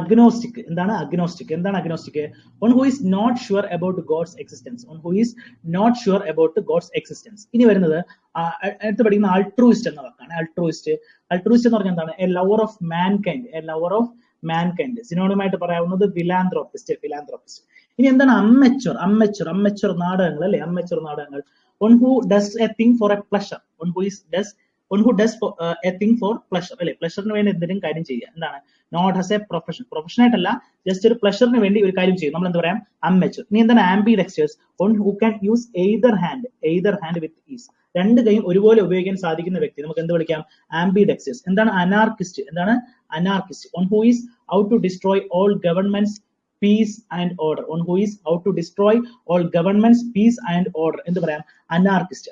agnostic. Agnostic. Agnostic. One who is not sure about God's existence. One who is not sure about God's existence. ഇനി വരുന്നത് അടുത്ത് പഠിക്കുന്ന altruist എന്ന വാക്കാണ്. altruist എന്ന് പറഞ്ഞാൽ എന്താണ്? A lover of mankind. A lover of mankind. സിനോണിമായിട്ട് പറയാവുന്നത് philanthropist. ഇനി എന്താണ് അമ്മച്ചുർ നാടകങ്ങൾ അല്ലെ? അമ്മച്ചുർ നാടകങ്ങൾ. One who does a thing for a pleasure. One who does a thing for pleasure അല്ലെ? പ്ലഷറിന് വേണ്ടി എന്തെങ്കിലും കാര്യം ചെയ്യുക. എന്താണ്? നോട്ട് ആസ് എ പ്രൊഫഷൻ ആയിട്ടല്ല, ജസ്റ്റ് ഒരു പ്ലഷറിന് വേണ്ടി ഒരു കാര്യം ചെയ്യും. നമ്മൾ എന്താ പറയാം? അമ്മച്ചുർ. ഇനി എന്താണ് ambidextrous? One who can use either hand with ease. രണ്ട് കൈയും ഒരുപോലെ ഉപയോഗിക്കാൻ സാധിക്കുന്ന വ്യക്തി നമുക്ക് എന്ത് വിളിക്കാം? ആംബിഡെക്സ്റ്റേഴ്സ്. എന്താണ് anarchist? One who is out to destroy all governments peace and order. One who is out to destroy all governments, peace and order. എന്ത് പറയാം? anarchist.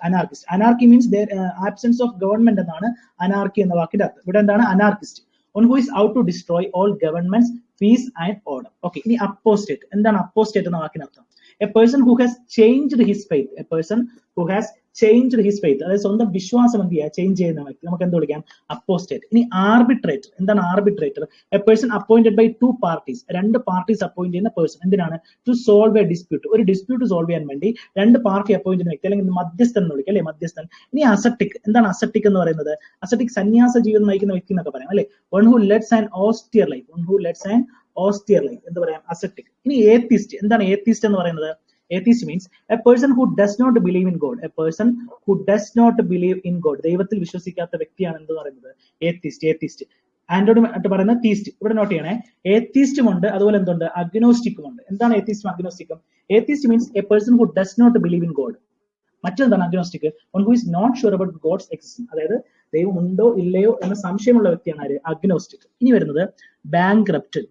Anarchy means there absence of government എന്നാണ് anarchy എന്ന വാക്കിന്റെ അർത്ഥം. ഇവിടെ എന്താണ്? anarchist. One who is out to destroy all governments, peace and order. Okay, ഇനി apostate. എന്താണ് apostate എന്ന വാക്കിന്റെ അർത്ഥം? A person who has changed his faith. A person who has changed his faith. അതായത് സ്വന്തം വിശ്വാസം എന്ത് ചെയ്യുക? ചേഞ്ച് ചെയ്യുന്ന വ്യക്തി നമുക്ക് എന്ത് വിളിക്കാം? അപ്പോസ്റ്റേറ്റ്. ഇനി ആർബിട്രേറ്റർ. എന്താണ് arbitrator? A person appointed by two parties. രണ്ട് പാർട്ടീസ് അപ്പോയിന്റ് ചെയ്യുന്ന പേഴ്സൺ. എന്തിനാണ്? To solve a dispute. ഒരു ഡിസ്പ്യൂട്ട് സോൾവ് ചെയ്യാൻ വേണ്ടി രണ്ട് പാർട്ടി അപ്പോയിന്റ് ചെയ്യുന്ന വ്യക്തി, അല്ലെങ്കിൽ മധ്യസ്ഥൻ എന്ന് വിളിക്കാം അല്ലെ? മധ്യസ്ഥൻ. ഇനി അസറ്റിക്. എന്താണ് അസറ്റിക് എന്ന് പറയുന്നത്? അസറ്റിക് സന്യാസ ജീവിതം നയിക്കുന്ന വ്യക്തി എന്നൊക്കെ പറയാം അല്ലെ? One who let's an austere life. എന്ത് പറയാം? അസറ്റിക്. ഇനി ഏത്തിസ്റ്റ്. എന്താണ് ഏത്തിസ്റ്റ് എന്ന് പറയുന്നത്? Atheist means a person who does not believe in God. A person who does not believe in God. ദൈവത്തിൽ വിശ്വസിക്കാത്ത വ്യക്തിയാണ് എന്ത് പറയുന്നത്? ഏത്തിസ്റ്റ്. ആൻഡ്രോയിഡ് ആയിട്ട് പറയുന്ന തീസ്റ്റ്. ഇവിടെ നോട്ട് ചെയ്യണേ. ഏത്തിസ്റ്റും ഉണ്ട്, അതുപോലെ എന്തുണ്ട്? അഗ്നോസ്റ്റിക്കും ഉണ്ട്. എന്താണ് ഏത്തിസ്റ്റും അഗ്നോസ്റ്റിക്കും? Atheist means a person who does not believe in God. മറ്റെന്താണ് agnostic? One who is not sure about God's existence. അതായത് ദൈവം ഉണ്ടോ ഇല്ലയോ എന്ന സംശയമുള്ള വ്യക്തിയാണ് ആര്? അഗ്നോസ്റ്റിക്. ഇനി വരുന്നത് ബാങ്ക്രപ്റ്റ്.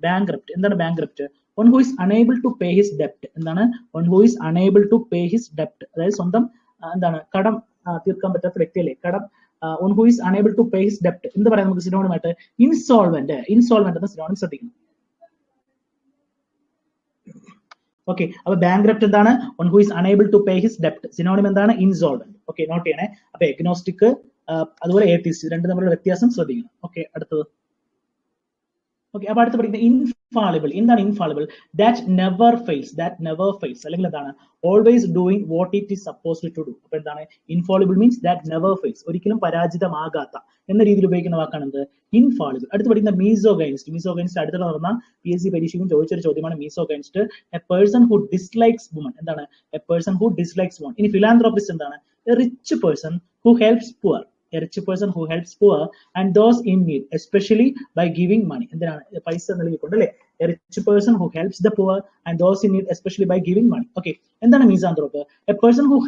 എന്താണ് bankrupt? One who is unable to pay his debt. എന്താണ്? One who is unable to pay his debt. അതായത് സ്വന്തം എന്താണ് കടം തീർക്കാൻ പറ്റാത്ത വ്യക്തിയല്ലേ? കടം. One who is unable to pay his debt. എന്ത് പറയാം നമുക്ക് സിനോണിമായിട്ട്? ഇൻസോൾവെന്റ് എന്ന സിനോണിം ശ്രദ്ധിക്കണം. ഓക്കെ, അപ്പൊ ബാങ്ക്രപ്റ്റ് എന്താണ്? One who is unable to pay his debt. Synonym എന്താണ്? ഇൻസോൾവെന്റ്. ഓക്കെ, നോട്ട് ചെയ്യണേ. അപ്പൊ എഗ്നോസ്റ്റിക് അതുപോലെ ഏത്തിസ്റ്റ് രണ്ടും തമ്മിലുള്ള വ്യത്യാസം ശ്രദ്ധിക്കണം. ഓക്കെ, അടുത്തത്. ഓക്കെ, അപ്പൊ അടുത്ത് പഠിക്കുന്ന ഇൻഫാളിബിൾ. എന്താണ് ഇൻഫാളിബിൾ? That never fails. അല്ലെങ്കിൽ എന്താണ്? Always doing what it is supposed to do. അപ്പൊ എന്താണ്? Infallible means that never fails. ഒരിക്കലും പരാജിതമാകാത്ത എന്ന രീതിയിൽ ഉപയോഗിക്കുന്ന വാക്കാണ് എന്ത്? ഇൻഫാളിബിൾ. അടുത്ത് പഠിക്കുന്ന മീസോഗൈനിസ്റ്റ്. അടുത്ത നടന്ന PSC പരീക്ഷയ്ക്കും ചോദിച്ചൊരു ചോദ്യമാണ് misogynist. A person who dislikes woman. എന്താണ്? A person who dislikes woman. ഇനി ഫിലാന്ത്രോപ്പിസ്റ്റ് എന്താണ്? A rich person who helps poor. A rich person who helps poor and those in need, especially by giving money. എന്താണ്? പൈസ നൽകിക്കൊണ്ട് അല്ലെ? A rich person who helps the poor and those in need, especially by giving money. Okay, എന്താണ് മിസാന്ത്രോപ്പ്? A person who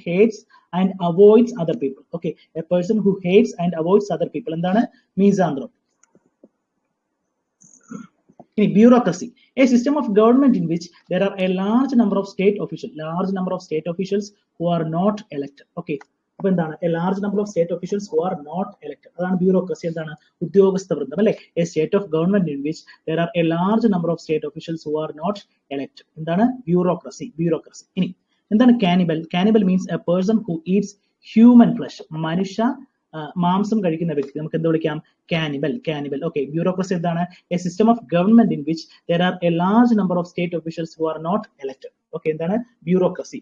hates and avoids other people. Okay, a person who hates and avoids other people. എന്താണ്? മിസാന്ത്രോപ്പ്. ഇനി bureaucracy. A system of government in which there are a large number of state officials who are not elected. Okay, അപ്പൊ എന്താണ്? A large number of state officials who are not elected. അതാണ് bureaucracy. എന്താണ്? ഉദ്യോഗസ്ഥ വൃന്ദം അല്ലെ? A state of government in which there are a large number of state officials who are not elected. എന്താണ്? Bureaucracy. ഇനി എന്താണ് cannibal means a person who eats human flesh. മനുഷ്യ മാംസം കഴിക്കുന്ന വ്യക്തി നമുക്ക് എന്ത് വിളിക്കാം? കാനിബൽ. ഓക്കെ, ബ്യൂറോക്രസി എന്താണ്? A system of government in which there are a large number of state officials who are not elected. Okay, എന്താണ്? ബ്യൂറോക്രസി.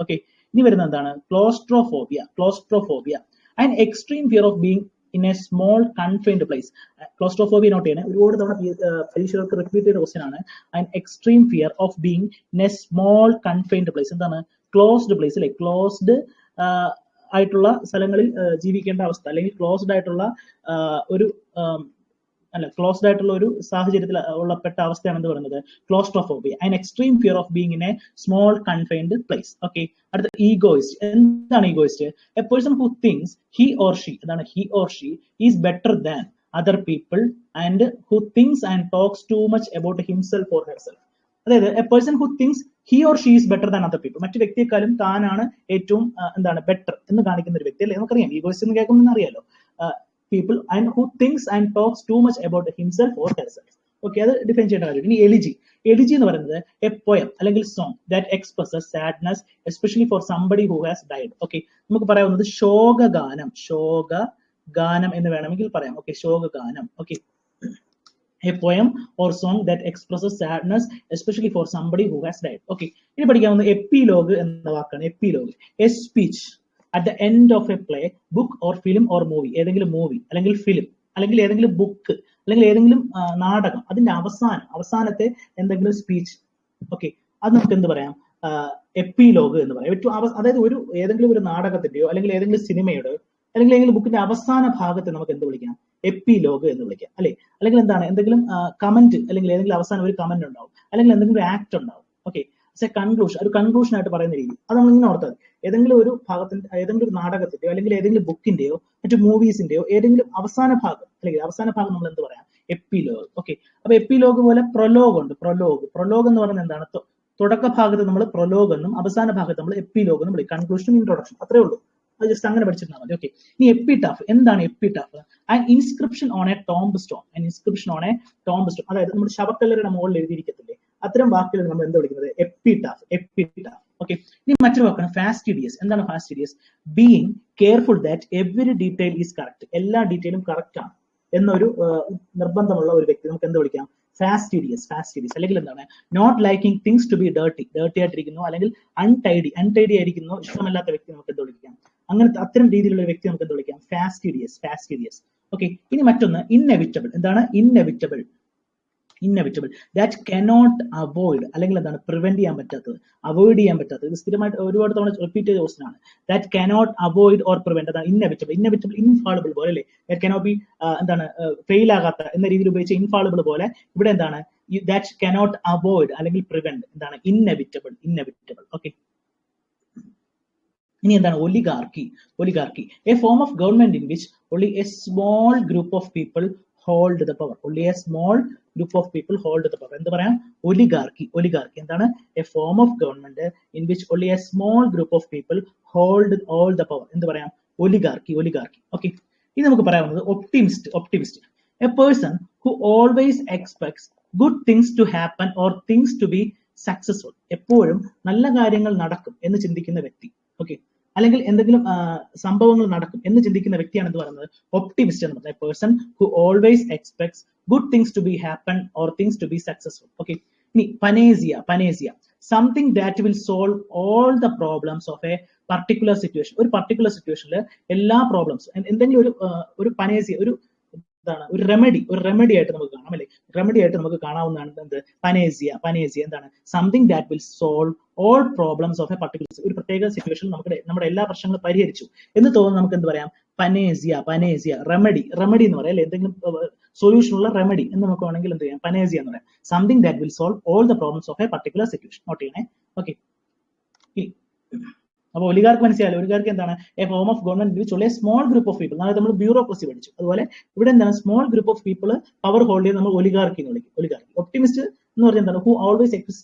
ഓക്കെ, ഇനി വരുന്ന എന്താണ്? Claustrophobia and extreme fear of being in a small confined place. Claustrophobia note ചെയ്യണേ. ഒരുപാട് തവണ പരീക്ഷകൾക്ക് repeat ചെയ്ത question ആണ്. And extreme fear of being in a small confined place. എന്താണ്? ക്ലോസ്ഡ് പ്ലേസ് അല്ലെ? ക്ലോസ്ഡ് ആയിട്ടുള്ള സ്ഥലങ്ങളിൽ ജീവിക്കേണ്ട അവസ്ഥ, അല്ലെങ്കിൽ ക്ലോസ്ഡ് ആയിട്ടുള്ള ഒരു സാഹചര്യത്തിൽ ഉള്ളപ്പെട്ട അവസ്ഥയാണ് എന്ന് പറയുന്നത് claustrophobia. And extreme fear of being in a small confined place. Okay, അടുത്ത ഈഗോയിസ്റ്റ്. എന്താണ് egoist? A person who thinks he or she is better than other people and who thinks and talks too much about himself or herself. അതായത് a person who thinks he or she is better than other people. മറ്റു വ്യക്തിയെക്കാളും താനാണ് ഏറ്റവും better എന്ന് കാണിക്കുന്ന ഒരു വ്യക്തി അല്ലെ? നമുക്കറിയാം ഈഗോയിസ്റ്റ് എന്ന് കേൾക്കുമ്പോൾ അറിയാലോ. People and who thinks and talks too much about himself or herself. Okay, അത് ഡിഫൈൻ ചെയ്യേണ്ട കാര്യം. ഇനി എലിജി എന്ന് പറയുന്നത് എ പോയം അല്ലെങ്കിൽ song that expresses sadness especially for somebody who has died. Okay, നമുക്ക് പറയാവുന്നത് ശോകഗാനം എന്ന് വേണമെങ്കിൽ പറയാം. ഓക്കെ, ശോകഗാനം. Okay, a poem or song that expresses sadness especially for somebody who has died. Okay, ഇനി പഠിക്കാവുന്ന എപ്പിലോഗ് എന്ന വാക്കാണ്. Epilogue, A speech at the end of a play, book or film or movie. ഏതെങ്കിലും movie അല്ലെങ്കിൽ film അല്ലെങ്കിൽ ഏതെങ്കിലും book അല്ലെങ്കിൽ ഏതെങ്കിലും നാടകം, അതിന്റെ അവസാനത്തെ എന്തെങ്കിലും സ്പീച്ച്. ഓക്കെ, അത് നമുക്ക് എന്ത് പറയാം? എപ്പിലോഗ് എന്ന് പറയാം. ഏറ്റവും അതായത് ഏതെങ്കിലും ഒരു നാടകത്തിന്റെയോ അല്ലെങ്കിൽ ഏതെങ്കിലും സിനിമയുടെയോ അല്ലെങ്കിൽ ഏതെങ്കിലും ബുക്കിന്റെ അവസാന ഭാഗത്തെ നമുക്ക് എന്ത് വിളിക്കാം? എപ്പിലോഗ് എന്ന് വിളിക്കാം, അല്ലെ? അല്ലെങ്കിൽ എന്താണ്, എന്തെങ്കിലും കമന്റ് അല്ലെങ്കിൽ ഏതെങ്കിലും അവസാനം ഒരു കമന്റ് ഉണ്ടാവും അല്ലെങ്കിൽ എന്തെങ്കിലും ഒരു ആക്ട് ഉണ്ടാവും. ഓക്കെ, കൺക്ലൂഷൻ, ഒരു കൺക്ലൂഷൻ ആയിട്ട് പറയുന്ന രീതി. അത് നമ്മൾ ഇങ്ങനെ ഓർത്തത്, ഏതെങ്കിലും ഒരു ഭാഗത്തിന്റെ, ഏതെങ്കിലും ഒരു നാടകത്തിന്റെയോ അല്ലെങ്കിൽ ഏതെങ്കിലും ബുക്കിന്റെയോ മറ്റു മൂവീസിന്റെയോ ഏതെങ്കിലും അവസാന ഭാഗം നമ്മൾ എന്ത് പറയാം? എപ്പിലോഗ്. ഓക്കെ, അപ്പൊ എപ്പിലോഗ് പോലെ പ്രൊലോഗ് ഉണ്ട്. പ്രൊലോഗ് എന്ന് പറയുന്നത് എന്താണ്? തുടക്ക ഭാഗത്ത് നമ്മൾ പ്രൊലോഗ് എന്നും അവസാന ഭാഗത്ത് നമ്മൾ എപ്പിലോഗ് എന്നും വിളിക്കും. കൺക്ലൂഷനും ഇൻട്രൊഡക്ഷൻ, അത്രേ ഉള്ളൂ. അത് ജസ്റ്റ് അങ്ങനെ പഠിച്ചിരുന്നാൽ മതി. ഓക്കെ, ഇനി എപ്പിടാഫ് എന്താണ്? Epitaph an inscription on a tomb stone. അതായത് നമ്മൾ ശവക്കല്ലറയുടെ മുകളിൽ എഴുതിയിരിക്കത്തില്ലേ, അത്തരം വാക്കുകൾ നമ്മൾ എന്താ വിളിക്കുന്നത്? എപ്പിടാഫ്. ഓക്കെ, ഇനി മറ്റൊരു വാക്കാണ് ഫാസ്റ്റിഡിയസ്. എന്താണ് fastidious? Being careful that every detail is correct. എല്ലാ ഡീറ്റെയിലും കറക്റ്റ് ആണ് എന്നൊരു നിർബന്ധമുള്ള ഒരു വ്യക്തി നമുക്ക് എന്ത് വിളിക്കാം? ഫാസ്റ്റിഡിയസ്. അല്ലെങ്കിൽ എന്താണ്? Not liking things to be dirty ആയിട്ടിരിക്കുന്നു അല്ലെങ്കിൽ അൺടൈഡി ആയിരിക്കുന്നു ഇഷ്ടമല്ലാത്ത വ്യക്തി നമുക്ക് എന്ത് വിളിക്കാം? അങ്ങനത്തെ അത്തരം രീതിയിലുള്ള വ്യക്തി നമുക്ക് എന്ത് വിളിക്കാം? ഫാസ്റ്റിഡിയസ്. ഓക്കെ, ഇനി മറ്റൊന്ന് ഇന്നെവിറ്റബിൾ. എന്താണ്? ഇന്നെവിറ്റബിൾ ദാറ്റ് കനോട്ട് അവോയ്ഡ് അല്ലെങ്കിൽ എന്താണ്? പ്രിവെന്റ് ചെയ്യാൻ പറ്റാത്തത്, അവോയ്ഡ് ചെയ്യാൻ പറ്റാത്തത്. ഇത് സ്ഥിരമായിട്ട് ഒരുപാട് തവണ റിപ്പീറ്റ് ചെയ്ത ക്വസ്റ്റൻ ആണ്. That cannot avoid or prevent. അതാണ് ഇന്നെവിറ്റബിൾ. ഇൻഫാളിബിൾ പോലെ അല്ലേ? ദാറ്റ് കനോട്ട് ബി എന്താണ്? ഫെയിൽ ആകാത്ത എന്ന രീതിയിൽ ഉപയോഗിച്ച ഇൻഫാളിബിൾ പോലെ ഇവിടെ എന്താണ്? ദാറ്റ് കനോട്ട് അവോയ്ഡ് അല്ലെങ്കിൽ പ്രിവെന്റ്. എന്താണ്? ഇന്നെവിറ്റബിൾ. ഓക്കെ, ഇനി എന്താണ്? Oligarchy. A form of government in which only a small group of people hold the power. എന്ത് പറയാം? ഒലിഗാർക്കി. എന്താണ്? A form of government in which only a small group of people hold all the power. എന്ത് പറയാം? ഒലിഗാർക്കി. Okay, ഇനി നമുക്ക് പറയാവുന്നത് optimist. A person who always expects good things to happen or things to be successful. എപ്പോഴും നല്ല കാര്യങ്ങൾ നടക്കും എന്ന് ചിന്തിക്കുന്ന വ്യക്തി. ഓക്കെ, അല്ലെങ്കിൽ എന്തെങ്കിലും സംഭവങ്ങൾ നടക്കും എന്ന് ചിന്തിക്കുന്ന വ്യക്തിയാണ് എന്ത് പറയുന്നത്? ഒപ്റ്റിമിസ്റ്റ് എന്ന് പറയുന്നത്. Person who always expects good things to be happen or things to be successful. Okay, ഇനി panacea something that will solve all the problems of a particular situation. ഒരു പർട്ടിക്കുലർ സിറ്റുവേഷനിൽ എല്ലാ പ്രോബ്ലംസും എന്തെങ്കിലും ഒരു പനേസിയ, ഒരു റെമഡി ആയിട്ട് നമുക്ക് കാണാം, അല്ലെ? റെമഡി ആയിട്ട് നമുക്ക് കാണാവുന്നതാണ് എന്ത്? പനേസിയ. എന്താണ്? Something that will solve all problems of a particular, ഒരു പ്രത്യേക സിറ്റുവേഷനിൽ നമ്മുടെ എല്ലാ പ്രശ്നങ്ങളും പരിഹരിച്ചു എന്ന് തോന്നുന്നു നമുക്ക് എന്ത് പറയാം? പനേസിയ. റെമഡി എന്ന് പറയാം, അല്ലെ? എന്തെങ്കിലും സൊല്യൂഷൻ ഉള്ള റെമഡി എന്ന് നമുക്ക് വേണമെങ്കിൽ എന്ത് ചെയ്യാം? പനേസിയ എന്ന് പറയാം. Something that will solve all the problems of a particular situation. Note ചെയ്യണേ. ഓക്കെ, അപ്പോൾ ഒലിഗാർക്ക് മനസ്സിലായാലും ഒലിഗാർക്ക് എന്താണ്? A form of government which ഉള്ള സ്മോൾ ഗ്രൂപ്പ് ഓഫ് പീപ്പിൾ. അതായത് നമ്മൾ ബ്യൂറോക്രസി പഠിച്ചു, അതുപോലെ ഇവിടെ എന്താണ്? Small group of people power hold ചെയ്ത് നമ്മൾ ഒലിഗാർക്കി എന്ന് വിളിക്കും. ഒപ്റ്റിമിസ്റ്റ് എന്ന് പറഞ്ഞാൽ എന്താണ്? Who always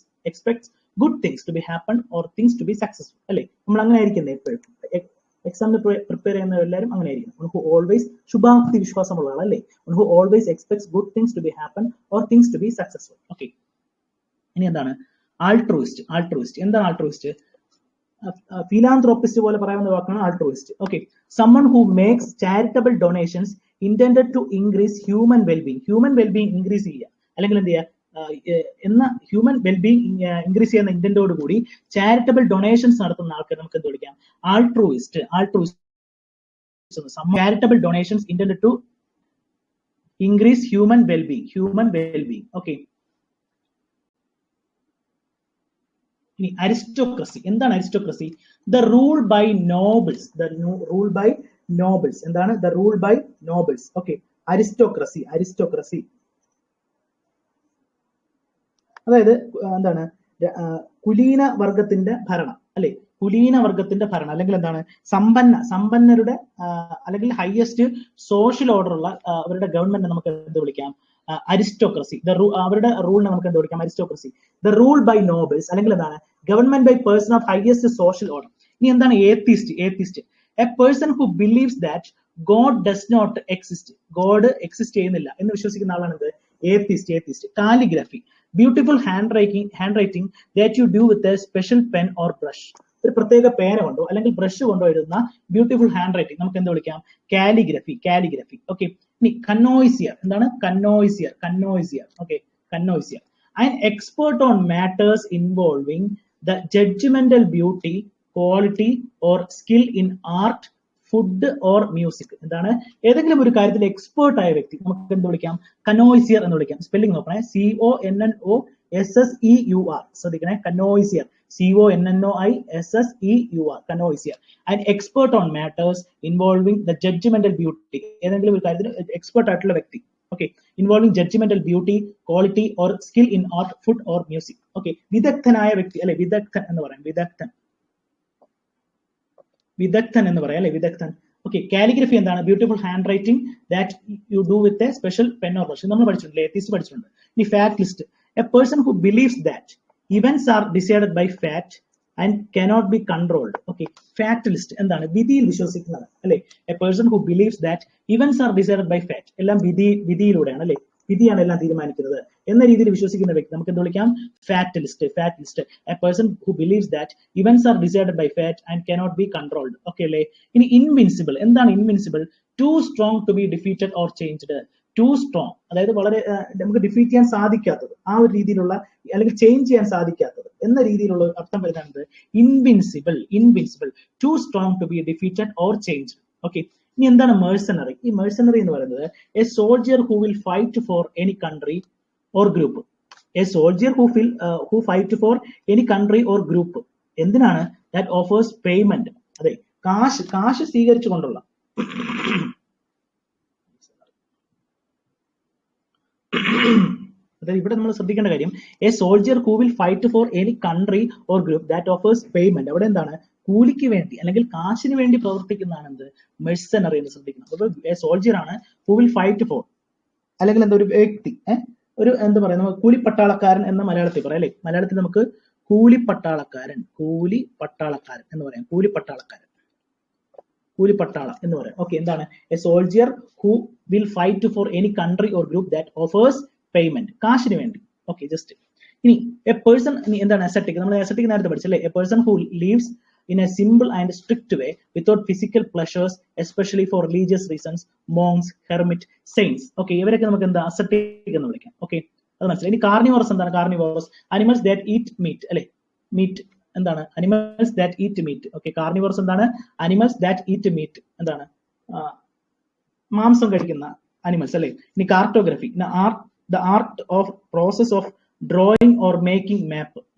expects good things to be happen or things to be successful, അല്ലെ? നമ്മൾ അങ്ങനെ ആയിരിക്കുന്നത് എപ്പോഴും. എക്സാമിന് പ്രിപ്പയർ ചെയ്യുന്ന എല്ലാവരും അങ്ങനെ ആയിരിക്കും. ഹു ഓൾവേസ് ശുഭാപ്തി വിശ്വാസമുള്ള ആളല്ലേ? Who always expects good things to be happen or things to be successful. Okay, ഇനി എന്താണ്? ആൾട്രൂയിസ്റ്റ്. എന്താണ് ആൾട്രൂയിസ്റ്റ്? ഫിലാന്ത്രോപ്പിസ്റ്റ് പോലെ പറയുന്ന വാക്കാണ് altruist. Okay, someone who makes charitable donations intended to increase human well-being increase ചെയ്യുക അല്ലെങ്കിൽ എന്ത് ചെയ്യുക എന്ന ഹ്യൂമൻ വെൽബീങ് ഇൻക്രീസ് ചെയ്യുന്ന ഇന്റന്റോട് കൂടി ചാരിറ്റബിൾ ഡൊണേഷൻസ് നടത്തുന്ന ആൾക്കാർ നമുക്ക് എന്ത് വിളിക്കാം? Altruist. Charitable donations intended to increase human well-being. Okay, ഇനി അരിസ്റ്റോക്രസി. എന്താണ് aristocracy? The rule by nobles. എന്താണ്? The rule by nobles. Okay, aristocracy അതായത് എന്താണ്? കുലീന വർഗത്തിന്റെ ഭരണം, അല്ലെ? അല്ലെങ്കിൽ എന്താണ്? സമ്പന്നരുടെ അല്ലെങ്കിൽ ഹയസ്റ്റ് സോഷ്യൽ ഓർഡർ ഉള്ള അവരുടെ ഗവൺമെന്റ് നമുക്ക് എന്ത് വിളിക്കാം? അരിസ്റ്റോക്രസി. അവരുടെ റൂളിനെ നമുക്ക് എന്ത് വിളിക്കാം? Aristocracy. The rule by nobles അല്ലെങ്കിൽ എന്താണ്? Government by person of highest social order. ഇനി എന്താണ് atheist? A person who believes that God does not exist. God exist ചെയ്യുന്നില്ല എന്ന് വിശ്വസിക്കുന്ന ആളാണ് എന്ത്? Atheist. Calligraphy, beautiful handwriting that you do with a special pen or brush. ഒരു പ്രത്യേക പേന കൊണ്ടോ അല്ലെങ്കിൽ ബ്രഷ് കൊണ്ടോ എഴുതുന്ന ബ്യൂട്ടിഫുൾ ഹാൻഡ് റൈറ്റിംഗ് നമുക്ക് എന്ത് വിളിക്കാം? കാലിഗ്രഫി. ഓക്കെ, ഇനി കന്നോയിസിയർ. എന്താണ് കന്നോയിസിയർ? Okay, കന്നോയിസിയർ. An expert on matters involving the judgmental beauty, quality or skill in art, food or music. എന്താണ്? ഏതെങ്കിലും ഒരു കാര്യത്തിൽ എക്സ്പേർട്ട് ആയ വ്യക്തി നമുക്ക് എന്ത് വിളിക്കാം? കനോയിസിയർ എന്ന് വിളിക്കാം. സ്പെല്ലിംഗ് നോക്കണേ, CONNOSSEUR. ശ്രദ്ധിക്കണേ, connoisseur, CONNOISSEUR, connoisseur. And expert on matters involving the judgemental beauty. ഏതെങ്കിലും ഒരു കാര്യത്തിൽ എക്സ്പേർട്ട് ആയിട്ടുള്ള വ്യക്തി. Okay, involving judgemental beauty, quality or skill in art, food or music. Okay, വിദഗ്ധനായ വ്യക്തി അല്ലെ, വിദഗ്ധൻ എന്ന് പറയാം. വിദഗ്ധൻ എന്ന് പറയാം അല്ലെ, വിദഗ്ധൻ. ഓക്കെ, കാലിഗ്രഫി എന്താണ്? Beautiful handwriting that you do with a special pen or brush. നമ്മൾ പഠിച്ചിട്ടുണ്ട്, എത്തിസ്റ്റ് പഠിച്ചിട്ടുണ്ട്. ഇനി fatalist. A person who believes that events are decided by fate and cannot be controlled. Okay, fatalist എന്താണ്? വിധിയിൽ വിശ്വസിക്കുന്നത് അല്ലെ. A person who believes that events are decided by fate. എല്ലാം വിധിയിലൂടെയാണ് അല്ലെ, വിധിയാണ് എല്ലാം തീരുമാനിക്കുന്നത് എന്ന രീതിയിൽ വിശ്വസിക്കുന്ന വ്യക്തി നമുക്ക് എന്ത് വിളിക്കാം? Fatalist. A person who believes that events are decided by fate and cannot be controlled. Okay അല്ലേ. ഇനി ഇൻവിൻസിബിൾ. എന്താണ് invincible? Too strong to be defeated or changed. Too strong, അതായത് വളരെ നമുക്ക് ഡിഫീറ്റ് ചെയ്യാൻ സാധിക്കാത്തത്, ആ ഒരു രീതിയിലുള്ള, അല്ലെങ്കിൽ ചേഞ്ച് ചെയ്യാൻ സാധിക്കാത്തത് എന്ന രീതിയിലുള്ള അർത്ഥം വരുന്നത് invincible. Too strong to be defeated or changed. Okay, ഇനി എന്താണ് mercenary? ഈ mercenary എന്ന് പറയുന്നത് a soldier who will fight for any country or group. A soldier who fight for any country or group. എന്തിനാണ്? That offers payment. അതെ, കാശ് സ്വീകരിച്ചുകൊണ്ടുള്ള. അതായത് ഇവിടെ നമ്മൾ ശ്രദ്ധിക്കേണ്ട കാര്യം, a soldier who will fight for any country or group that offers payment. അവിടെ എന്താണ്? കൂലിക്ക് വേണ്ടി അല്ലെങ്കിൽ കാശിന് വേണ്ടി പ്രവർത്തിക്കുന്നതാണ് എന്ത്? മെഴ്സണറി എന്ന് ശ്രദ്ധിക്കുന്നത്. അപ്പൊ എ സോൾജിയർ ആണ് ഹു വിൽ ഫൈറ്റ് ഫോർ, അല്ലെങ്കിൽ എന്താ, ഒരു വ്യക്തി, ഒരു എന്താ പറയാ, നമുക്ക് കൂലിപ്പട്ടാളക്കാരൻ എന്ന മലയാളത്തിൽ പറയാം അല്ലെ. മലയാളത്തിൽ നമുക്ക് കൂലിപ്പട്ടാളക്കാരൻ എന്ന് പറയാം. കൂലിപ്പട്ടാള എന്ന് പറയാം. ഓക്കെ, എന്താണ്? A soldier who will fight for any country or group that offers payment, കാശിന് വേണ്ടി. Okay, just. ഇനി എ പേഴ്സൺ, എന്താണ് അസറ്റിക്? നമ്മൾ അസറ്റിക് നേരത്തെ പഠിച്ചല്ലേ. A person who lives in a simple and strict way without physical pleasures, especially for religious reasons, monks, hermit, saints. Okay, ഇവരൊക്കെ നമുക്ക് എന്താ അസറ്റിക് എന്ന് വിളിക്കാം. ഓക്കെ, അത് മനസ്സിലായി. ഇനി കാർണിവോറസ് എന്താണ്? Carnivorous animals that eat meat അല്ലെ. മീറ്റ് എന്താണ്? Animals that eat meat. Okay, carnivorous എന്താണ്? Animals that eat meat. എന്താണ്? മാംസം കഴിക്കുന്ന അനിമൽസ് അല്ലെ. ഇനി cartography, the art of process of drawing or making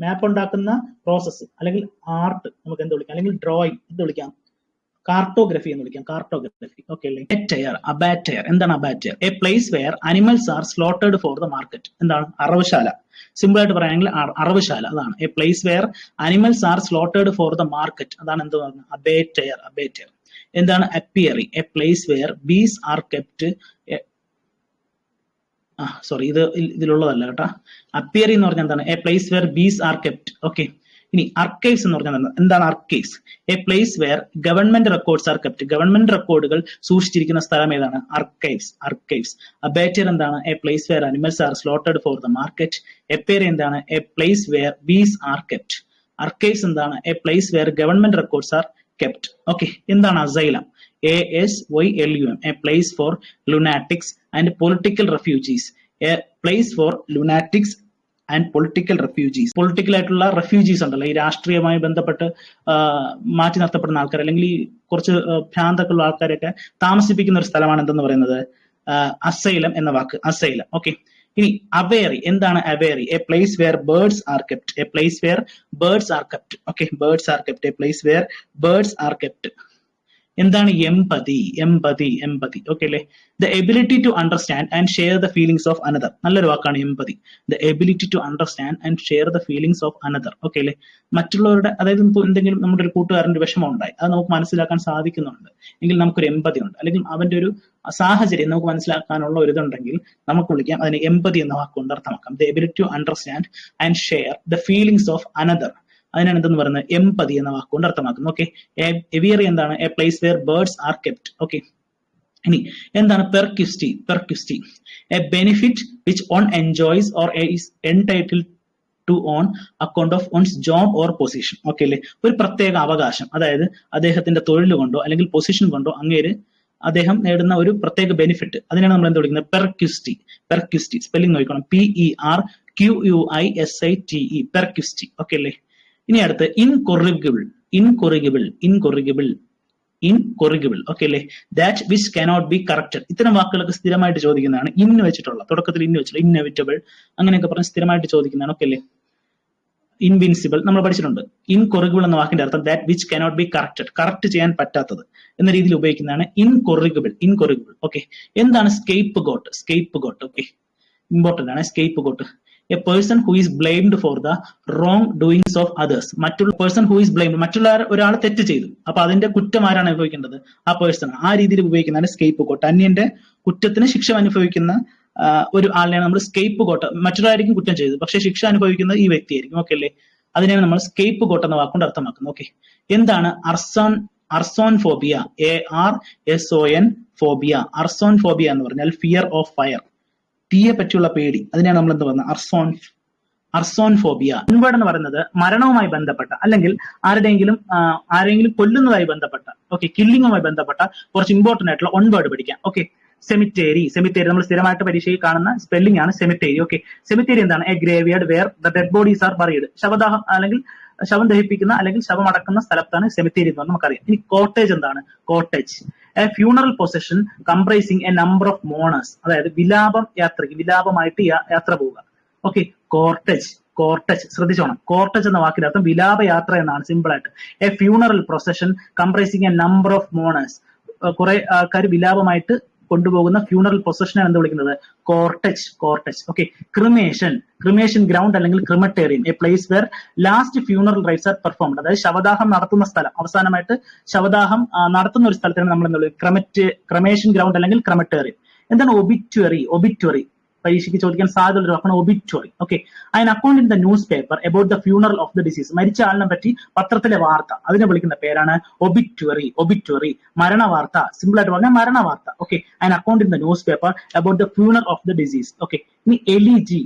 map ഉണ്ടാക്കുന്ന പ്രോസസ്സ് അല്ലെങ്കിൽ ആർട്ട് നമുക്ക് എന്ത് വിളിക്കാം? അല്ലെങ്കിൽ ഡ്രോയിങ് എന്ത് വിളിക്കാം? കാർട്ടോഗ്രഫി എന്ന് വിളിക്കാം. ഓക്കെ അല്ലേ. അബാറ്റയർ. എന്താണ് abattoir? A place where animals are slaughtered for the market. എന്താണ്? അറവുശാല. സിമ്പിൾ ആയിട്ട് പറയുകയാണെങ്കിൽ അറവുശാല, അതാണ്. A place where animals are slaughtered for the market, അതാണ് എന്ത് പറയുന്നത്? അബാറ്റയർ. എന്താണ്? Apiary. A place where bees are kept. Sorry, ഇതിലുള്ളതല്ല കേട്ടോ. അപ്പിയറി എന്ന് പറഞ്ഞാൽ എന്താണ്? A place where bees are kept. Okay, ഇനി അർക്കൈവ്സ് എന്ന് പറഞ്ഞാൽ എന്താണ്? Archives a place where government records are kept. Government റെക്കോർഡുകൾ സൂക്ഷിച്ചിരിക്കുന്ന സ്ഥലം ഏതാണ്? അർക്കൈവ്സ്. അബാറ്റർ എന്താണ്? A place where animals are slaughtered for the market. Apiary എന്താണ്? A place where bees are kept. Archives എന്താണ്? A place where government records are kept. Okay, എന്താണ് asylum? ASYLUM, a place for lunatics and political refugees. A place for lunatics and political refugees. Political ആയിട്ടുള്ള refugees ഉണ്ടല്ലോ, ഈ രാഷ്ട്രീയമായി ബന്ധപ്പെട്ട് മാറ്റി നിർത്തപ്പെടുന്ന ആൾക്കാർ, അല്ലെങ്കിൽ ഈ കുറച്ച് ഭ്രാന്തൊക്കെയുള്ള ആൾക്കാരെയൊക്കെ താമസിപ്പിക്കുന്ന ഒരു സ്ഥലമാണ് എന്തെന്ന് പറയുന്നത്? അസൈലം എന്ന വാക്ക്, അസൈലം. ഓക്കെ, ഇനി അവേറി. എന്താണ് aviary? A place where birds are kept. A place where birds are kept. Okay, birds are kept. A place where birds are kept. എന്താണ്? എംപതി. ഓക്കെ അല്ലേ. The ability to understand and share the feelings of another. നല്ലൊരു വാക്കാണ് empathy. The ability to understand and share the feelings of another. Okay അല്ലേ. മറ്റുള്ളവരുടെ, അതായത് ഇപ്പോൾ എന്തെങ്കിലും നമ്മുടെ ഒരു കൂട്ടുകാരന്റെ വിഷമം ഉണ്ടായി, അത് നമുക്ക് മനസ്സിലാക്കാൻ സാധിക്കുന്നുണ്ട് എങ്കിൽ നമുക്കൊരു എംപതി ഉണ്ട്. അല്ലെങ്കിൽ അവന്റെ ഒരു സാഹചര്യം നമുക്ക് മനസ്സിലാക്കാനുള്ള ഒരു ഇതുണ്ടെങ്കിൽ നമുക്ക് വിളിക്കാം അതിനെ എംപതി എന്ന വാക്കുകൊണ്ട് അർത്ഥമാക്കാം. The ability to understand and share the feelings of another, അതിനാണ് എന്തെന്ന് പറയുന്നത്? എംപതി എന്ന വാക്കുകൊണ്ട് അർത്ഥമാക്കുന്നത്. ഓക്കെ, എവിയറി എന്താണ്? A place where birds are kept. Okay, ഇനി എന്താണ് perquisite? A benefit which one enjoys or is entitled to on account of one's job or position. Okay അല്ലേ? ഒരു പ്രത്യേക അവകാശം, അതായത് അദ്ദേഹത്തിന്റെ തൊഴിൽ കൊണ്ടോ അല്ലെങ്കിൽ പൊസിഷൻ കൊണ്ടോ അദ്ദേഹം നേടുന്ന ഒരു പ്രത്യേക ബെനിഫിറ്റ്, അതിനാണ് നമ്മൾ എന്ത് വിളിക്കുന്നത്? പെർക്വിസിറ്റി. സ്പെല്ലിംഗ് നോക്കണം, PERQUISITE, പെർക്വിസിറ്റി. ഓക്കെ അല്ലേ? ഇനി അടുത്ത് ഇൻകൊറിഗിബിൾ. ഓക്കെ അല്ലേ? That which cannot be corrected. ഇത്തരം വാക്കുകളൊക്കെ സ്ഥിരമായിട്ട് ചോദിക്കുന്നതാണ്. ഇന്ന് വെച്ചിട്ടുള്ള, തുടക്കത്തിൽ ഇന്ന് വെച്ചിട്ടുള്ള, ഇന്നെവിറ്റബിൾ അങ്ങനെയൊക്കെ പറഞ്ഞ് സ്ഥിരമായിട്ട് ചോദിക്കുന്നതാണ്. ഓക്കെ അല്ലേ? ഇൻവിൻസിബിൾ നമ്മൾ പഠിച്ചിട്ടുണ്ട്. ഇൻകൊറിഗിബിൾ എന്ന വാക്കിന്റെ അർത്ഥം that which cannot be corrected, correct ചെയ്യാൻ പറ്റാത്തത് എന്ന രീതിയിൽ ഉപയോഗിക്കുന്നതാണ് ഇൻകൊറിഗിബിൾ. ഓക്കെ. എന്താണ് സ്കേപ്പ് ഗോട്ട്? ഓക്കെ, ഇമ്പോർട്ടന്റ് ആണ് scape got. A person who is blamed for the wrong doings of others. മറ്റുള്ള ഒരാൾ തെറ്റ് ചെയ്തു, അപ്പൊ അതിന്റെ കുറ്റം ആരാണ് അനുഭവിക്കേണ്ടത്? ആ പേഴ്സൺ. ആ രീതിയിൽ ഉപയോഗിക്കുന്നതാണ് സ്കേപ്പ് ഗോട്ട്. അന്യന്റെ കുറ്റത്തിന് ശിക്ഷ അനുഭവിക്കുന്ന ഒരു ആളിനെയാണ് നമ്മൾ സ്കേപ്പ് ഗോട്ട്. മറ്റൊരായിരിക്കും കുറ്റം ചെയ്തത്, പക്ഷെ ശിക്ഷ അനുഭവിക്കുന്നത് ഈ വ്യക്തിയായിരിക്കും. ഓക്കെ അല്ലേ? അതിനെയാണ് നമ്മൾ സ്കേപ്പ് ഗോട്ട് എന്ന വാക്കുകൊണ്ട് അർത്ഥമാക്കുന്നത്. ഓക്കെ. എന്താണ് അർസോൺഫോബിയ? ARSON phobia. അർസോൺഫോബിയ എന്ന് പറഞ്ഞാൽ ഫിയർ ഓഫ് ഫയർ, തീയെ പറ്റിയുള്ള പേടി. അതിനെയാണ് നമ്മൾ എന്ത് പറയുന്നത്? അർസോൺഫോബിയ. ഇൻവേർഡ് എന്ന് പറയുന്നത് മരണവുമായി ബന്ധപ്പെട്ട അല്ലെങ്കിൽ ആരെങ്കിലും കൊല്ലുന്നതായി ബന്ധപ്പെട്ട, ഓക്കെ, കില്ലിങ്ങുമായി ബന്ധപ്പെട്ട കുറച്ച് ഇമ്പോർട്ടന്റ് ആയിട്ടുള്ള ഒൺ വേർഡ് പഠിക്കാം. ഓക്കെ. സെമിറ്റേരി നമ്മൾ സ്ഥിരമായിട്ട് പരീക്ഷയിൽ കാണുന്ന സ്പെല്ലിംഗ് ആണ് സെമിറ്റേരി. ഓക്കെ. സെമിറ്റേരി എന്താണ്? A graveyard where the dead bodies are buried. ശവദാഹം അല്ലെങ്കിൽ ശവം ദഹിപ്പിക്കുന്ന അല്ലെങ്കിൽ ശവം അടക്കുന്ന സ്ഥലത്താണ് സെമിറ്റേരി എന്ന് നമുക്കറിയാം. ഇനി കോട്ടേജ് എന്താണ്? Cortege a funeral procession comprising a number of mourners. അതായത് വിലാപമായിട്ട് യാത്ര പോവുക. ഓക്കെ. കോർട്ടേജ് ശ്രദ്ധിച്ചോണം. കോർട്ടേജ് എന്ന വാക്കിന്റെ അർത്ഥം വിലാപയാത്ര എന്നാണ്, സിമ്പിൾ ആയിട്ട്. A funeral procession comprising a number of mourners. കുറെ ആൾക്കാർ വിലാപമായിട്ട് കൊണ്ടുപോകുന്ന ഫ്യൂണറൽ പ്രൊസഷനാണ് എന്ത് വിളിക്കുന്നത്? കോർട്ടേജ്. ഓക്കെ. ക്രിമേഷൻ ഗ്രൗണ്ട് അല്ലെങ്കിൽ crematorium, a place where last funeral rites are performed. അതായത് ശവദാഹം നടത്തുന്ന സ്ഥലം, അവസാനമായിട്ട് ശവദാഹം നടത്തുന്ന ഒരു സ്ഥലത്താണ് നമ്മൾ എന്ത് വിളിക്കുന്നത്? ക്രമേഷൻ ഗ്രൗണ്ട് അല്ലെങ്കിൽ ക്രിമറ്റേറിയം. എന്താണ് ഒബിറ്റുറി? പരീക്ഷയ്ക്ക് ചോദിക്കാൻ സാധ്യതയുള്ള ഒരു വാക്കാണ് ഒബിറ്റുറി. ഓക്കെ. അതിന് account in the news paper about the funeral of the disease. മരിച്ച ആളിനെ പറ്റി പത്രത്തിലെ വാർത്ത, അതിനെ വിളിക്കുന്ന പേരാണ് ഒബിറ്റുറി. മരണവാർത്ത, സിമ്പിൾ ആയിട്ട് പറഞ്ഞാൽ മരണവാർത്ത. ഓക്കെ. അതിന് account in the news paper about the funeral of the deceased. Okay. ഇനി എലിജി.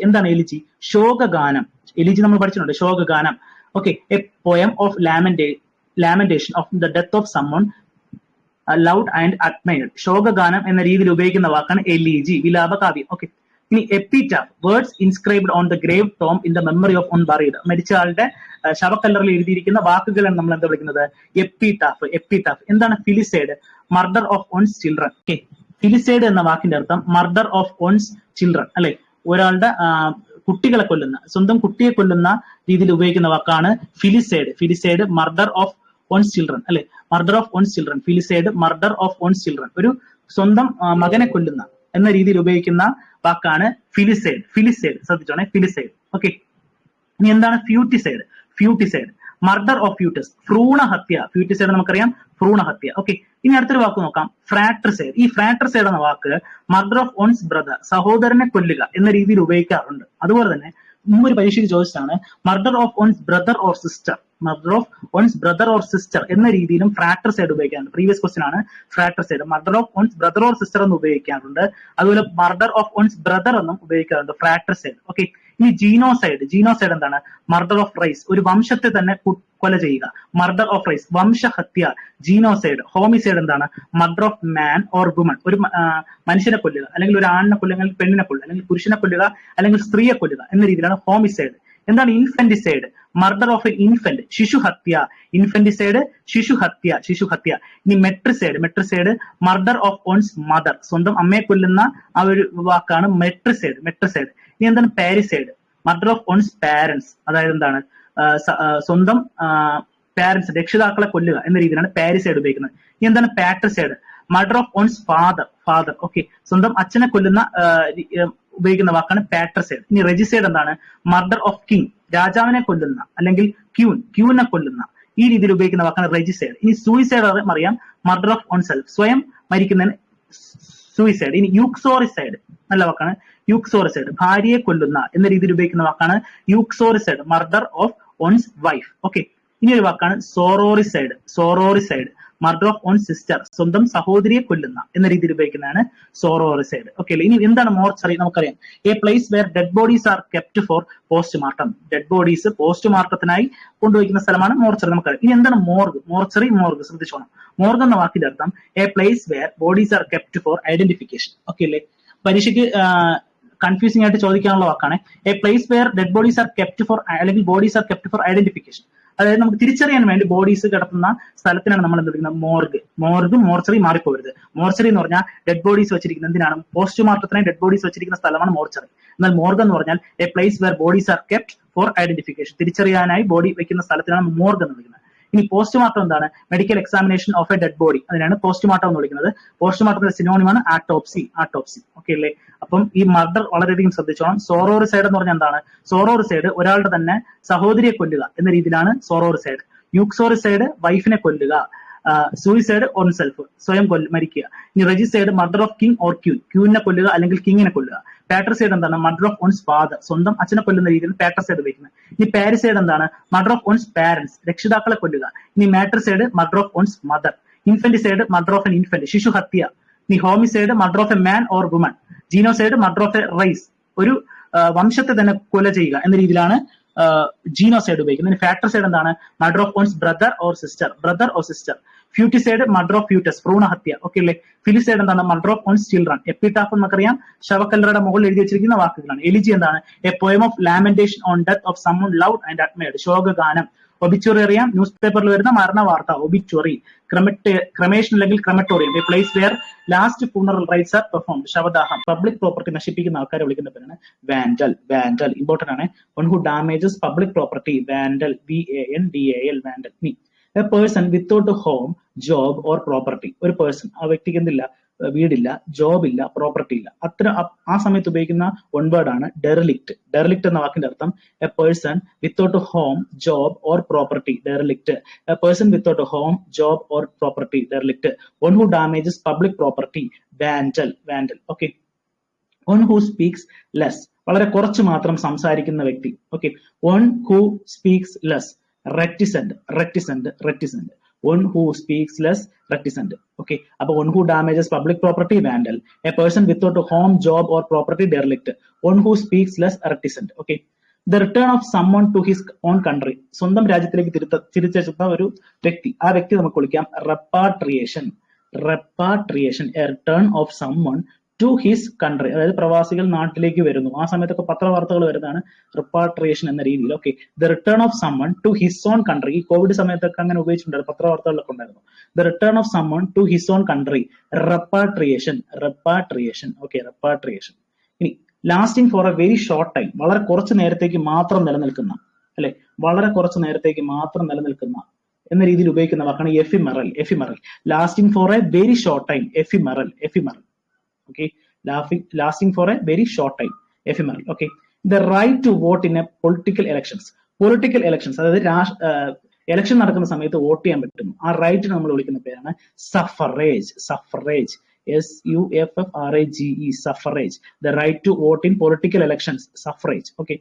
എന്താണ് എലിജി? ശോകഗാനം. എലിജി നമ്മൾ പഠിച്ചിട്ടുണ്ട്, ശോകഗാനം. Okay. A poem of lamentation of the death of someone loved and admired. ശോകഗാനം എന്ന രീതിയിൽ ഉപയോഗിക്കുന്ന വാക്കാണ് എലിജി, വിലാപകാവ്യം. ഓക്കെ. ഇനി epitaph, words inscribed on the grave tomb in the memory of one buried. മരിച്ച ആളുടെ ശവക്കല്ലറിൽ എഴുതിയിരിക്കുന്ന വാക്കുകളാണ് നമ്മൾ എന്താ വിളിക്കുന്നത്? എപ്പിറ്റാഫ്. എന്താണ് filicide? Murder of one's children. Okay. Filicide എന്ന വാക്കിന്റെ അർത്ഥം മർഡർ ഓഫ് ഓൺസ് ചിൽഡ്രൻ, അല്ലെ? ഒരാളുടെ കുട്ടികളെ കൊല്ലുന്ന, സ്വന്തം കുട്ടിയെ കൊല്ലുന്ന രീതിയിൽ ഉപയോഗിക്കുന്ന വാക്കാണ് filicide. Murder of one's children, അല്ലെ? Murder of one's children. Filicide, murder of one's children. ഒരു സ്വന്തം മകനെ കൊല്ലുന്ന എന്ന രീതിയിൽ ഉപയോഗിക്കുന്ന വാക്കാണ് ഫിലിസൈഡ്. ശ്രദ്ധിച്ചോണേ, ഫിലിസൈഡ്. ഓക്കെ. ഇനി എന്താണ് ഫ്യൂട്ടിസൈഡ്? Murder of foetus, ഭ്രൂണഹത്യ. ഫ്യൂട്ടിസൈഡ് നമുക്കറിയാം, ഭ്രൂണഹത്യ. ഓക്കെ. ഇനി അടുത്തൊരു വാക്ക് നോക്കാം, ഫ്രാട്രിസൈഡ്. ഈ ഫ്രാട്രിസൈഡ് എന്ന വാക്ക് മർഡർ ഓഫ് ഓൺസ് ബ്രദർ, സഹോദരനെ കൊല്ലുക എന്ന രീതിയിൽ ഉപയോഗിക്കാറുണ്ട്. അതുപോലെ തന്നെ മുമ്പൊരു പരീക്ഷയ്ക്ക് ചോദിച്ചതാണ് murder of one's brother or sister എന്ന രീതിയിലും ഫ്രാട്രിസൈഡ് ഉപയോഗിക്കാറുണ്ട്. പ്രീവിയസ് ക്വസ്റ്റ്യൻ ആണ് fratricide. Murder of one's brother or sister എന്ന് ഉപയോഗിക്കാറുണ്ട്. അതുപോലെ മർഡർ ഓഫ് ഓൺസ് ബ്രദർ എന്നും ഉപയോഗിക്കാറുണ്ട്, ഫ്രാട്രിസൈഡ്. ഓക്കെ. ഇനി ജീനോസൈഡ് എന്താണ്? മർഡർ ഓഫ് റൈസ്, ഒരു വംശത്തെ തന്നെ കൊല ചെയ്യുക. മർഡർ ഓഫ് റൈസ്, വംശഹത്യ. ജീനോസൈഡ്. ഹോമിസൈഡ് എന്താണ്? Murder of man or woman, ഒരു മനുഷ്യനെ കൊല്ലുക, അല്ലെങ്കിൽ ഒരു ആണിനെ കൊല്ലുക, അല്ലെങ്കിൽ പെണ്ണിനെ കൊല്ലുക, അല്ലെങ്കിൽ പുരുഷനെ കൊല്ലുക, അല്ലെങ്കിൽ സ്ത്രീയെ കൊല്ലുക എന്ന രീതിയിലാണ് ഹോമിസൈഡ്. എന്താണ് infanticide? Murder of a infant, ശിശുഹത്യ. ഇൻഫന്റിസൈഡ്, ശിശുഹത്യ. ഇനി matricide murder of one's mother, സ്വന്തം അമ്മയെ കൊല്ലുന്ന ആ ഒരു വാക്കാണ് മെട്രിസൈഡ്. ഇനി എന്താണ് parricide? Murder of one's parents, അതായത് എന്താണ്? സ്വന്തം പാരന്റ്സ്, രക്ഷിതാക്കളെ കൊല്ലുക എന്ന രീതിയിലാണ് പാരിസൈഡ് ഉപയോഗിക്കുന്നത്. ഇനി എന്താണ് patricide? Murder of one's father. Okay. സ്വന്തം അച്ഛനെ കൊല്ലുന്ന ഉപയോഗിക്കുന്ന വാക്കാണ് പാട്രിസൈഡ്. ഇനി റെജിസൈഡ് എന്താണ്? മർഡർ ഓഫ് കിങ്, രാജാവിനെ കൊല്ലുന്ന അല്ലെങ്കിൽ ക്യൂനെ കൊല്ലുന്ന, ഈ രീതിയിൽ ഉപയോഗിക്കുന്ന വാക്കാണ് റെജിസൈഡ്. ഇനി സൂയിസൈഡ് അറിയാം, മർഡർ ഓഫ് ഓൺ സെൽഫ്, സ്വയം മരിക്കുന്നതിന് സൂയിസൈഡ്. ഇനി യൂക്സോറിസൈഡ്, നല്ല വാക്കാണ് യൂക്സോറിസൈഡ്, ഭാര്യയെ കൊല്ലുന്ന എന്ന രീതിയിൽ ഉപയോഗിക്കുന്ന വാക്കാണ് uxoricide, murder of one's wife. Okay. ഇനി ഒരു വാക്കാണ് sororicide, murder of own sister, സ്വന്തം സഹോദരിയെ കൊല്ലുന്ന എന്ന രീതിയിൽ ഉപയോഗിക്കുന്നതാണ് സോറോറിസൈഡ്. ഓക്കെ അല്ലേ. ഇനി എന്താണ് മോർച്ചറി? നമുക്കറിയാം, a place where dead bodies are kept for postmortem. Dead bodies പോസ്റ്റ്മോർട്ടത്തിനായി കൊണ്ടുവയ്ക്കുന്ന സ്ഥലമാണ് മോർച്ചറി. നമുക്കറിയാം. ഇനി എന്താണ് മോർഗ്? മോർച്ചറി, മോർഗ് ശ്രദ്ധിച്ചോണം. മോർഗ് എന്ന വാക്കിന്റെ അർത്ഥം a place where bodies are kept for identification. Okay അല്ലേ. പരീക്ഷയ്ക്ക് കൺഫ്യൂസിംഗ് ആയിട്ട് ചോദിക്കാനുള്ള വാക്കാണ് a place where dead bodies are kept for, അല്ലെങ്കിൽ bodies are kept for identification. അതായത് നമുക്ക് തിരിച്ചറിയാൻ വേണ്ടി ബോഡീസ് കിടത്തുന്ന സ്ഥലത്തിനാണ് നമ്മൾ എന്ത് വിളിക്കുന്നത്? മോർഗ്. മോർഗ്, മോർച്ചറി മാറിപ്പോരുത്. മോർച്ചറി എന്ന് പറഞ്ഞാൽ ഡെഡ് ബോഡീസ് വെച്ചിരിക്കുന്ന എന്തിനാണ്? പോസ്റ്റ്മോർട്ടത്തിനായി ഡെഡ് ബോഡീസ് വെച്ചിരിക്കുന്ന സ്ഥലമാണ് മോർച്ചറി. എന്നാൽ മോർഗ് എന്ന് പറഞ്ഞാൽ a place where bodies are kept for identification, തിരിച്ചറിയാനായി ബോഡി വെക്കുന്ന സ്ഥലത്തിനാണ് മോർഗ് എന്ന് വിളിക്കുന്നത്. ഇനി പോസ്റ്റ്മോർട്ടം എന്താണ്? Medical examination of a dead body, അതിനാണ് പോസ്റ്റ്മോർട്ടം എന്ന് വിളിക്കുന്നത്. പോസ്റ്റ്മോർട്ടത്തിന്റെ സിനോണിമാണ് ആട്ടോപ്സി. ആട്ടോപ്സി. ഓക്കെ അല്ലേ. അപ്പം ഈ മർഡർ വളരെയധികം ശ്രദ്ധിച്ചോണം. സോറോറിസൈഡ് എന്ന് പറഞ്ഞാൽ എന്താണ്? സോറോറിസൈഡ് ഒരാളുടെ തന്നെ സഹോദരിയെ കൊല്ലുക എന്ന രീതിയിലാണ് സോറോറിസൈഡ്. യൂക്സോറിസൈഡ് വൈഫിനെ കൊല്ലുക. സൂയിസൈഡ് ഓൺ സെൽഫ്, സ്വയം മരിക്കുക. ഇനി regicide murder of king or queen, ക്യൂവിനെ കൊല്ലുക അല്ലെങ്കിൽ കിങ്ങിനെ കൊല്ലുക. പാട്രിസൈഡ് എന്താണ്? മർഡർ ഓഫ് ഓൺസ് ഫാദർ, സ്വന്തം അച്ഛനെ കൊല്ലുന്ന രീതിയിൽ പാട്രിസൈഡ് ഉപയോഗിക്കുന്നത്. ഇനി പാരിസൈഡ് എന്താണ്? മർഡർ ഓഫ് ഓൺസ് പാരന്റ്സ്, രക്ഷിതാക്കളെ കൊല്ലുക. ഇനി matricide murder of one's mother. Infanticide murder of an infant, ശിശു ഹത്യ. ഇനി homicide murder of a man or woman. Genocide murder of a race, ഒരു വംശത്തെ തന്നെ കൊല ചെയ്യുക എന്ന രീതിയിലാണ് ജീനോസൈഡ് ഉപയോഗിക്കുന്നത്. ഫാട്രിസൈഡ് എന്താണ്? Murder of one's brother or sister, brother or sister. Foeticide murder of foetus, ഭ്രൂണഹത്യ. ഓക്കെ അല്ലേ. ഫിലിസൈഡ് എന്താണ്? Murder of one's children. Epitaph നമുക്കറിയാം, ശവക്കല്ലറയുടെ മുകളിൽ എഴുതി വെച്ചിരിക്കുന്ന വാക്കുകളാണ്. എലിജി എന്താണ്? A poem of lamentation on death of someone loved and admired, ശോകഗാനം. ഒബിച്വറി അറിയാം, ന്യൂസ് പേപ്പറിൽ വരുന്ന മരണ വാർത്ത, ഒബിച്വറി. ക്രമേഷൻ അല്ലെങ്കിൽ crematorium, a place where last funeral rites are performed, ശവദാഹം. പബ്ലിക് പ്രോപ്പർട്ടി നശിപ്പിക്കുന്ന ആൾക്കാരെ വിളിക്കുന്ന പേരാണ് വാൻഡൽ. വാൻഡൽ ഇമ്പോർട്ടന്റ് ആണ്. One who damages public property, vandal, VANDAL, vandal. A person without home, job or property, ഒരു person, ആ വ്യക്തിക്ക് എന്തില്ല? വീടില്ല, ജോബ് ഇല്ല, പ്രോപ്പർട്ടി ഇല്ല. ആ സമയത്ത് ഉപയോഗിക്കുന്ന വൺ വേർഡ് ആണ് ഡെറിലിക്റ്റ്. ഡെറിലിക്റ്റ് എന്ന വാക്കിന്റെ അർത്ഥം a person without home, job or property, derelict. A person without home, job or property, derelict. One who damages public property, vandal, vandal. Okay. One who speaks less, വളരെ കുറച്ച് മാത്രം സംസാരിക്കുന്ന വ്യക്തി. Okay. One who speaks less, reticent, reticent, reticent. One who speaks less, reticent. Okay. അപ്പോൾ one who damages public property, vandal. A person without a home, job or property, derelict. One who speaks less, reticent. Okay. The return of someone to his own country. സ്വന്തം രാജ്യത്തിലേക്ക് തിരിച്ചെത്തുന്ന ഒരു വ്യക്തി, ആ വ്യക്തി നമുക്ക് വിളിക്കാം repatriation. Repatriation, a return of someone to his country. അതായത് പ്രവാസികൾ നാട്ടിലേക്ക് വരുന്നു. ആ സമയത്തൊക്കെ പത്രവാർത്തകൾ വരുന്നതാണ് റിപ്പാട്രിയേഷൻ എന്ന രീതിയിൽ. Okay. The return of someone to his own country. ഈ കോവിഡ് സമയത്തൊക്കെ അങ്ങനെ ഉപയോഗിച്ചിട്ടുണ്ടായിരുന്നു, പത്രവാർത്തകളിലൊക്കെ ഉണ്ടായിരുന്നു. The return of someone to his own country, repatriation, repatriation. Okay, repatriation. ഇനി lasting for a very short time, വളരെ കുറച്ച് നേരത്തേക്ക് മാത്രം നിലനിൽക്കുന്ന, അല്ലെ, വളരെ കുറച്ച് നേരത്തേക്ക് മാത്രം നിലനിൽക്കുന്ന എന്ന രീതിയിൽ ഉപയോഗിക്കുന്ന വാക്കാണ് ephemeral. Ephemeral, lasting for a very short time, ephemeral, ephemeral. Okay, lasting for a very short time, ephemeral. Okay. The right to vote in a political elections. Political elections, അതായത് election നടക്കുന്ന സമയത്ത് വോട്ട് ചെയ്യാൻ പറ്റും. ആ right നമ്മൾ വിളിക്കുന്ന പേരാണ് suffrage. Suffrage, SUFFRAGE, suffrage. The right to vote in political elections, suffrage. Okay.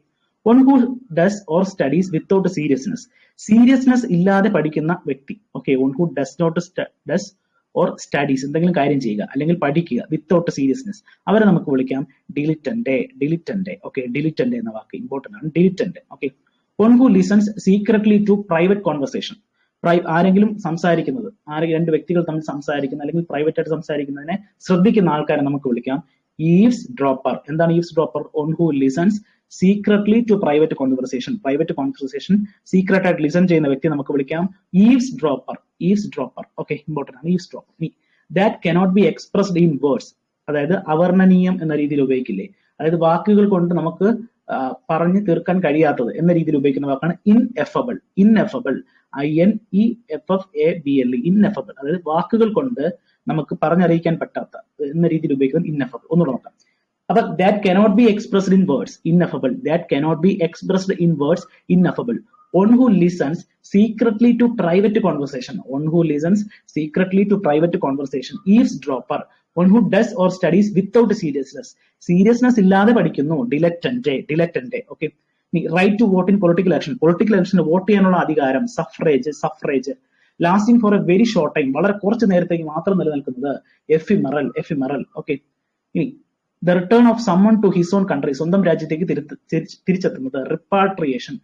One who does or studies without seriousness. Seriousness ഇല്ലാതെ പഠിക്കുന്ന വ്യക്തി. Okay. One who does or studies, എന്തെങ്കിലും കാര്യം ചെയ്യുക അല്ലെങ്കിൽ പഠിക്കുക വിത്തൗട്ട് സീരിയസ്നെസ്, അവരെ നമുക്ക് വിളിക്കാം ഡിലിറ്റന്റ്. ഡിലിറ്റന്റ്. ഓക്കെ. ഡിലിറ്റന്റ് എന്ന വാക്ക് ഇമ്പോർട്ടന്റ് ആണ്. Dilettante. Okay. One who listens secretly to private conversation. ആരെങ്കിലും സംസാരിക്കുന്നത്, രണ്ട് വ്യക്തികൾ തമ്മിൽ സംസാരിക്കുന്ന അല്ലെങ്കിൽ പ്രൈവറ്റ് ആയിട്ട് സംസാരിക്കുന്നതിനെ ശ്രദ്ധിക്കുന്ന ആൾക്കാരെ നമുക്ക് വിളിക്കാം ഈവ്സ് ഡ്രോപ്പർ. എന്താണ് eavesdropper? One who listens secretly to private conversation. Private conversation secret ആയിട്ട് ലിസൺ ചെയ്യുന്ന വ്യക്തി നമുക്ക് വിളിക്കാം eavesdropper. Eavesdropper. Okay, important ആണ് eavesdropper. That cannot be expressed in words, അതായത് അവർണ്ണനീയം എന്ന രീതിയിൽ ഉപയോഗിക്കില്ലേ, അതായത് വാക്കുകൾ കൊണ്ട് നമുക്ക് പറഞ്ഞു തീർക്കാൻ കഴിയാത്തത് എന്ന രീതിയിൽ ഉപയോഗിക്കുന്ന വാക്കാണ് ഇൻഎഫബിൾ. ഇൻഎഫബിൾ, INEFFABLE, ഇൻഎഫബിൾ, അതായത് വാക്കുകൾ കൊണ്ട് നമുക്ക് പറഞ്ഞറിയിക്കാൻ പറ്റാത്ത എന്ന രീതിയിൽ ഉപയോഗിക്കുന്നത് ഇൻഎഫബിൾ. ഒന്നുകൂടെ നോക്കാം. അപ്പൊ that cannot be expressed in words, ineffable. That cannot be expressed in words, ineffable. One who listens secretly to private conversation. One who listens secretly to private conversation, eavesdropper. One who does or studies without seriousness. Seriousness illade padikkunnu, dilettante. Dilettante. Okay. Right to vote in political action. Political action vote cheyanulla adhikaram, suffrage. Suffrage. Lasting for a very short time, വളരെ കുറച്ച് നേരത്തേക്ക് മാത്രം നിലനിൽക്കുന്നത് ephemeral. Okay, ഇനി the return of someone to his own country, സ്വന്തം രാജ്യത്തേക്ക് തിരിച്ചെത്തുന്നത് repatriation.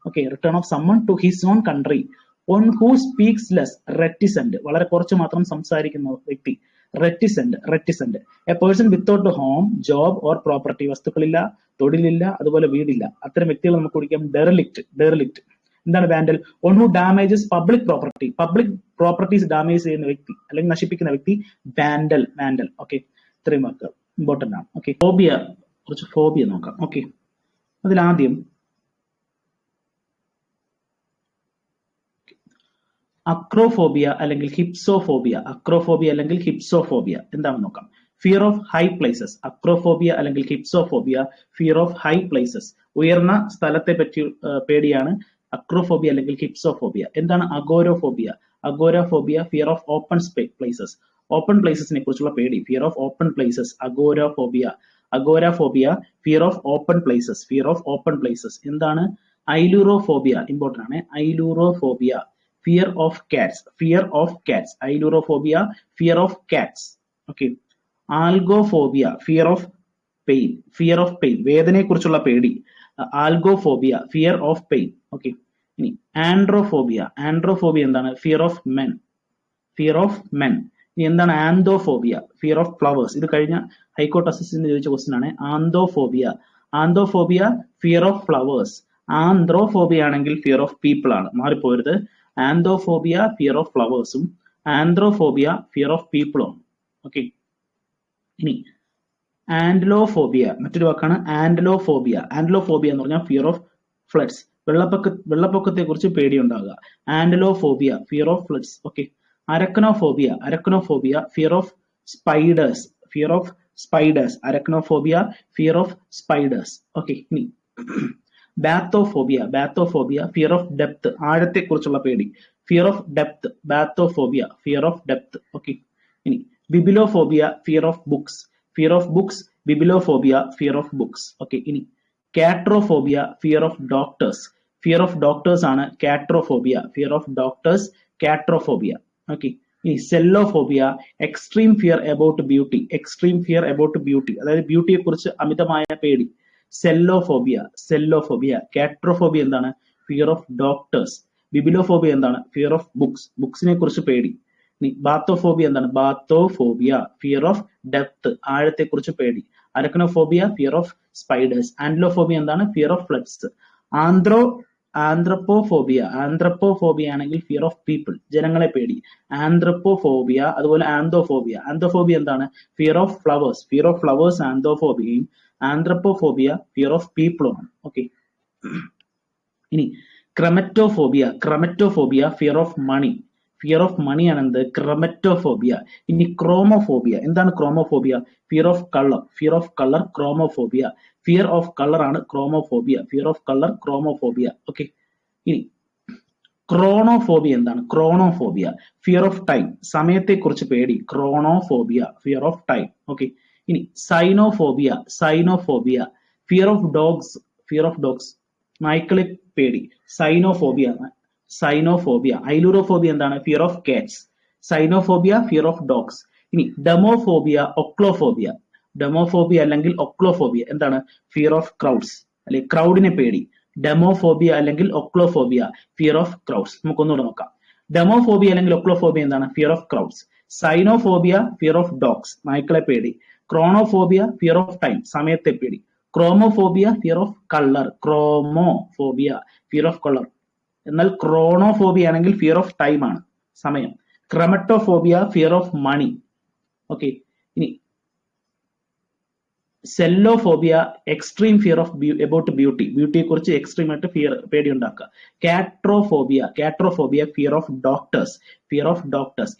Okay, return of someone to his own country. One who speaks less, reticent, വളരെ കുറച്ച് മാത്രം സംസാരിക്കുന്ന വ്യക്തി, reticent. A person without home, job or property, വസ്തുക്കളില്ല, തൊഴിലില്ല, അതുപോലെ വീടില്ല, അത്തരം വ്യക്തികൾ നമുക്ക് കുടിക്കാം ഡെറിലിക്റ്റ്. എന്താണ് vandal? One who damages public properties damage ചെയ്യുന്ന വ്യക്തി അല്ലെങ്കിൽ നശിപ്പിക്കുന്ന വ്യക്തി വാൻഡൽ. ഓക്കെ, ഇത്രയും വാക്കുകൾ ഇമ്പോർട്ടന്റ് ആണ്. ഓക്കെ, കുറച്ച് ഫോബിയ നോക്കാം. ഓക്കെ, അതിലാദ്യം അക്രോഫോബിയ അല്ലെങ്കിൽ ഹിപ്സോഫോബിയ എന്താണെന്ന് നോക്കാം. Fear of high places, acrophobia അല്ലെങ്കിൽ hypsophobia, fear of high places, ഉയർന്ന സ്ഥലത്തെ പറ്റി പേടിയാണ് അക്രോഫോബിയ അല്ലെങ്കിൽ ഹിപ്സോഫോബിയ. എന്താണ് agoraphobia? Fear of open places, open പ്ലേസസിനെ കുറിച്ചുള്ള പേടി, fear of open places, agoraphobia, fear of open places. എന്താണ് ഐലൂറോഫോബിയ? ഇമ്പോർട്ടന്റ് ആണ്. Ailurophobia, fear of cats, ailurophobia, fear of cats. Okay, algophobia, fear of pain, വേദനയെ കുറിച്ചുള്ള പേടി, algophobia, fear of pain. Okay, ഇനി androphobia എന്താണ്? Fear of men. ഇനി എന്താണ് ആന്തോഫോബിയ? Fear of flowers. ഇത് കഴിഞ്ഞ ഹൈക്കോർട്ട് അസിസ്റ്റന്റ് ചോദിച്ച ക്വസ്റ്റ്യൻ ആണ്. Anthophobia, fear of flowers. Anthrophobia ആണെങ്കിൽ ഫിയർ ഓഫ് പീപ്പിൾ ആണ്, മാറിപ്പോരുത്. ആന്തോഫോബിയ ഫിയർ ഓഫ് ഫ്ലവേഴ്സും ആന്ത്രോഫോബിയ ഫിയർ ഓഫ് പീപ്പിളും. ഓക്കെ, ഇനി ആൻഡലോഫോബിയ, മറ്റൊരു വാക്കാണ് ആൻഡലോഫോബിയ എന്ന് പറഞ്ഞാൽ ഫിയർ ഓഫ് ഫ്ലഡ്സ്, വെള്ളപ്പൊക്കത്തെ കുറിച്ച് പേടിയുണ്ടാകുക. Antlophobia, fear of floods. Okay, arachnophobia, fear of spiders. Arachnophobia, fear of spiders. Okay, ഇനി ബാത്തോഫോബിയ, ഫിയർ ഓഫ് ഡെപ്ത്, ആഴത്തെ കുറിച്ചുള്ള പേടി, fear of depth, bathophobia, fear of depth. Okay, ഇനി bibliophobia, fear of books, bibliophobia, fear of books. Okay, ഇനി iatrophobia, fear of doctors ആണ് iatrophobia, fear of doctors, iatrophobia. Okay, ഇനി സെല്ലോഫോബിയ, extreme fear about beauty, അതായത് ബ്യൂട്ടിയെ കുറിച്ച് അമിതമായ പേടി, സെല്ലോഫോബിയ. കാട്രോഫോബിയ എന്താണ്? Fear of doctors. ബിബിലോഫോബിയ എന്താണ്? ഫിയർ ഓഫ് ബുക്സിനെ കുറിച്ച് പേടി. ഇനി ബാത്തോഫോബിയ എന്താണ്? ഫിയർ ഓഫ് ഡെപ്ത്, ആഴത്തെ കുറിച്ച് പേടി. അരക്നോഫോബിയ, ഫിയർ ഓഫ് സ്പൈഡേഴ്സ്. ആൻഡലോഫോബിയ എന്താണ്? Fear of floods. ആന്ത്രപ്പോഫോബിയ ആണെങ്കിൽ ഫിയർ ഓഫ് പീപ്പിൾ, ജനങ്ങളെ പേടി. ആന്ത്രപ്പോഫോബിയ, അതുപോലെ ആന്തോഫോബിയ എന്താണ്? ഫിയർ ഓഫ് ഫ്ലവേഴ്സ് ആന്തോഫോബിയയും, ആന്ത്രപ്പോഫോബിയ ഫിയർ ഓഫ് പീപ്പിളുമാണ്. ഓക്കെ, ഇനി ക്രമറ്റോഫോബിയ, ഫിയർ ഓഫ് മണി ആണ് എന്ത്? ക്രമറ്റോഫോബിയ. ഇനി ക്രോമോഫോബിയ, എന്താണ് chromophobia? Fear of colour, chromophobia. Fear of colour ആണ് ക്രോമോഫോബിയ, ഓക്കെ. ഇനി ക്രോണോഫോബിയ എന്താണ്? ഫിയർ ഓഫ് ടൈം, സമയത്തെ കുറിച്ച് പേടി, chronophobia, fear of time. Okay, ഇനി സൈനോഫോബിയ, ഫിയർ ഓഫ് ഡോഗ്സ്, നായ്ക്കളെ പേടി, സൈനോഫോബിയ. ഐലൂറോഫോബിയ എന്താണ്? Fear of cats. Cynophobia, fear of dogs. ഇനി ഡെമോഫോബിയ, അല്ലെങ്കിൽ ഒക്ലോഫോബിയ എന്താണ്? ഫിയർ ഓഫ് ക്രൗഡ്സ്, അല്ലെങ്കിൽ ക്രൗഡിനെ പേടി. ഡെമോഫോബിയ അല്ലെങ്കിൽ ഒക്ലോഫോബിയ, ഫിയർ ഓഫ് ക്രൗഡ്സ്. നമുക്കൊന്നുകൂടെ നോക്കാം. ഡെമോഫോബിയ അല്ലെങ്കിൽ ഒക്ലോഫോബിയ എന്താണ്? Fear of crowds. Cynophobia, fear of dogs, നായ്ക്കളെ പേടി. ക്രോണോഫോബിയ, ഫിയർ ഓഫ് ടൈം, സമയത്തെ പേടി. Chromophobia, fear of colour, fear of colour. എന്നാൽ ക്രോണോഫോബിയ ആണെങ്കിൽ ഫിയർ ഓഫ് ടൈം ആണ്, സമയം. Chrematophobia, fear of money. Okay, ഇനി സെല്ലോഫോബിയ, എക്സ്ട്രീം ഫിയർ ഓഫ് അബൌട്ട് ബ്യൂട്ടിയെ കുറിച്ച് എക്സ്ട്രീം ആയിട്ട് പേടി ഉണ്ടാക്കുക. കാട്രോഫോബിയ, ഫിയർ ഓഫ് ഡോക്ടേഴ്സ്.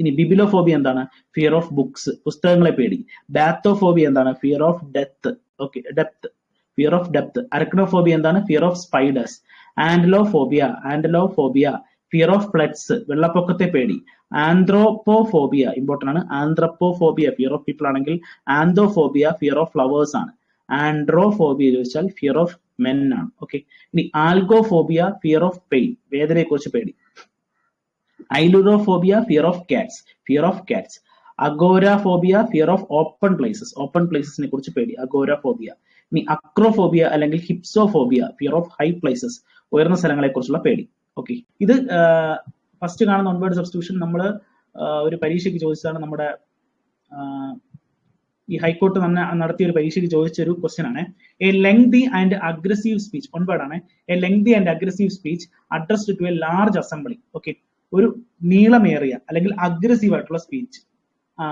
ഇനി ബിബിലോഫോബിയ എന്താണ്? ഫിയർ ഓഫ് ബുക്സ്, പുസ്തകങ്ങളെ പേടി. ബാത്തോഫോബിയ എന്താണ്? Fear of death, okay, fear of depth. Arachnophobia എന്താണ്? Fear of spiders. Antlophobia, fear of floods, വെള്ളപ്പൊക്കത്തെ പേടി. ആന്ത്രോപ്പോഫോബിയ, ഇമ്പോർട്ടന്റ് ആണ്. ആന്ത്രപ്പോഫോബിയ ഫിയർ ഓഫ് പീപ്പിൾ ആണെങ്കിൽ, ആന്തോഫോബിയ ഫിയർ ഓഫ് ഫ്ലവേഴ്സ് ആണ്. ആൻഡ്രോഫോബിയ ചോദിച്ചാൽ ഫിയർ ഓഫ് മെൻ ആണ്. ഓക്കെ, ഇനി ആൽഗോഫോബിയ, ഫിയർ ഓഫ് പെയിൻ, വേദനയെ കുറിച്ച് പേടി. Ailurophobia, fear of cats. Fear of cats. Agoraphobia, fear of open places. Open places ne kuriച്ച് പേടി. Agoraphobia. ഇനി acrophobia അല്ലെങ്കിൽ hypsophobia, fear of high places. ഉയർന്ന സ്ഥലങ്ങളെ കുറിച്ചുള്ള പേടി. ഓക്കെ, ഇത് ഫസ്റ്റ് കാണുന്ന ഓൺവേർഡ് സബ്സ്റ്റിറ്റ്യൂഷൻ നമ്മൾ ഒരു പരീക്ഷയ്ക്ക് ചോദിച്ചതാണ്. നമ്മുടെ ഈ ഹൈക്കോർട്ട് തന്നെ നടത്തിയ ഒരു പരീക്ഷയ്ക്ക് ചോദിച്ച ഒരു ക്വസ്റ്റ്യൻ ആണ്. A lengthy and aggressive speech, onward ആണ്. A lengthy and aggressive speech addressed to a large assembly. Okay, ഒരു നീളമേറിയ അല്ലെങ്കിൽ അഗ്രസീവ് ആയിട്ടുള്ള സ്പീച്ച്,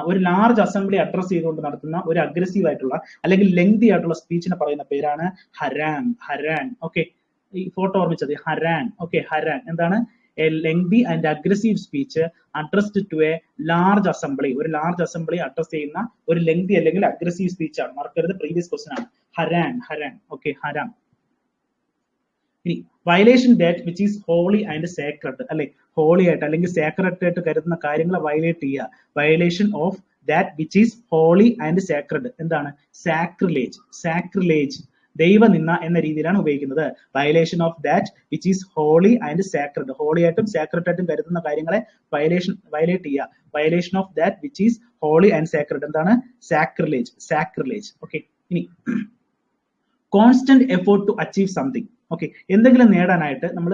ഒരു ലാർജ് അസംബ്ലി അഡ്രസ് ചെയ്തുകൊണ്ട് നടത്തുന്ന ഒരു അഗ്രസീവ് ആയിട്ടുള്ള അല്ലെങ്കിൽ ലെങ്തി ആയിട്ടുള്ള സ്പീച്ചിനെ പറയുന്ന പേരാണ് ഹരാൻ. ഹരാൻ. ഓക്കെ, ഈ ഫോട്ടോ ഓർമ്മിച്ചത് ഹരാൻ. ഓക്കെ, ഹരാൻ എന്താണ്? A lengthy and aggressive speech addressed to a large assembly. ഒരു ലാർജ് അസംബ്ലി അഡ്രസ് ചെയ്യുന്ന ഒരു ലെങ്തി അല്ലെങ്കിൽ അഗ്രസീവ് സ്പീച്ച് ആണ്. മറക്കരുത്, പ്രീവിയസ് ക്വസ്റ്റൻ ആണ്. ഹരാൻ. ഹരാൻ. Okay, harangue. ഇനി violation that which is holy and sacred, അല്ലെ, ഹോളി ആയിട്ട് അല്ലെങ്കിൽ സേക്രഡ് ആയിട്ട് കരുതുന്ന കാര്യങ്ങളെ വയലേറ്റ് ചെയ്യുക. Violation of that which is holy and sacred എന്താണ്? സാക്രിലേജ്. സാക്രിലേജ്, ദൈവനിന്ദ എന്ന രീതിയിലാണ് ഉപയോഗിക്കുന്നത്. Violation of that which is holy and sacred. Holy ആയിട്ടും സാക്രഡ് ആയിട്ടും കരുതുന്ന കാര്യങ്ങളെ വയലേറ്റ് ചെയ്യുക. Violation of that which is holy and sacred എന്താണ്? സാക്രിലേജ്. സാക്രിലേജ്. ഓക്കെ, ഇനി constant effort to achieve something. Okay, എന്തെങ്കിലും നേടാനായിട്ട് നമ്മൾ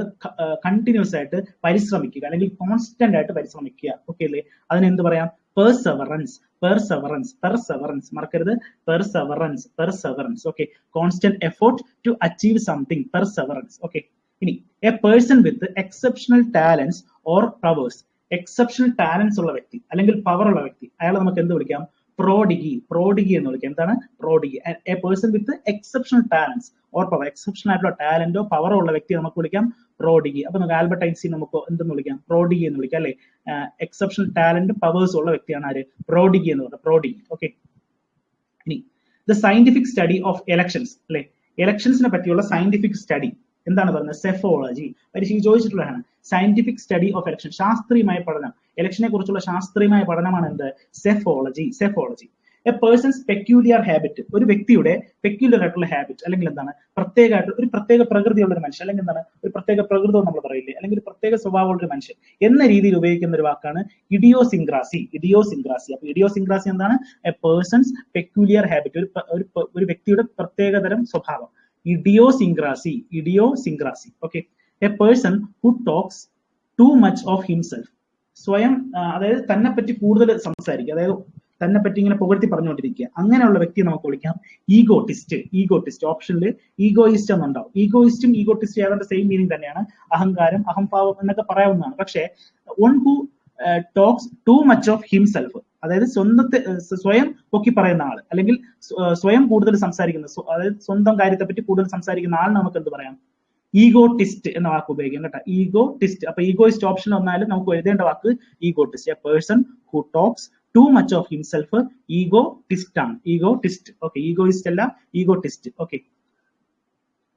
കണ്ടിന്യൂസ് ആയിട്ട് പരിശ്രമിക്കുക അല്ലെങ്കിൽ കോൺസ്റ്റന്റ് ആയിട്ട് പരിശ്രമിക്കുക. ഓക്കെ അല്ലേ? അതിന് എന്ത് പറയാം? പെർസെവറൻസ്. പെർസെവറൻസ്. പെർസെവറൻസ് മറക്കരുത്. Perseverance. Perseverance. Okay, constant effort to achieve something. Perseverance. Okay, ഇനി a person with exceptional talents or powers. Exceptional talents ഉള്ള വ്യക്തി അല്ലെങ്കിൽ പവർ ഉള്ള വ്യക്തി, അയാളെ നമുക്ക് എന്ത് വിളിക്കാം? പ്രോഡിഗി. പ്രോഡിഗി എന്ന് വിളിക്കാം. എന്താണ്? Prodigy. A person with exceptional talents or power. Exceptional ആയിട്ടുള്ള ടാലന്റോ പവറോ ഉള്ള വ്യക്തിയെ നമുക്ക് വിളിക്കാം പ്രോഡിഗി. അപ്പൊ നമുക്ക് ആൽബർട്ട് ഐൻസ്റ്റീൻ നമുക്ക് എന്തെന്ന് വിളിക്കാം? പ്രോഡിഗി എന്ന് വിളിക്കാം, അല്ലെ? എക്സെപ്ഷണൽ ടാലന്റ് പവേഴ്സ് ഉള്ള വ്യക്തിയാണ് ആര്? പ്രോഡിഗി എന്ന് പറയുന്നത്. പ്രോഡിഗി. ഓക്കെ, ഇനി the scientific study of elections, അല്ലെ? എലക്ഷൻസിനെ പറ്റിയുള്ള സയന്റിഫിക് സ്റ്റഡി എന്താണ് പറയുന്നത്? സെഫോളജി. പരീക്ഷയ്ക്ക് ചോദിച്ചിട്ടുള്ളതാണ്. സയന്റിഫിക് സ്റ്റഡി ഓഫ് എലക്ഷൻ, ശാസ്ത്രീയമായ പഠനം. ഇലക്ഷനെ കുറിച്ചുള്ള ശാസ്ത്രീയമായ പഠനമാണ് എന്ത്? Psephology. Psephology. A person's peculiar habit, ഒരു വ്യക്തിയുടെ പെക്യൂലിയർ ആയിട്ടുള്ള ഹാബിറ്റ് അല്ലെങ്കിൽ എന്താണ്? പ്രത്യേകമായിട്ട് ഒരു പ്രത്യേക പ്രകൃതിയുള്ള ഒരു മനുഷ്യൻ, അല്ലെങ്കിൽ എന്താണ്? ഒരു പ്രത്യേക പ്രകൃതം നമ്മൾ പറയില്ലേ, അല്ലെങ്കിൽ ഒരു പ്രത്യേക സ്വഭാവമുള്ള ഒരു മനുഷ്യൻ എന്ന രീതിയിൽ ഉപയോഗിക്കുന്ന ഒരു വാക്കാണ് ഇഡിയോസിൻക്രാസി. ഇഡിയോസിൻക്രാസി. അപ്പൊ ഇഡിയോസിൻക്രാസി എന്താണ്? എ പേഴ്സൺസ് പെക്യൂലിയർ ഹാബിറ്റ്, ഒരു വ്യക്തിയുടെ പ്രത്യേകതരം സ്വഭാവം. Idiosyncrasy. Idiosyncrasy. Okay, a person who talks too much of himself. സ്വയം, അതായത് തന്നെ പറ്റി കൂടുതൽ സംസാരിക്കുക, അതായത് തന്നെ പറ്റി ഇങ്ങനെ പുകഴ്ത്തി പറഞ്ഞുകൊണ്ടിരിക്കുക, അങ്ങനെയുള്ള വ്യക്തിയെ നമുക്ക് വിളിക്കാം ഈഗോട്ടിസ്റ്റ്. ഈഗോട്ടിസ്റ്റ്. ഓപ്ഷനിൽ ഈഗോയിസ്റ്റ് എന്നുണ്ടാവും. ഈഗോയിസ്റ്റും ഈഗോട്ടിസ്റ്റ് ഏതാണ്ട് സെയിം മീനിങ് തന്നെയാണ്. അഹങ്കാരം, അഹംഭാവം എന്നൊക്കെ പറയാവുന്നതാണ്. പക്ഷേ one who talks too much of himself, അതായത് സ്വയം പൊക്കി പറയുന്ന ആള് അല്ലെങ്കിൽ സ്വയം കൂടുതൽ സംസാരിക്കുന്ന, അതായത് സ്വന്തം കാര്യത്തെ പറ്റി കൂടുതൽ സംസാരിക്കുന്ന ആൾ നമുക്ക് എന്ത് പറയാം? ഈഗോട്ടിസ്റ്റ് എന്ന വാക്ക് ഉപയോഗിക്കാം കേട്ടോ. ഈഗോട്ടിസ്റ്റ്. അപ്പൊ ഈഗോയിസ്റ്റ് ഓപ്ഷൻ വന്നാലും നമുക്ക് എഴുതേണ്ട വാക്ക് egotist. A person who talks too much of himself egotist ആണ്. ഈഗോട്ടിസ്റ്റ്. ഓക്കെ, ഈഗോയിസ്റ്റ് അല്ല, ഈഗോട്ടിസ്റ്റ്. ഓക്കെ,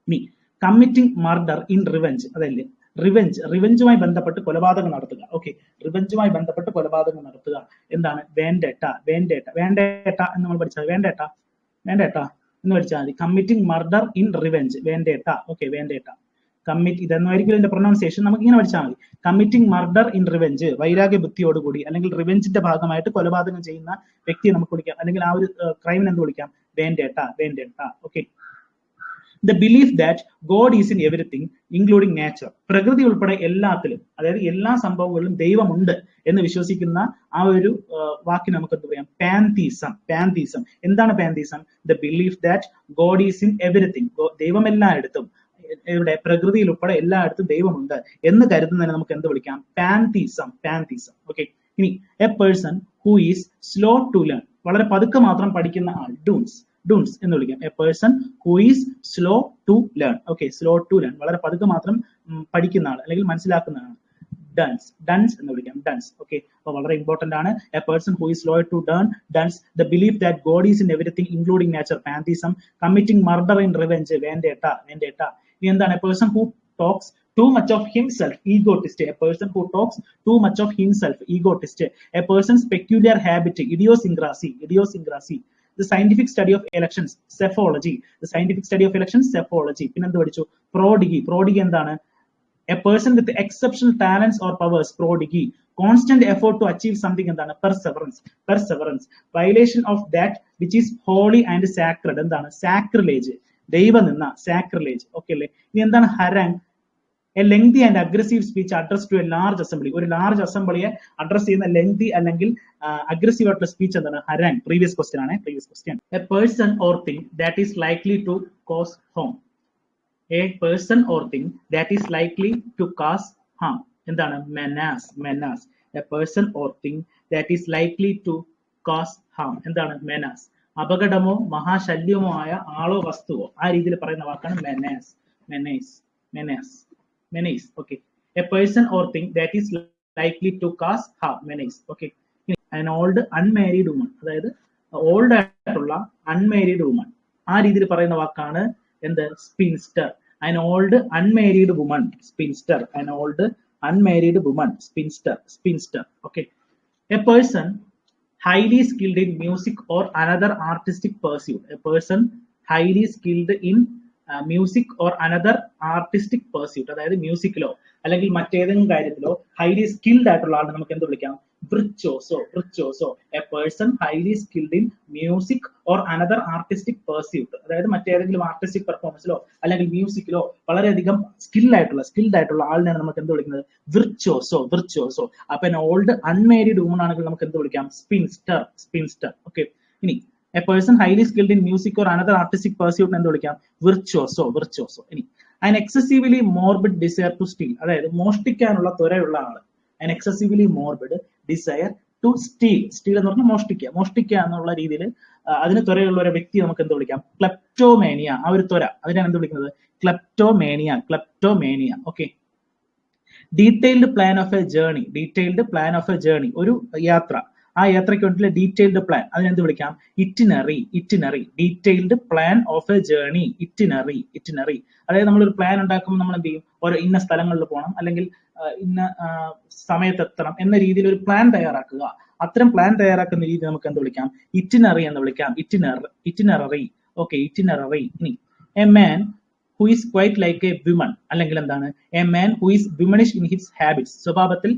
ഇനി കമ്മിറ്റിംഗ് മർഡർ ഇൻ റിവെഞ്ച്, അതല്ലേ? റിവെഞ്ച്. റിവെഞ്ചുമായി ബന്ധപ്പെട്ട് കൊലപാതകം നടത്തുക. ഓക്കെ, റിവെഞ്ചുമായി ബന്ധപ്പെട്ട് കൊലപാതകം നടത്തുക എന്താണ്? വേണ്ടേട്ട. വേണ്ടേട്ട. വേണ്ടേട്ട എന്ന് നമ്മൾ പഠിച്ചാൽ വേണ്ടേട്ട. വേണ്ടേട്ട എന്ന് പഠിച്ചാൽ മതി. Committing murder in revenge. Vendetta. Okay, vendetta. Commit, ഇതെന്നായിരിക്കും ഇതിന്റെ പ്രൊനൗൺസിയേഷൻ, നമുക്ക് ഇങ്ങനെ പഠിച്ചാൽ മതി. കമ്മിറ്റിംഗ് മർഡർ ഇൻ റിവെഞ്ച്, വൈരാഗ്യ ബുദ്ധിയോടുകൂടി അല്ലെങ്കിൽ റിവെഞ്ചിന്റെ ഭാഗമായിട്ട് കൊലപാതകം ചെയ്യുന്ന വ്യക്തിയെ നമുക്ക് വിളിക്കാം, അല്ലെങ്കിൽ ആ ഒരു ക്രൈമിനെ എന്ത് വിളിക്കാം? Vendetta. Vendetta. Okay, the belief that God is in everything including nature. പ്രകൃതി ഉൾപ്പെടെ എല്ലാത്തിലും, അതായത് എല്ലാ സംഭവങ്ങളിലും ദൈവമുണ്ട് എന്ന് വിശ്വസിക്കുന്ന ആ ഒരു വാക്കിന് നമുക്ക് എന്ത് പറയാം? പാൻതീസം. പാൻതീസം. എന്താണ് pantheism? The belief that God is in everything, ദൈവം എല്ലായിടത്തും, ഇവിടെ പ്രകൃതിയിൽ ഉൾപ്പെടെ എല്ലായിടത്തും ദൈവമുണ്ട് എന്ന് കരുതുന്നതിനെ നമുക്ക് എന്ത് വിളിക്കാം? പാൻതീസം. പാൻതീസം. ഓക്കെ, ഇനി a person who is slow to learn, വളരെ പതുക്കെ മാത്രം പഠിക്കുന്ന ആൾ. ഡൂൺസ്. ഡൂൺസ് എന്ന് വിളിക്കാം. A person who is slow to learn. Okay, slow to learn, വളരെ പതുക്കെ മാത്രം പഠിക്കുന്ന ആൾ അല്ലെങ്കിൽ മനസ്സിലാക്കുന്ന ആൾ. ഡൺസ്. ഡൺസ് എന്ന് വിളിക്കാം. ഡൺസ്. ഓക്കെ, അപ്പൊ വളരെ ഇമ്പോർട്ടന്റ് ആണ്. A person who is slow to learn. Dunce. The belief that God is in everything including nature. Pantheism. Committing murder in revenge. Vendetta. Vendetta. ഇനി എന്താണ്? A person who talks too much of himself, egotist. A person who talks too much of himself, egotist. A person's peculiar habit, idiosyncrasy. Idiosyncrasy. The scientific study of elections, cephology. The scientific study of elections, cephology. പിന്നെ എന്ത് പഠിച്ചു? പ്രോഡിഗി. പ്രോഡിഗി എന്താണ്? A person with exceptional talents or powers, prodigy, constant effort to achieve something എന്താണ് perseverance, violation of that which is holy and sacred എന്താണ് sacrilege, ദൈവനിന്ദ sacrilege. Okay അല്ലേ? ഇനി എന്താണ് harangue? A lengthy and aggressive speech addressed to a large assembly. ഒരു large അസംബ്ലിയെ address ചെയ്യുന്ന lengthy അല്ലെങ്കിൽ aggressive ആയിട്ടുള്ള speech എന്താണ്? harangue. Previous question ആണ്. A person or thing that is likely to cause harm. A person or thing that is likely to cause harm എന്താണ്? menace. A person or thing that is likely to cause harm എന്താണ്? menace. അപകടമോ മഹാശല്യമോ ആയ ആളോ വസ്തുവോ ആ രീതിയിൽ പറയുന്ന വാക്കാണ് menace. Okay. A person or thing that is likely to cause harm, menace. Okay. An old unmarried woman, അതായത് old ആയിട്ടുള്ള unmarried woman ആ രീതിയിൽ പറയുന്ന വാക്കാണ് എന്ത്? spinster. An old unmarried woman, spinster. An old unmarried woman, spinster. Okay. A person highly skilled in music or another artistic pursuit. A person highly skilled in music or another artistic pursuit. അതായത് മ്യൂസിക്കിലോ അല്ലെങ്കിൽ മറ്റേതെങ്കിലും കാര്യത്തിലോ highly skilled ആയിട്ടുള്ള ആളിനെ നമുക്ക് എന്ത് വിളിക്കാം? virtuoso. A person highly skilled in music or another artistic pursuit. അതായത് മറ്റേതെങ്കിലും ആർട്ടിസ്റ്റിക് പെർഫോമൻസിലോ അല്ലെങ്കിൽ മ്യൂസിക്കിലോ വളരെയധികം സ്കിൽഡ് ആയിട്ടുള്ള ആളിനെയാണ് നമുക്ക് എന്ത് വിളിക്കുന്നത്? virtuoso. അപ്പൊ ഓൾഡ് അൺമാരീഡ് വുമൺ ആണെങ്കിൽ നമുക്ക് എന്ത് വിളിക്കാം? spinster. ഓക്കെ. ഇനി a person highly skilled in music or another artistic pursuit എന്ത് വിളിക്കാം? virtuoso. ഇനി an excessively morbid desire to steal, അതായത് മോഷ്ടിക്കാനുള്ള ത്വരയുള്ള ആള്. an excessively morbid desire to steal എന്ന് പറഞ്ഞാൽ മോഷ്ടിക്കുക എന്നുള്ള രീതിയിൽ അതിന് ത്വരയുള്ള ഒരു വ്യക്തി നമുക്ക് എന്ത് വിളിക്കാം? ക്ലെപ്റ്റോമേനിയ. ആ ഒരു ത്വര അതിനാണ് എന്ത് വിളിക്കുന്നത്? Kleptomania. Okay. Detailed plan of a journey, ഒരു യാത്ര. ആ യാത്രയ്ക്ക് വേണ്ടിയിട്ടുള്ള ഡീറ്റെയിൽഡ് പ്ലാൻ അതിനെന്ത് വിളിക്കാം? Itinerary. Detailed plan of a journey, itinerary. അതായത് നമ്മളൊരു പ്ലാൻ ഉണ്ടാക്കുമ്പോൾ നമ്മൾ എന്ത് ചെയ്യും? ഓരോ ഇന്ന സ്ഥലങ്ങളിൽ പോകണം അല്ലെങ്കിൽ ഇന്ന സമയത്തെത്തണം എന്ന രീതിയിൽ ഒരു പ്ലാൻ തയ്യാറാക്കുക. അത്തരം പ്ലാൻ തയ്യാറാക്കുന്ന രീതി നമുക്ക് എന്ത് വിളിക്കാം? ഇറ്റിനറി എന്ന് വിളിക്കാം. ഇറ്റിനറി. ഓക്കെ. ഇറ്റിനറി. ഇനി a man who is quite like a woman അല്ലെങ്കിൽ എന്താണ്? A man who is womanish in his habits. സ്വഭാവത്തിൽ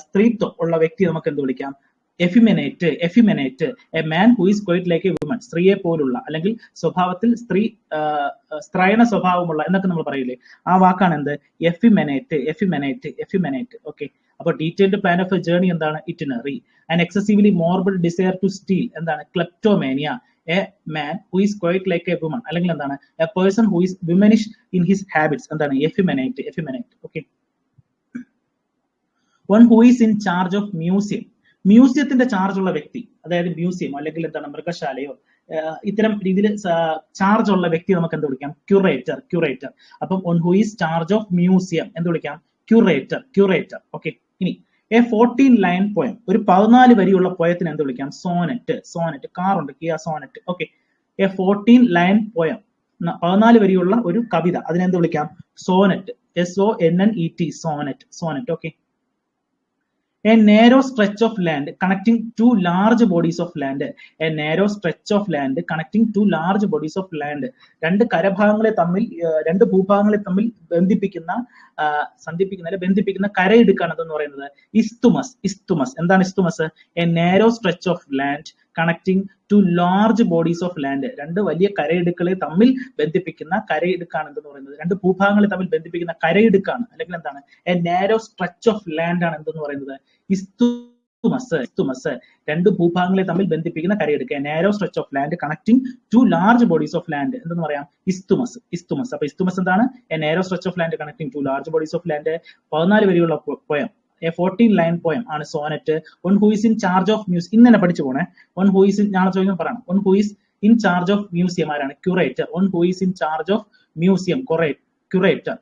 സ്ത്രീത്വം ഉള്ള വ്യക്തി നമുക്ക് എന്ത് വിളിക്കാം? effeminate. A man who is quite like a woman. സ്ത്രീയെ പോലുള്ള അല്ലെങ്കിൽ സ്വഭാവത്തിൽ സ്ത്രൈണ സ്വഭാവമുള്ള എന്നൊക്കെ നമ്മൾ പറയില്ലേ, ആ വാക്കാണ് എന്ത്? effeminate. ഓക്കെ. അപ്പൊ detailed plan of a journey എന്താണ്? Itinerary. And excessively morbid desire to steal എന്താണ്? Kleptomania. A man who is quite like a woman അല്ലെങ്കിൽ എന്താണ്? A person who is womanish in his habits എന്താണ്? effeminate. Okay. One who is in charge of മ്യൂസിയത്തിന്റെ charge ഉള്ള വ്യക്തി, അതായത് museum അല്ലെങ്കിൽ എന്താണ് മൃഗശാലയോ ഇത്തരം രീതിയിൽ ചാർജ് ഉള്ള വ്യക്തി നമുക്ക് എന്ത് വിളിക്കാം? ക്യൂറേറ്റർ. അപ്പം one who is charge of museum എന്ത് വിളിക്കാം? ക്യൂറേറ്റർ. ഓക്കെ. ഇനി എ 14 ലൈൻ പോയം, ഒരു 14 വരിയുള്ള പോയത്തിന് എന്ത് വിളിക്കാം? സോനറ്റ്. കാറുണ്ട്, Kia Sonet. Okay. A 14 line poem, 14 വരിയുള്ള ഒരു കവിത, അതിനെന്ത് വിളിക്കാം? Sonnet. SONNET. Sonnet. Okay. A narrow stretch of land connecting two large bodies of land. A narrow stretch of land connecting two large bodies of land. രണ്ട് ഭൂഭാഗങ്ങളെ തമ്മിൽ ബന്ധിപ്പിക്കുന്ന കരയിടുക്കാണ് അതെന്ന് പറയുന്നത് ഇസ്തുമസ്. എന്താണ് isthmus? A narrow stretch of land connecting two large bodies of land. രണ്ട് വലിയ കരയിടുക്കളെ തമ്മിൽ ബന്ധിപ്പിക്കുന്ന കരയിടുക്കാണ് എന്തെന്ന് പറയുന്നത്. രണ്ട് ഭൂഭാഗങ്ങളെ തമ്മിൽ ബന്ധിപ്പിക്കുന്ന കരയിടുക്കാണ് അല്ലെങ്കിൽ എന്താണ്? A narrow stretch of land ആണ് എന്തെന്ന് പറയുന്നത്? ഇസ്തുമസ്. രണ്ട് ഭൂഭാഗങ്ങളെ തമ്മിൽ ബന്ധിപ്പിക്കുന്ന കരയിടുക്ക്. Narrow stretch of land connecting two large bodies of land എന്തെന്ന് പറയാം? ഇസ്തുമസ്. അപ്പൊ ഇസ്തുമസ് എന്താണ്? A narrow stretch of land connecting two large bodies of land. 14 വരിയുള്ള പോയം, എ 14 ലൈൻ പോയം ആണ് sonnet. One who is in charge of museum. ഇന്നെ പഠിച്ചു പോണേ. One who is ഞാൻ ചോദിക്കാൻ പറയണം. One who is in charge of museum ആരാണ്? Curator. One who is in charge of museum, curator.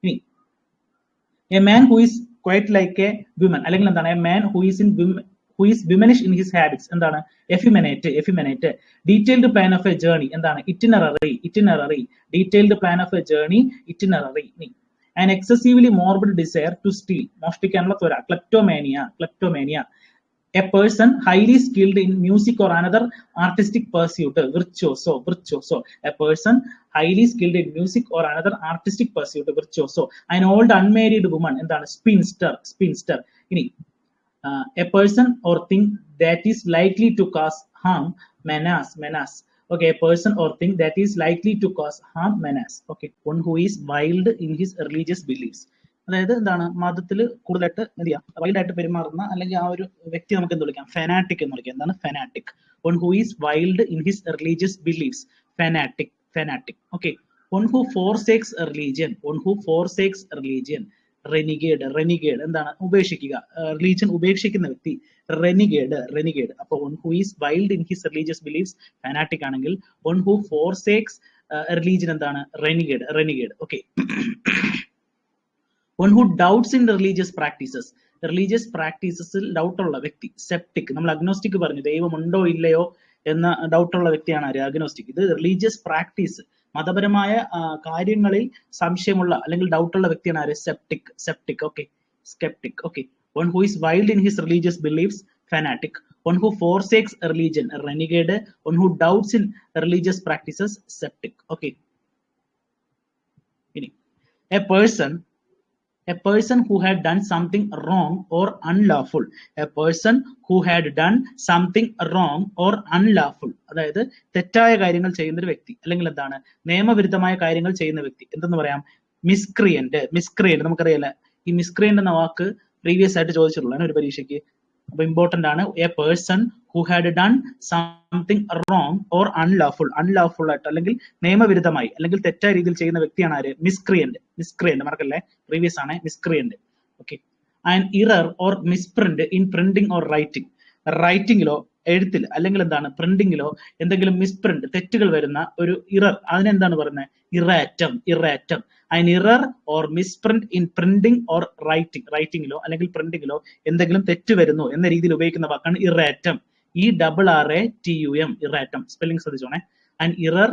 ഇനി a man who is quite like a women അല്ലെങ്കിൽ എന്താണ്? A man who is womanish in his habits എന്താണ്? effeminate. Detailed plan of a journey എന്താണ്? Itinerary. Detailed plan of a journey, itinerary. An excessively morbid desire to steal. മോഷ്ടിക്കാനുള്ള ത്വര. Kleptomania. A person highly skilled in music or another artistic pursuit, virtuoso, virtuoso. A person highly skilled in music or another artistic pursuit, virtuoso. An old unmarried woman, എന്താണ് spinster, spinster. ഇനി a person or thing that is likely to cause harm, menace, menace. Okay, a person or thing that is likely to cause harm, menace. Okay, one who is wild in his religious beliefs. അതായത് എന്താണ് മതത്തിൽ കൂടുതലായിട്ട് എന്ത് ചെയ്യാം wild ആയിട്ട് പെരുമാറുന്ന അല്ലെങ്കിൽ ആ ഒരു വ്യക്തി നമുക്ക് എന്ത് വിളിക്കാം ഫെനാറ്റിക് എന്ന് വിളിക്കാം. എന്താണ് fanatic? One who is wild in his religious beliefs, fanatic, fanatic. Okay, one who forsakes religion, one who forsakes religion, renegade, renegade എന്താണ് ഉപേക്ഷിക്കുക, റിലീജിയൻ ഉപേക്ഷിക്കുന്ന വ്യക്തി, റെനിഗേഡ്, റെനിഗേഡ്. അപ്പോൾ one who is wild in his religious beliefs fanatic ആണെങ്കിൽ one who forsakes religion എന്താണ് renegade, renegade. Okay, one who doubts in the religious practices, religious practices doubt ഉള്ള വ്യക്തി, septic. നമ്മൾ അഗ്നോസ്റ്റിക് പറഞ്ഞു ദൈവം ഉണ്ടോ ഇല്ലയോ എന്ന ഡൗട്ട് ഉള്ള വ്യക്തിയാണ് ആര്? അഗ്നോസ്റ്റിക്. ഇത് റിലീജിയസ് പ്രാക്ടീസ്, മതപരമായ കാര്യങ്ങളിൽ സംശയമുള്ള അല്ലെങ്കിൽ ഡൗട്ടുള്ള വ്യക്തിയാണ് ആര്? Septic, septic. Okay, sceptic. Okay, one who is wild in his religious beliefs, fanatic. One who forsakes religion, renegade. One who doubts in religious practices, septic. Okay, a person who had done something wrong or unlawful, a person who had done something wrong or unlawful, അതായത് തെറ്റായ കാര്യങ്ങൾ ചെയ്യുന്ന ഒരു വ്യക്തി അല്ലെങ്കിൽ എന്താണ് നിയമവിരുദ്ധമായ കാര്യങ്ങൾ ചെയ്യുന്ന വ്യക്തി, എന്തെന്ന് പറയാം? മിസ്ക്രിയന്റ്, മിസ്ക്രിയന്റ്. നമുക്കറിയാലോ ഈ മിസ്ക്രിയന്റ് എന്ന വാക്ക് പ്രീവിയസ് ആയിട്ട് ചോദിച്ചിട്ടുള്ളതാണ് ഒരു പരീക്ഷയ്ക്ക്. അപ്പൊ ഇമ്പോർട്ടന്റ് ആണ്. A person who had done something wrong or unlawful, unlawful ആയിട്ട് അല്ലെങ്കിൽ നിയമവിരുദ്ധമായി അല്ലെങ്കിൽ തെറ്റായ രീതിയിൽ ചെയ്യുന്ന വ്യക്തിയാണ് ആര്? മിസ്ക്രിയന്റ്, മിസ്ക്രിയന്റ്. മറക്കല്ലേ, പ്രീവിയസ് ആണ് miscreant. Okay, and error or misprint in printing or writing, റൈറ്റിംഗിലോ എഴുത്തിൽ അല്ലെങ്കിൽ എന്താണ് പ്രിന്റിംഗിലോ എന്തെങ്കിലും മിസ്പ്രിന്റ്, തെറ്റുകൾ വരുന്ന ഒരു ഇറർ, അതിനെന്താണ് പറയുന്നത്? ഇറാറ്റം, ഇറാറ്റം. an error or misprint in printing or writing, റൈറ്റിംഗിലോ അല്ലെങ്കിൽ പ്രിന്റിംഗിലോ എന്തെങ്കിലും തെറ്റ് വരുന്നു എന്ന രീതിയിൽ ഉപയോഗിക്കുന്ന വാക്കാണ് ഇറാറ്റം. ERRATUM, erratum. സ്പെല്ലിംഗ് ശ്രദ്ധിച്ചോണേ. ആൻഡ് ഇറർ,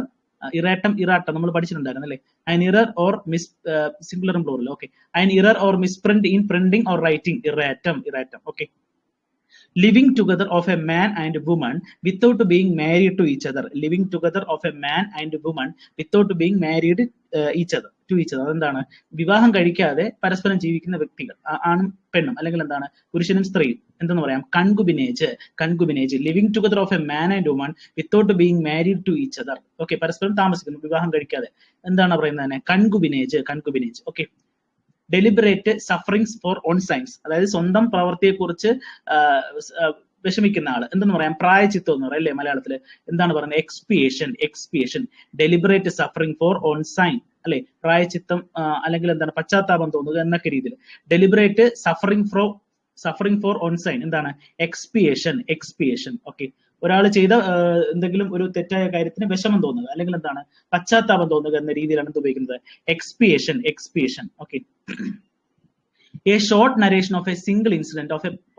ഇറാറ്റം, ഇറാട്ടം നമ്മൾ പഠിച്ചിട്ടുണ്ടായിരുന്നു അല്ലേ? ആൻ ഇറർ ഓർ സിംഗുലറും plural. Okay, an error or misprint in printing or writing, erratum, erratum. Okay, living together of a man and woman without being married to each other, living together of a man and woman without being married each other, to each other. അതെന്താണ്? വിവാഹം കഴിക്കാതെ പരസ്പരം ജീവിക്കുന്ന വ്യക്തികൾ, ആണും പെണ്ണും അല്ലെങ്കിൽ എന്താണ് പുരുഷനും സ്ത്രീയും, എന്തെന്ന് പറയാം? Concubinage, concubinage. Living together of a man and woman without being married to each other. Okay, പരസ്പരം താമസിക്കുന്നു വിവാഹം കഴിക്കാതെ, എന്താണ് പറയുന്നത് തന്നെ? Concubinage, concubinage. Okay, deliberate sufferings for own sins, അതായത് സ്വന്തം പ്രവൃത്തിയെ കുറിച്ച് വിഷമിക്കുന്ന ആള്, എന്തെന്ന് പറയാം? പ്രായച്ചിത്തം എന്ന് പറയാം അല്ലേ മലയാളത്തില്. എന്താണ് പറയുന്നത്? Expiation, expiation. Deliberate suffering for own sin അല്ലെ, പ്രായച്ചിത്തം അല്ലെങ്കിൽ എന്താണ് പശ്ചാത്താപം തോന്നുക എന്നൊക്കെ രീതിയിൽ. Deliberate suffering for own sin എന്താണ്? Expiation, expiation. ഓക്കെ, ഒരാൾ ചെയ്ത എന്തെങ്കിലും ഒരു തെറ്റായ കാര്യത്തിന് വിഷമം തോന്നുക അല്ലെങ്കിൽ എന്താണ് പശ്ചാത്താപം തോന്നുക എന്ന രീതിയിലാണ് ഇത് ഉപയോഗിക്കുന്നത്. Expiation, expiation. Okay, A short narration of a single incident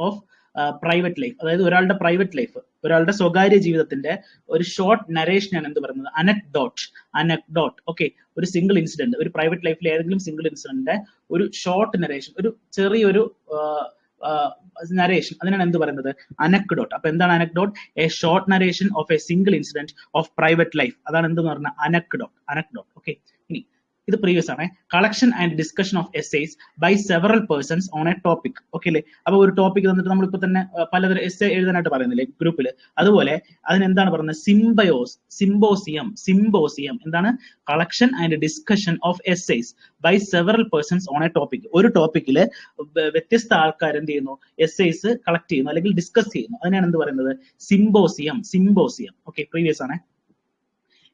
of private life, അതായത് ഒരാളുടെ പ്രൈവറ്റ് ലൈഫ്, ഒരാളുടെ സ്വകാര്യ ജീവിതത്തിന്റെ ഒരു ഷോർട്ട് നരേഷനാണ് എന്ത് പറയുന്നത്? Anecdote, anecdote. ഓക്കെ, ഒരു സിംഗിൾ ഇൻസിഡന്റ്, ഒരു പ്രൈവറ്റ് ലൈഫിലെ ഏതെങ്കിലും സിംഗിൾ ഇൻസിഡന്റിന്റെ ഒരു ഷോർട്ട് നരേഷൻ, ഒരു ചെറിയൊരു നരേഷൻ, അതിനാണ് എന്ത് പറയുന്നത്? അനക്ഡോട്ട്. അപ്പൊ എന്താണ് anecdote? A short narration of a single incident of private life, അതാണ് എന്തെന്ന് പറഞ്ഞാൽ അനക്ഡോട്ട്, അനക്ഡോട്ട്. ഓക്കെ, ഇനി ഇത് പ്രീവിയസ് ആണ്. Collection and discussion of essays by several persons on a topic. Okay അല്ലേ? അപ്പൊ ഒരു ടോപ്പിക് തന്നിട്ട് നമ്മളിപ്പോ തന്നെ പലതരം എസ്സേ എഴുതാനായിട്ട് പറയുന്നില്ലേ ഗ്രൂപ്പിൽ, അതുപോലെ അതിനെന്താണ് പറയുന്നത്? Symposium, symposium. എന്താണ്? Collection and discussion of essays by several persons on a topic. ഒരു ടോപ്പിക്കില് വ്യത്യസ്ത ആൾക്കാർ എന്ത് ചെയ്യുന്നു? എസ്സേസ് കളക്ട് ചെയ്യുന്നു അല്ലെങ്കിൽ ഡിസ്കസ് ചെയ്യുന്നു, അതിനാണ് എന്ത് പറയുന്നത്? Symposium, symposium. ഓക്കെ, പ്രീവിയസ് ആണ്.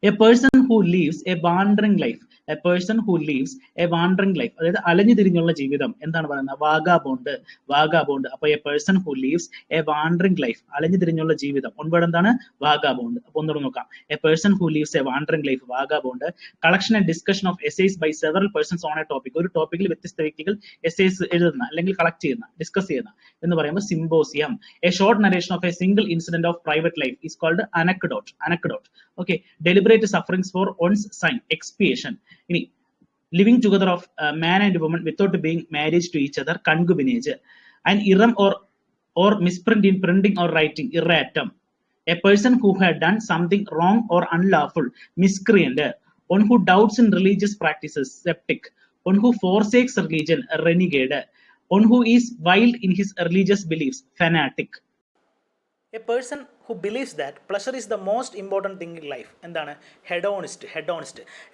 A person who lives a wandering life, a person who lives a wandering life, അതായത് അലഞ്ഞു തിരിഞ്ഞുള്ള ജീവിതം, എന്താണ് പറയുന്നത്? Vagabond, vagabond. അപ്പൊ a person who lives a wandering life, അലഞ്ഞു തിരിഞ്ഞുള്ള ജീവിതം, ഒൻപത് എന്താണ്? വാഗാബോണ്ട്. അപ്പൊ ഒന്നുകൂടെ നോക്കാം. A person who lives a wandering life, vagabond. Collection and discussion of essays by several persons on a topic, ഒരു ടോപ്പിക്കിൽ വ്യത്യസ്ത വ്യക്തികൾ എസ്സേസ് എഴുതുന്ന അല്ലെങ്കിൽ കളക്ട് ചെയ്യുന്ന, ഡിസ്കസ് ചെയ്യുന്ന എന്ന് പറയുമ്പോൾ symposium. A short narration of a single incident of private life is called anecdote, anecdote. Okay, deliberate sufferings for one's sign, expiation. ഇനി living together of man and woman without being married to each other, concubinage. An or misprint in printing or writing, erratum. A person who had done something wrong or unlawful, miscreant. One who doubts in religious practices, skeptic. One who forsakes religion, a renegade. One who is wild in his religious beliefs, fanatic. A person who believes that pleasure is the most important thing in life, എന്താണ് hedonist.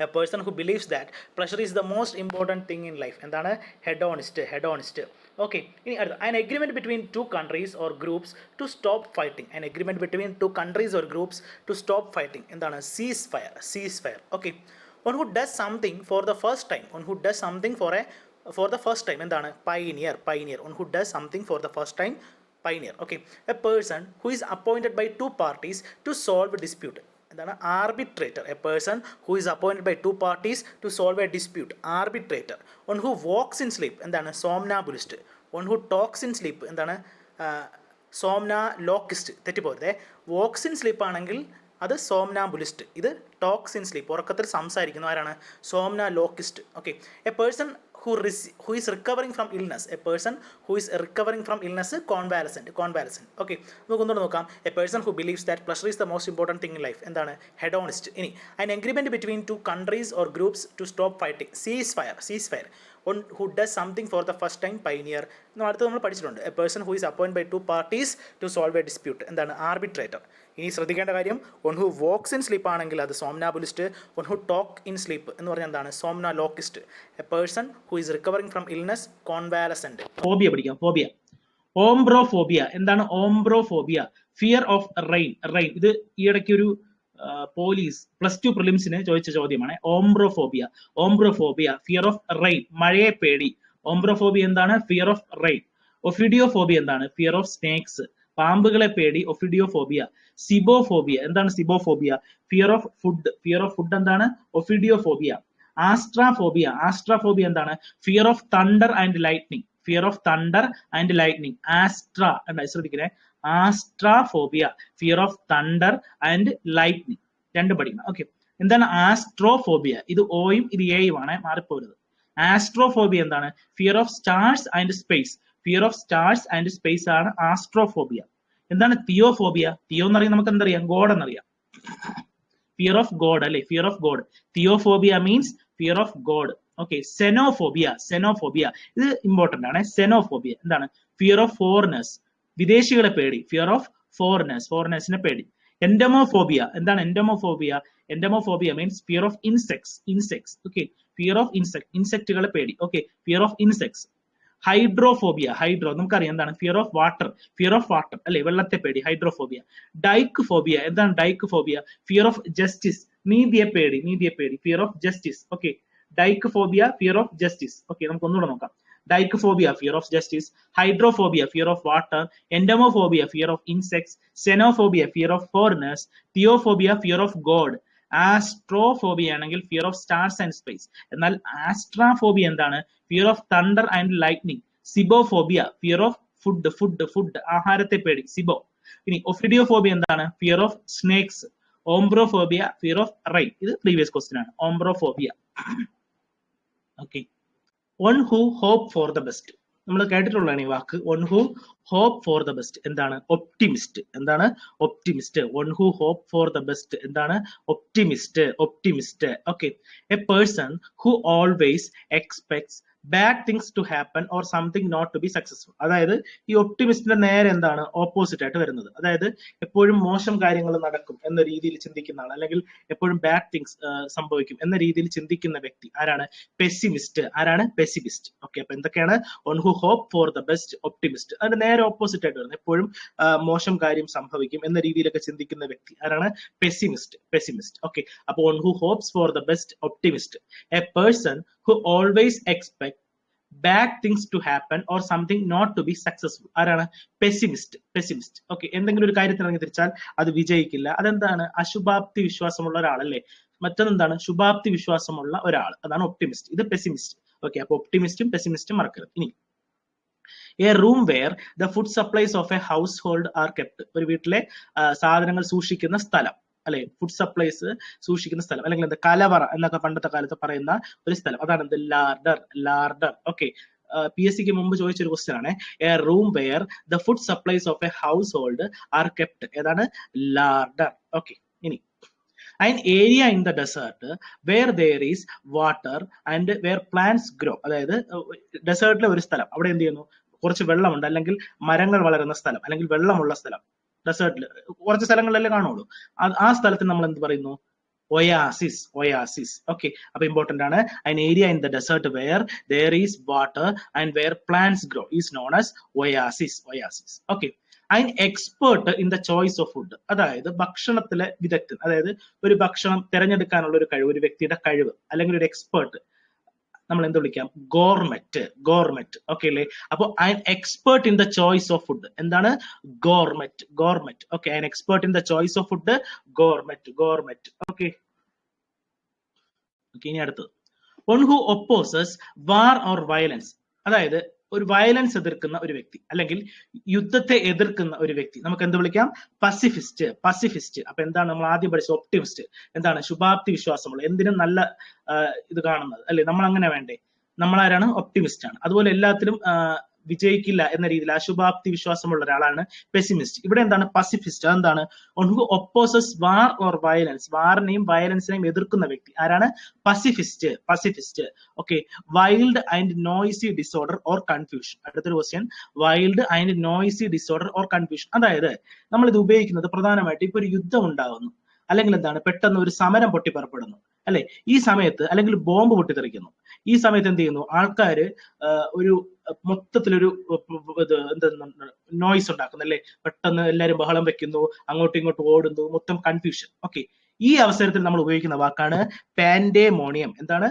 A person who believes that pleasure is the most important thing in life, എന്താണ് hedonist. Okay, ഇനി അടുത്ത an agreement between two countries or groups to stop fighting. An agreement between two countries or groups to stop fighting, എന്താണ് ceasefire. Okay, one who does something for the first time, for the first time, എന്താണ് pioneer. One who does something for the first time, pioneer. Okay, a person who is appointed by two parties to solve a dispute, എന്താണ് arbitrator. A person who is appointed by two parties to solve a dispute, arbitrator. One who walks in sleep, എന്താണ് somnambulist. One who talks in sleep, എന്താണ് somnalocist. തെറ്റിപ്പോരുതേ, walks in sleep ആണെങ്കിൽ അത് somnambulist, ഇത് talks in sleep, ഉറക്കത്തിൽ സംസാരിക്കുന്നു, ആരാണ് somniloquist. Okay, a person who is recovering from illness. A person who is recovering from illness, convalescent. Okay, നമുക്ക് ഒന്നുകൂടെ നോക്കാം. A person who believes that pleasure is the most important thing in life, എന്താണ് hedonist. ഇനി an agreement between two countries or groups to stop fighting, ceasefire. One who does something for the first time, pioneer. അടുത്ത് നമ്മൾ പഠിച്ചിട്ടുണ്ട്. A person who is appointed by two parties to solve a dispute, എന്താണ് arbitrator. ഇനി ശ്രദ്ധിക്കേണ്ട കാര്യം, one who walks in sleep ആണെങ്കിൽ അത് somnambulist. One who talk in sleep എന്ന് പറഞ്ഞാൽ എന്താണ് somnalocist. A person who is recovering from illness, convalescent. Phobia പഠിക്കാം. ഓംബ്രോഫോബിയ. എന്താണ് ഓംബ്രോഫോബിയ? Fear of rain. ഇത് ഈയിടയ്ക്ക് ഒരു പോലീസ് +2 പ്രിലിംസിന് ചോദിച്ച ചോദ്യമാണ്. ഓംബ്രോഫോബിയ ഫിയർ ഓഫ് റെയിൻ, മഴയെ പേടി. ഓംബ്രോഫോബിയ എന്താണ്? Fear of rain. ഒഫിഡിയോഫോബിയ എന്താണ്? ഫിയർ ഓഫ് സ്നേക്സ്, പാമ്പുകളെ പേടി, ഒഫിഡിയോഫോബിയ. സിബോഫോബിയ എന്താണ്? സിബോഫോബിയ ഫിയർ ഓഫ് ഫുഡ് എന്താണ്? ഒഫിഡിയോഫോബിയ. ആസ്ട്രാഫോബിയ എന്താണ്? Fear of thunder and lightning. ശ്രദ്ധിക്കണേ, astraphobia fear of thunder and lightning, രണ്ടും പഠിക്കണം. ഓക്കെ, എന്താണ് ആസ്ട്രോഫോബിയ? ഇത് ഓയും ഇത് എയും ആണ്, മാറിപ്പോരുത്. ആസ്ട്രോഫോബിയ എന്താണ്? Fear of stars and space ആണ് ആസ്ട്രോഫോബിയ. എന്താണ് തിയോഫോബിയ? തിയോ എന്നറിയാം, നമുക്ക് എന്തറിയാം? ഗോഡ് എന്നറിയാം. ഫിയർ ഓഫ് ഗോഡ് അല്ലെ, fear of God. Theophobia means fear of God. Okay, xenophobia ഇത് ഇമ്പോർട്ടന്റ് ആണ്. സെനോഫോബിയ എന്താണ്? ഫിയർ ഓഫ് ഫോറിനേഴ്സ്, വിദേശികളെ പേടി, ഫിയർ ഓഫ് ഫോറിനേഴ്സിനെ പേടി. എൻഡമോഫോബിയ എന്താണ്? Entomophobia means fear of insects. Okay, fear of ഇൻസെക്റ്റുകളെ പേടി. Okay, fear of insects. Hydrophobia നമുക്കറിയാം എന്താണ്? ഫിയർ ഓഫ് വാട്ടർ അല്ലെ, വെള്ളത്തെ പേടി, ഹൈഡ്രോഫോബിയ. ഡൈക്ക് ഫോബിയ എന്താണ്? Dikephobia fear of justice, നീതിയെ പേടി, fear of justice. Okay, dikephobia fear of justice. Okay, നമുക്ക് ഒന്നുകൂടെ നോക്കാം. Dikephobia fear of justice, hydrophobia fear of water, entomophobia fear of insects, xenophobia fear of foreigners, theophobia fear of God. Astrophobia ആണെങ്കിൽ fear of stars and space. എന്നാൽ astraphobia എന്താണ്? Fear of thunder and lightning. Cibophobia fear of food, ആഹാരത്തെ പേടി, cibo. ഇനി ophidiophobia എന്താണ്? Fear of snakes. Ombrophobia fear of rain. ഇത് previous question ആണ്, ombrophobia. Okay, one who hope for the best, നമ്മൾ കേട്ടിട്ടുള്ളതാണ് ഈ വാക്ക്. One who hope for the best എന്താണ്? Optimist. One who hope for the best എന്താണ്? Optimist. Okay, a person who always expects bad things to happen or something not to be successful. അതായത് ഈ ഒപ്റ്റിമിസ്റ്റിന്റെ നേരെ എന്താണ്? ഓപ്പോസിറ്റ് ആയിട്ട് വരുന്നത്. അതായത് എപ്പോഴും മോശം കാര്യങ്ങൾ നടക്കും എന്ന രീതിയിൽ ചിന്തിക്കുന്ന ആൾ, അല്ലെങ്കിൽ എപ്പോഴും ബാഡ് തിങ്സ് സംഭവിക്കും എന്ന രീതിയിൽ ചിന്തിക്കുന്ന വ്യക്തി ആരാണ്? പെസിമിസ്റ്റ്. ഓക്കെ, അപ്പൊ എന്തൊക്കെയാണ്? One who hope for the best, optimist. അതിന്റെ നേരെ ഓപ്പോസിറ്റ് ആയിട്ട് വരുന്നത് എപ്പോഴും മോശം കാര്യം സംഭവിക്കും എന്ന രീതിയിലൊക്കെ ചിന്തിക്കുന്ന വ്യക്തി ആരാണ്? പെസിമിസ്റ്റ്. ഓക്കെ, അപ്പൊ one who hopes for the best, optimist. A person who always expect bad things to happen or something not to be successful. ആരാണ്? പെസിമിസ്റ്റ്. ഓക്കെ, എന്തെങ്കിലും ഒരു കാര്യത്തിൽ ഇറങ്ങി തിരിച്ചാൽ അത് വിജയിക്കില്ല. അതെന്താണ്? അശുഭാപ്തി വിശ്വാസമുള്ള ഒരാളല്ലേ. മറ്റൊന്നെന്താണ്? ശുഭാപ്തി വിശ്വാസമുള്ള ഒരാൾ, അതാണ് ഒപ്റ്റിമിസ്റ്റ്. ഇത് പെസിമിസ്റ്റ്. ഓക്കെ, അപ്പൊ ഒപ്റ്റിമിസ്റ്റും പെസിമിസ്റ്റും മറക്കരുത്. ഇനി a room where the food supplies of a household are kept. ഒരു വീട്ടിലെ സാധനങ്ങൾ സൂക്ഷിക്കുന്ന സ്ഥലം അല്ലെ, ഫുഡ് സപ്ലൈസ് സൂക്ഷിക്കുന്ന സ്ഥലം, അല്ലെങ്കിൽ എന്താ കലവറ എന്നൊക്കെ പണ്ടത്തെ കാലത്ത് പറയുന്ന ഒരു സ്ഥലം, അതാണ് എന്ത്? ലാർഡർ. ഓക്കെ, PSC മുമ്പ് ചോദിച്ചൊരു ക്വസ്റ്റ്യൻ ആണ്. A room where the food supplies of a household are kept. ഏതാണ്? ലാർഡർ. ഓക്കെ. ഇനി an area in the desert where there is water and where plants grow. അതായത് ഡെസേർട്ടിലെ ഒരു സ്ഥലം, അവിടെ എന്ത് ചെയ്യുന്നു, കുറച്ച് വെള്ളമുണ്ട് അല്ലെങ്കിൽ മരങ്ങൾ വളരുന്ന സ്ഥലം അല്ലെങ്കിൽ വെള്ളമുള്ള സ്ഥലം. ഡെസേർട്ടിൽ കുറച്ച് സ്ഥലങ്ങളിലല്ലേ കാണുള്ളൂ. ആ സ്ഥലത്തിന് നമ്മൾ എന്ത് പറയുന്നു? Oasis. Oasis. Okay. അപ്പൊ ഇമ്പോർട്ടന്റ് ആണ്. an area in the desert where there is water and where plants grow is known as oasis. Oasis. Okay. an expert in the choice of food. അതായത് ഭക്ഷണത്തിലെ വിദഗ്ധൻ, അതായത് ഒരു ഭക്ഷണം തിരഞ്ഞെടുക്കാനുള്ള ഒരു കഴിവ്, ഒരു വ്യക്തിയുടെ കഴിവ് അല്ലെങ്കിൽ ഒരു എക്സ്പേർട്ട് നമ്മൾ എന്ത് വിളിക്കാം? ഗോർമെറ്റ്. ഗോർമെറ്റ്. ഓക്കെ അല്ലേ? അപ്പൊ an expert in the choice of food എന്താണ്? Gourmet. Gourmet. Okay. an expert in the choice of food, gourmet. Gourmet. Okay. ഇനി അടുത്തത്, one who opposes war or violence. അതായത് ഒരു വയലൻസ് എതിർക്കുന്ന ഒരു വ്യക്തി അല്ലെങ്കിൽ യുദ്ധത്തെ എതിർക്കുന്ന ഒരു വ്യക്തി നമുക്ക് എന്ത് വിളിക്കാം? പസിഫിസ്റ്റ്. പസിഫിസ്റ്റ്. അപ്പൊ എന്താണ് നമ്മൾ ആദ്യം പഠിച്ച ഒപ്റ്റിമിസ്റ്റ്? എന്താണ്? ശുഭാപ്തി വിശ്വാസമുള്ള, എന്തിനും നല്ല ഇത് കാണുന്നത് അല്ലെ? നമ്മൾ അങ്ങനെ വേണ്ടേ? നമ്മളാരാണ്? ഒപ്റ്റിമിസ്റ്റ് ആണ്. അതുപോലെ എല്ലാത്തിലും വിജയിക്കില്ല എന്ന രീതിയിൽ അശുഭാപ്തി വിശ്വാസമുള്ള ഒരാളാണ് പെസിമിസ്റ്റ്. ഇവിടെ എന്താണ്? പസിഫിസ്റ്റ്. എന്താണ്? on who opposes war or violence. വാറിനെയും വയലൻസിനെയും എതിർക്കുന്ന വ്യക്തി ആരാണ്? Pacifist. Pacifist. Okay. Wild and noisy disorder or confusion. അടുത്തൊരു question, wild and noisy disorder or confusion. അതായത് നമ്മൾ ഇത് ഉപയോഗിക്കുന്നത് പ്രധാനമായിട്ട് ഇപ്പൊ ഒരു യുദ്ധം ഉണ്ടാകുന്നു അല്ലെങ്കിൽ എന്താണ്, പെട്ടെന്ന് ഒരു സമരം പൊട്ടിപ്പുറപ്പെടുന്നു അല്ലെ? ഈ സമയത്ത് അല്ലെങ്കിൽ ബോംബ് പൊട്ടിത്തെറിക്കുന്നു. ഈ സമയത്ത് എന്ത് ചെയ്യുന്നു? ആൾക്കാര് ഒരു മൊത്തത്തിലൊരു എന്താ നോയ്സ് ഉണ്ടാക്കുന്നു അല്ലെ? പെട്ടെന്ന് എല്ലാവരും ബഹളം വെക്കുന്നു, അങ്ങോട്ടും ഇങ്ങോട്ടും ഓടുന്നു, മൊത്തം കൺഫ്യൂഷൻ. ഓക്കെ. ഈ അവസരത്തിൽ നമ്മൾ ഉപയോഗിക്കുന്ന വാക്കാണ് പാൻഡേമോണിയം. എന്താണ്?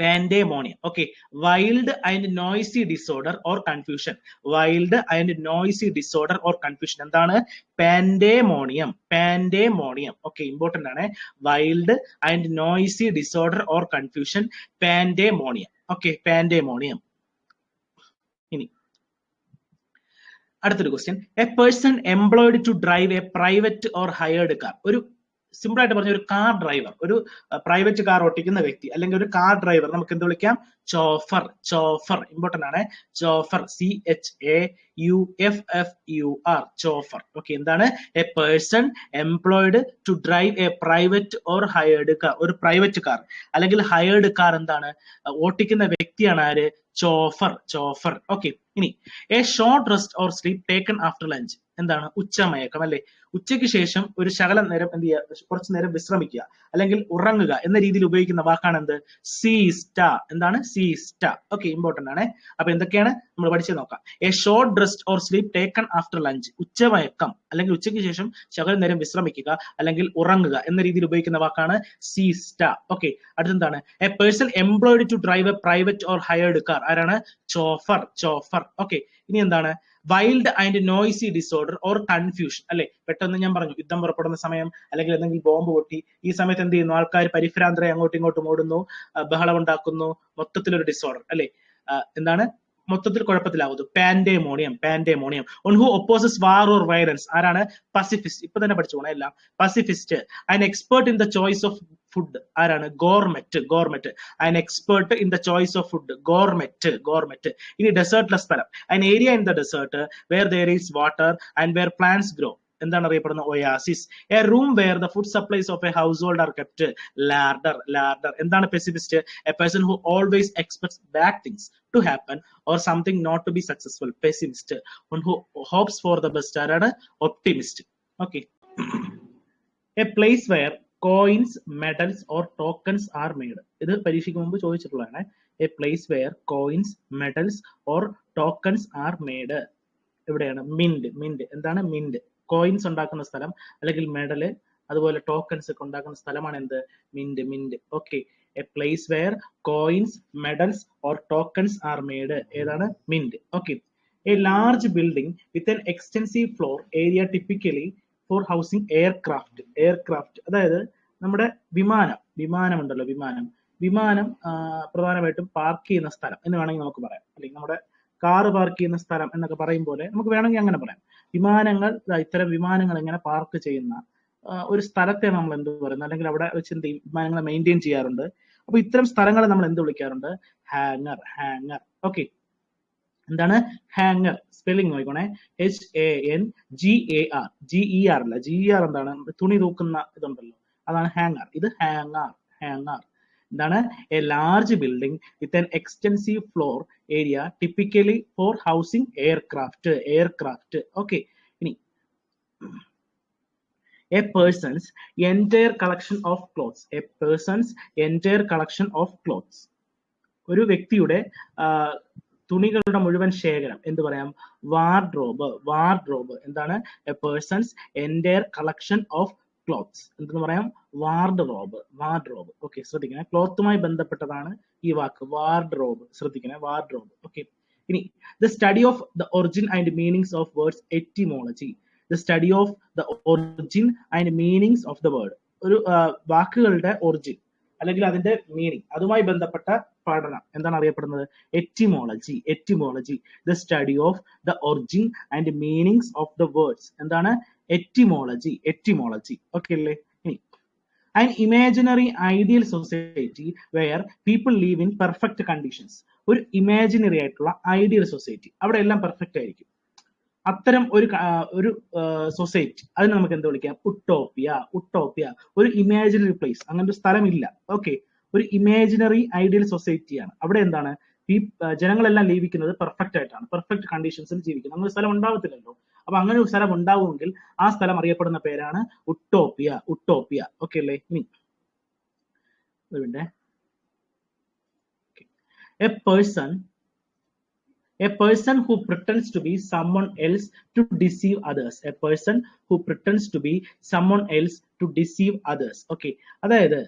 Pandemonium. Okay. Wild and noisy disorder or confusion. Wild and noisy disorder or confusion എന്താണ്? പാൻഡേമോണിയം. പാൻഡേമോണിയം. ഓക്കെ. ഇമ്പോർട്ടന്റ് ആണ്. Wild and noisy disorder or confusion, pandemonium. Okay. Pandemonium. ഇനി അടുത്തൊരു question, a person employed to drive a private or hired car. ഒരു simple ആയിട്ട് പറഞ്ഞ ഒരു car driver, ഒരു private car ഓട്ടിക്കുന്ന വ്യക്തി അല്ലെങ്കിൽ ഒരു കാർ ഡ്രൈവർ നമുക്ക് എന്ത് വിളിക്കാം? ചോഫർ. ചോഫർ. ഇമ്പോർട്ടന്റ് ആണ്. ചോഫർ. CHAUFFUR. ചോഫർ. ഓക്കെ. എന്താണ്? A person employed to drive a private or hired car. ഒരു പ്രൈവറ്റ് കാർ അല്ലെങ്കിൽ ഹയേർഡ് കാർ എന്താണ്? ഓട്ടിക്കുന്ന വ്യക്തിയാണ് ആര്? ചോഫർ. ചോഫർ. ഓക്കെ. ഇനി a short rest or sleep taken after lunch. എന്താണ്? ഉച്ചമയക്കം അല്ലെ? ഉച്ചയ്ക്ക് ശേഷം ഒരു ശകലം നേരം എന്ത് ചെയ്യുക? കുറച്ചു നേരം വിശ്രമിക്കുക അല്ലെങ്കിൽ ഉറങ്ങുക എന്ന രീതിയിൽ ഉപയോഗിക്കുന്ന വാക്കാണ് എന്ത്? സീസ്റ്റ. എന്താണ്? സീസ്റ്റ. ഓക്കെ. ഇമ്പോർട്ടന്റ് ആണ്. അപ്പൊ എന്തൊക്കെയാണ് നമ്മൾ പഠിച്ചത് നോക്കാം. A short rest or sleep taken after lunch. ഉച്ചമയക്കം അല്ലെങ്കിൽ ഉച്ചയ്ക്ക് ശേഷം ശകലം നേരം വിശ്രമിക്കുക അല്ലെങ്കിൽ ഉറങ്ങുക എന്ന രീതിയിൽ ഉപയോഗിക്കുന്ന വാക്കാണ് സീസ്റ്റ. ഓക്കെ. അടുത്തെന്താണ്? A person employed to drive a private or hired car. ആരാണ്? ചോഫർ. ചോഫർ. ഓക്കെ. ഇനി എന്താണ്? Wild and noisy disorder or confusion അല്ലെ? പെട്ടെന്ന് ഞാൻ പറഞ്ഞു യുദ്ധം പുറപ്പെടുന്ന സമയം അല്ലെങ്കിൽ എന്തെങ്കിലും ബോംബ് പൊട്ടി, ഈ സമയത്ത് എന്ത് ചെയ്യുന്നു? ആൾക്കാർ പരിഭ്രാന്തരായി അങ്ങോട്ടും ഇങ്ങോട്ടും ഓടുന്നു, ബഹളം ഉണ്ടാക്കുന്നു, മൊത്തത്തിലൊരു ഡിസോർഡർ അല്ലെ? എന്താണ്? മൊത്തത്തിൽ കുഴപ്പത്തിലാവുന്നു. പാൻഡേമോണിയം. പാൻഡേമോണിയം. on who opposes war or violence. ആരാണ്? പസിഫിസ്റ്റ്. ഇപ്പൊ തന്നെ പഠിച്ചു പോണേ എല്ലാം. പസിഫിസ്റ്റ്. an expert in the choice of food. ആരാണ്? Gourmet. Gourmet. an expert in the choice of food. Gourmet. Gourmet. ഇനി ഡെസേർട്ടിലെ സ്ഥലം, an area in the desert where there is water and where plants grow. എന്താണ് അറിയപ്പെടുന്ന? Oasis. A room where the food supplies of a household are kept. Larder. Larder. എന്താണ് pessimist? A person who always expects bad things to happen or something not to be successful. Pessimist. One who hopes for the best. ആരാണ്? Optimist. Okay. A place where coins, medals or tokens are made. ഇത് പരീക്ഷയ്ക്ക് മുമ്പ് ചോദിച്ചിട്ടുള്ളതാണ്. A place where coins, medals or tokens are made. എവിടെയാണ്? Mint. Mint. എന്താണ്? Mint. Coins ഉണ്ടാക്കുന്ന സ്ഥലം അല്ലെങ്കിൽ മെഡല് അതുപോലെ ടോക്കൺസ് ഒക്കെ ഉണ്ടാക്കുന്ന സ്ഥലമാണ് എന്ത്? Mint. Mint. Okay. A place where coins, medals or tokens are made. ഏതാണ്? Mint. Okay. A large building with an extensive floor area typically for housing aircraft. Aircraft അതായത് നമ്മുടെ വിമാനം. വിമാനം ഉണ്ടല്ലോ, വിമാനം. വിമാനം പ്രധാനമായിട്ടും പാർക്ക് ചെയ്യുന്ന സ്ഥലം എന്ന് വേണമെങ്കിൽ നമുക്ക് പറയാം. അല്ലെങ്കിൽ നമ്മുടെ കാറ് പാർക്ക് ചെയ്യുന്ന സ്ഥലം എന്നൊക്കെ പറയും പോലെ നമുക്ക് വേണമെങ്കിൽ അങ്ങനെ പറയാം. വിമാനങ്ങൾ, ഇത്തരം വിമാനങ്ങൾ ഇങ്ങനെ പാർക്ക് ചെയ്യുന്ന ഒരു സ്ഥലത്തെ നമ്മൾ എന്ത് പറയുന്നത്, അല്ലെങ്കിൽ അവിടെ വെച്ച് എന്ത് വിമാനങ്ങളെ മെയിൻറ്റെയിൻ ചെയ്യാറുണ്ട്. അപ്പൊ ഇത്തരം സ്ഥലങ്ങളെ നമ്മൾ എന്ത് വിളിക്കാറുണ്ട്? ഹാങ്ങർ. ഹാങ്ങർ. Okay. എന്താണ് ഹാങ്ങർ? സ്പെല്ലിംഗ് നോക്കിക്കോണേ. HANGAR. GER അല്ല, GER എന്താണ്? തുണി തൂക്കുന്ന ഇതുണ്ടല്ലോ, അതാണ് ഹാങ്ങർ. ഇത് ഹാങ്ങർ. എന്താണ്? A large building with an extensive floor area typically for housing aircraft. Okay. ഇനി a person's entire collection of clothes. ഒരു വ്യക്തിയുടെ തുണികളുടെ മുഴുവൻ ശേഖരം എന്ത് പറയാം? വാർഡ്രോബ്. എന്താണ്? A person's entire collection of clothes എന്തെന്ന് പറയാം? വാർഡ്രോബ്. ഓക്കെ, ശ്രദ്ധിക്കണേ, ക്ലോത്തുമായി ബന്ധപ്പെട്ടതാണ് ഈ വാക്ക് വാർഡ്രോബ്. ശ്രദ്ധിക്കണേ, വാർഡ്രോബ്. ഓക്കെ. ഇനി the study of the origin and meanings of words etymology. The study of the origin and meanings of the word. ഒരു വാക്കുകളുടെ origin അല്ലെങ്കിൽ അതിന്റെ മീനിങ്, അതുമായി ബന്ധപ്പെട്ട പഠനം എന്താണ് അറിയപ്പെടുന്നത്? Etymology. The study of the origin and meanings of the words. എന്താണ്? എറ്റിമോളജി. ഓക്കെ അല്ലേ? ഇനി an imaginary ideal society where people live in perfect conditions. ഒരു ഇമാജിനറി ആയിട്ടുള്ള ഐഡിയൽ സൊസൈറ്റി, അവിടെ എല്ലാം പെർഫെക്റ്റ് ആയിരിക്കും. അത്തരം ഒരു സൊസൈറ്റി, അതിന് നമുക്ക് എന്ത് വിളിക്കാം? ഉട്ടോപ്പിയ. ഒരു ഇമാജിനറി പ്ലേസ്, അങ്ങനെ ഒരു സ്ഥലമില്ല. ഓക്കെ, ഒരു ഇമാജിനറി ഐഡിയൽ സൊസൈറ്റിയാണ്. അവിടെ എന്താണ്? ഈ ജനങ്ങളെല്ലാം ജീവിക്കുന്നത് പെർഫെക്റ്റ് ആയിട്ടാണ്, പെർഫെക്റ്റ് കണ്ടീഷൻസിൽ ജീവിക്കുന്നത്. അങ്ങനെ ഒരു സ്ഥലം ഉണ്ടാവത്തില്ലല്ലോ. അപ്പൊ അങ്ങനെ ഒരു സ്ഥലം ഉണ്ടാവുമെങ്കിൽ ആ സ്ഥലം അറിയപ്പെടുന്ന പേരാണ് ഉട്ടോപ്പിയ. ഓക്കെ അല്ലേ? ഇനി a person who pretends to be someone else to deceive others. Okay, അതായത്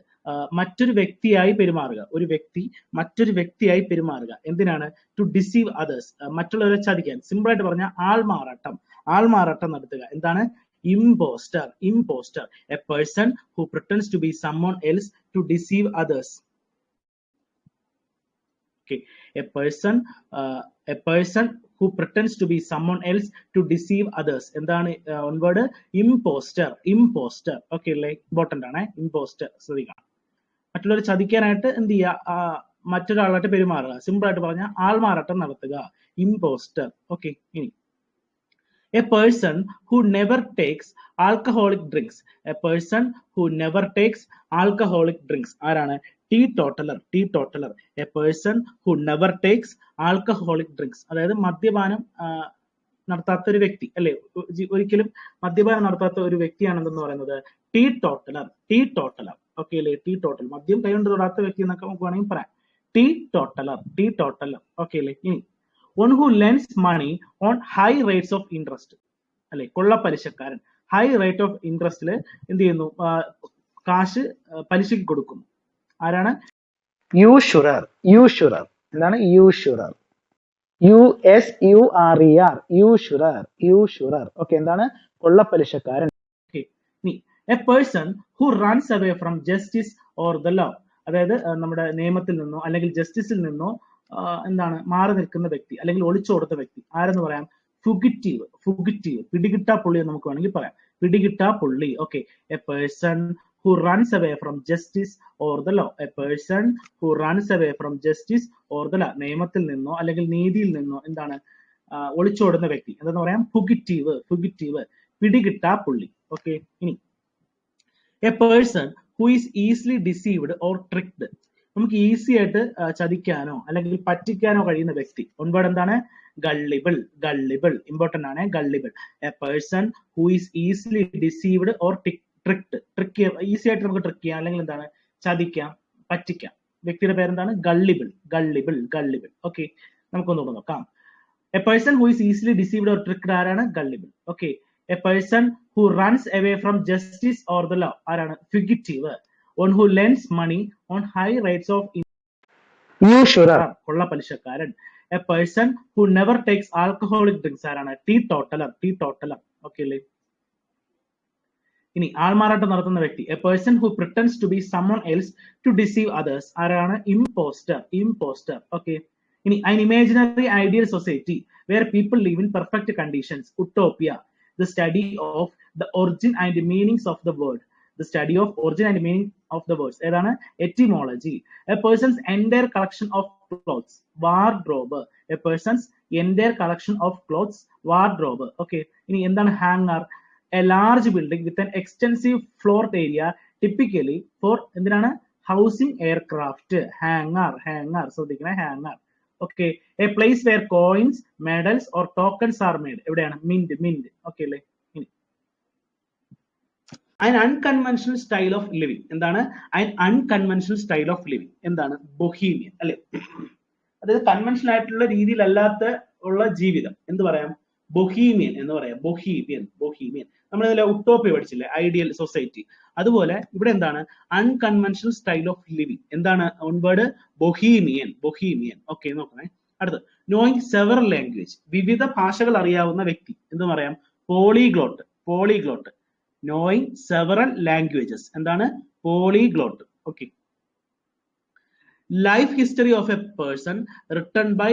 മറ്റൊരു വ്യക്തിയായി പെരുമാറുക. ഒരു വ്യക്തി മറ്റൊരു വ്യക്തിയായി പെരുമാറുക. എന്തിനാണ്? ടു ഡിസീവ് അതേഴ്സ്, മറ്റുള്ളവരെ ചതിക്കാൻ. സിമ്പിൾ ആയിട്ട് പറഞ്ഞാൽ ആൾമാറാട്ടം നടത്തുക. എന്താണ്? impostor. A person who pretends to be someone else to deceive others. Okay, a person who pretends to be someone else to deceive others. എന്താണ് one word? impostor. Okay അല്ലേ? Important ആണ് impostor. ശ്രദ്ധിക്കണം, മറ്റുള്ളവരെ ചതിക്കാനായിട്ട് എന്ത് ചെയ്യുക? മറ്റൊരാളായിട്ട് പെരുമാറുക. സിമ്പിൾ ആയിട്ട് പറഞ്ഞാൽ ആൾമാറാട്ടം നടത്തുക, impostor. ഓക്കെ. ഇനി a person who never takes alcoholic drinks. ആരാണ്? teetotaler. A person who never takes alcoholic drinks. അതായത് മദ്യപാനം നടത്താത്ത ഒരു വ്യക്തി അല്ലെ, ഒരിക്കലും മദ്യപാനം നടത്താത്ത ഒരു വ്യക്തിയാണെന്ന് പറയുന്നത് teetotaler. ഓക്കെ അല്ലേ? teetotaler, മദ്യം കൈകൊണ്ട് തൊടാത്ത വ്യക്തി എന്നൊക്കെ നമുക്ക് വേണമെങ്കിൽ പറയാം. teetotaler. ഓക്കെ അല്ലേ? ഇനി one who lends money on high rates of interest. അല്ലെ, കൊള്ളപ്പലിശക്കാരൻ. ഹൈ റേറ്റ് ഓഫ് ഇൻട്രസ്റ്റില് എന്ത് ചെയ്യുന്നു? കാശ് പലിശക്ക് കൊടുക്കുന്നു. ആരാണ്? യൂഷുറർ. എന്താണ്? യൂഷുറർ. യൂഷുറർ. ഓക്കെ, എന്താണ്? കൊള്ളപ്പലിശക്കാരൻ. A person who runs away from justice or the law. അതായത് നമ്മുടെ നിയമത്തിൽ നിന്നോ അല്ലെങ്കിൽ ജസ്റ്റിസിൽ നിന്നോ എന്താണ് മാറി നിൽക്കുന്ന വ്യക്തി അല്ലെങ്കിൽ ഒളിച്ചോടുന്ന വ്യക്തി. ആരെന്ന് പറയാം? ഫുഗിറ്റീവ്. പിടികിട്ടാപ്പുള്ളി എന്ന് നമുക്ക് വേണമെങ്കിൽ പറയാം. പിടികിട്ടാപ്പുള്ളി. Okay, a person who runs away from justice or the law. നിയമത്തിൽ നിന്നോ അല്ലെങ്കിൽ നീതിയിൽ നിന്നോ എന്താണ് ഒളിച്ചോടുന്ന വ്യക്തി. എന്താന്ന് പറയാം? ഫുഗിറ്റീവ്. പിടികിട്ടാപ്പുള്ളി. ഓക്കെ. ഇനി a person who is easily deceived or tricked. നമുക്ക് ഈസി ആയിട്ട് ചതിക്കാനോ അല്ലെങ്കിൽ പറ്റിക്കാനോ കഴിയുന്ന വ്യക്തി. ഒൻപത് എന്താണ്? ഗള്ളിബിൾ. ഇമ്പോർട്ടന്റ് ആണ്, gullible. A person who is easily deceived or trick. Easy ആയിട്ട് നമുക്ക് ട്രിക്ക് ചെയ്യാം അല്ലെങ്കിൽ എന്താണ്? ചതിക്കാം, പറ്റിക്കാം. വ്യക്തിയുടെ പേരെന്താണ്? ഗള്ളിബിൾ. ഓക്കെ, നമുക്കൊന്നുകൂടെ നോക്കാം. A person who is easily deceived or tricked ആരാണ്? Gullible. Okay. A person who runs away from justice or the law ആരാണ്? Fugitive. one who lends money on high rates of usurer. കൊള്ളപ്പലിശക്കാരൻ. A person who never takes alcoholic drinks ആരാണ്? teetotaler. Okay അല്ലേ? ഇനി ആൾമാറാട്ടം നടത്തുന്ന വ്യക്തി. A person who pretends to be someone else to deceive others ആരാണ്? impostor. Okay. ഇനി an imaginary ideal society where people live in perfect conditions. Utopia. The study of the origin and meanings of the word. The study of origin and meaning of the words. ഏതാണ്? Etymology. A person's entire collection of clothes. Wardrobe. A person's entire collection of clothes. Wardrobe. Okay. ഇനി എന്താണ് hanger? A large building with an extensive floor area, typically for എന്തിനാണ്? Housing aircraft. Hanger. ശ്രദ്ധിക്കണേ, hanger. Okay. A place where coins, medals or tokens are made. എവിടെയാണ്? Mint. Okay അല്ലേ? An unconventional style of living. എന്താണ്? An unconventional style of living. എന്താണ്? Bohemian അല്ലെ? അതായത് conventional ആയിട്ടുള്ള രീതിയിലല്ലാത്ത ഉള്ള ജീവിതം എന്ത് പറയാം? ബൊഹീമിയൻ എന്ന് പറയാം. ബൊഹീമിയൻ. നമ്മൾ ഇതിലെ ഉട്ടോപ്യ പഠിച്ചില്ലേ, ഐഡിയൽ സൊസൈറ്റി. അതുപോലെ ഇവിടെ എന്താണ്? Unconventional style of living. എന്താണ് ഓൺ വേർഡ്? ബൊഹീമിയൻ. ഓക്കെ, നോക്കണേ. അടുത്ത്, നോയിങ് സെവറൽ ലാംഗ്വേജ്. വിവിധ ഭാഷകൾ അറിയാവുന്ന വ്യക്തി എന്ത് പറയാം? പോളിഗ്ലോട്ട്. Knowing several languages. എന്താണ്? Polyglot. Okay. Life history of a person written by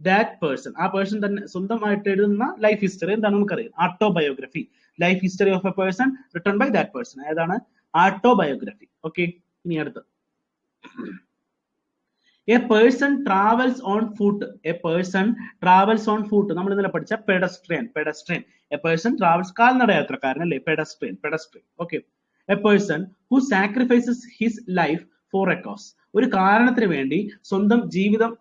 that person. ആ പേഴ്സൺ തന്നെ സ്വന്തമായിട്ട് എഴുതുന്ന ലൈഫ് ഹിസ്റ്ററി എന്താണ് നമുക്കറിയാം? Autobiography. Life history of a person written by that person. ഏതാണ്? ഓട്ടോബയോഗ്രഫി. ഓക്കെ. ഇനി അടുത്ത്, a person travels on foot. നമ്മൾ ഇന്നലെ പഠിച്ച പെഡസ്ട്രിയൻ. എ പേഴ്സൺ ട്രാവൽസ്, കാൽനടയാത്രക്കാരൻ അല്ലേ? Pedestrian. Okay. A person who sacrifices his life for a cause. ഒരു കാരണത്തിന് വേണ്ടി സ്വന്തം ജീവിതം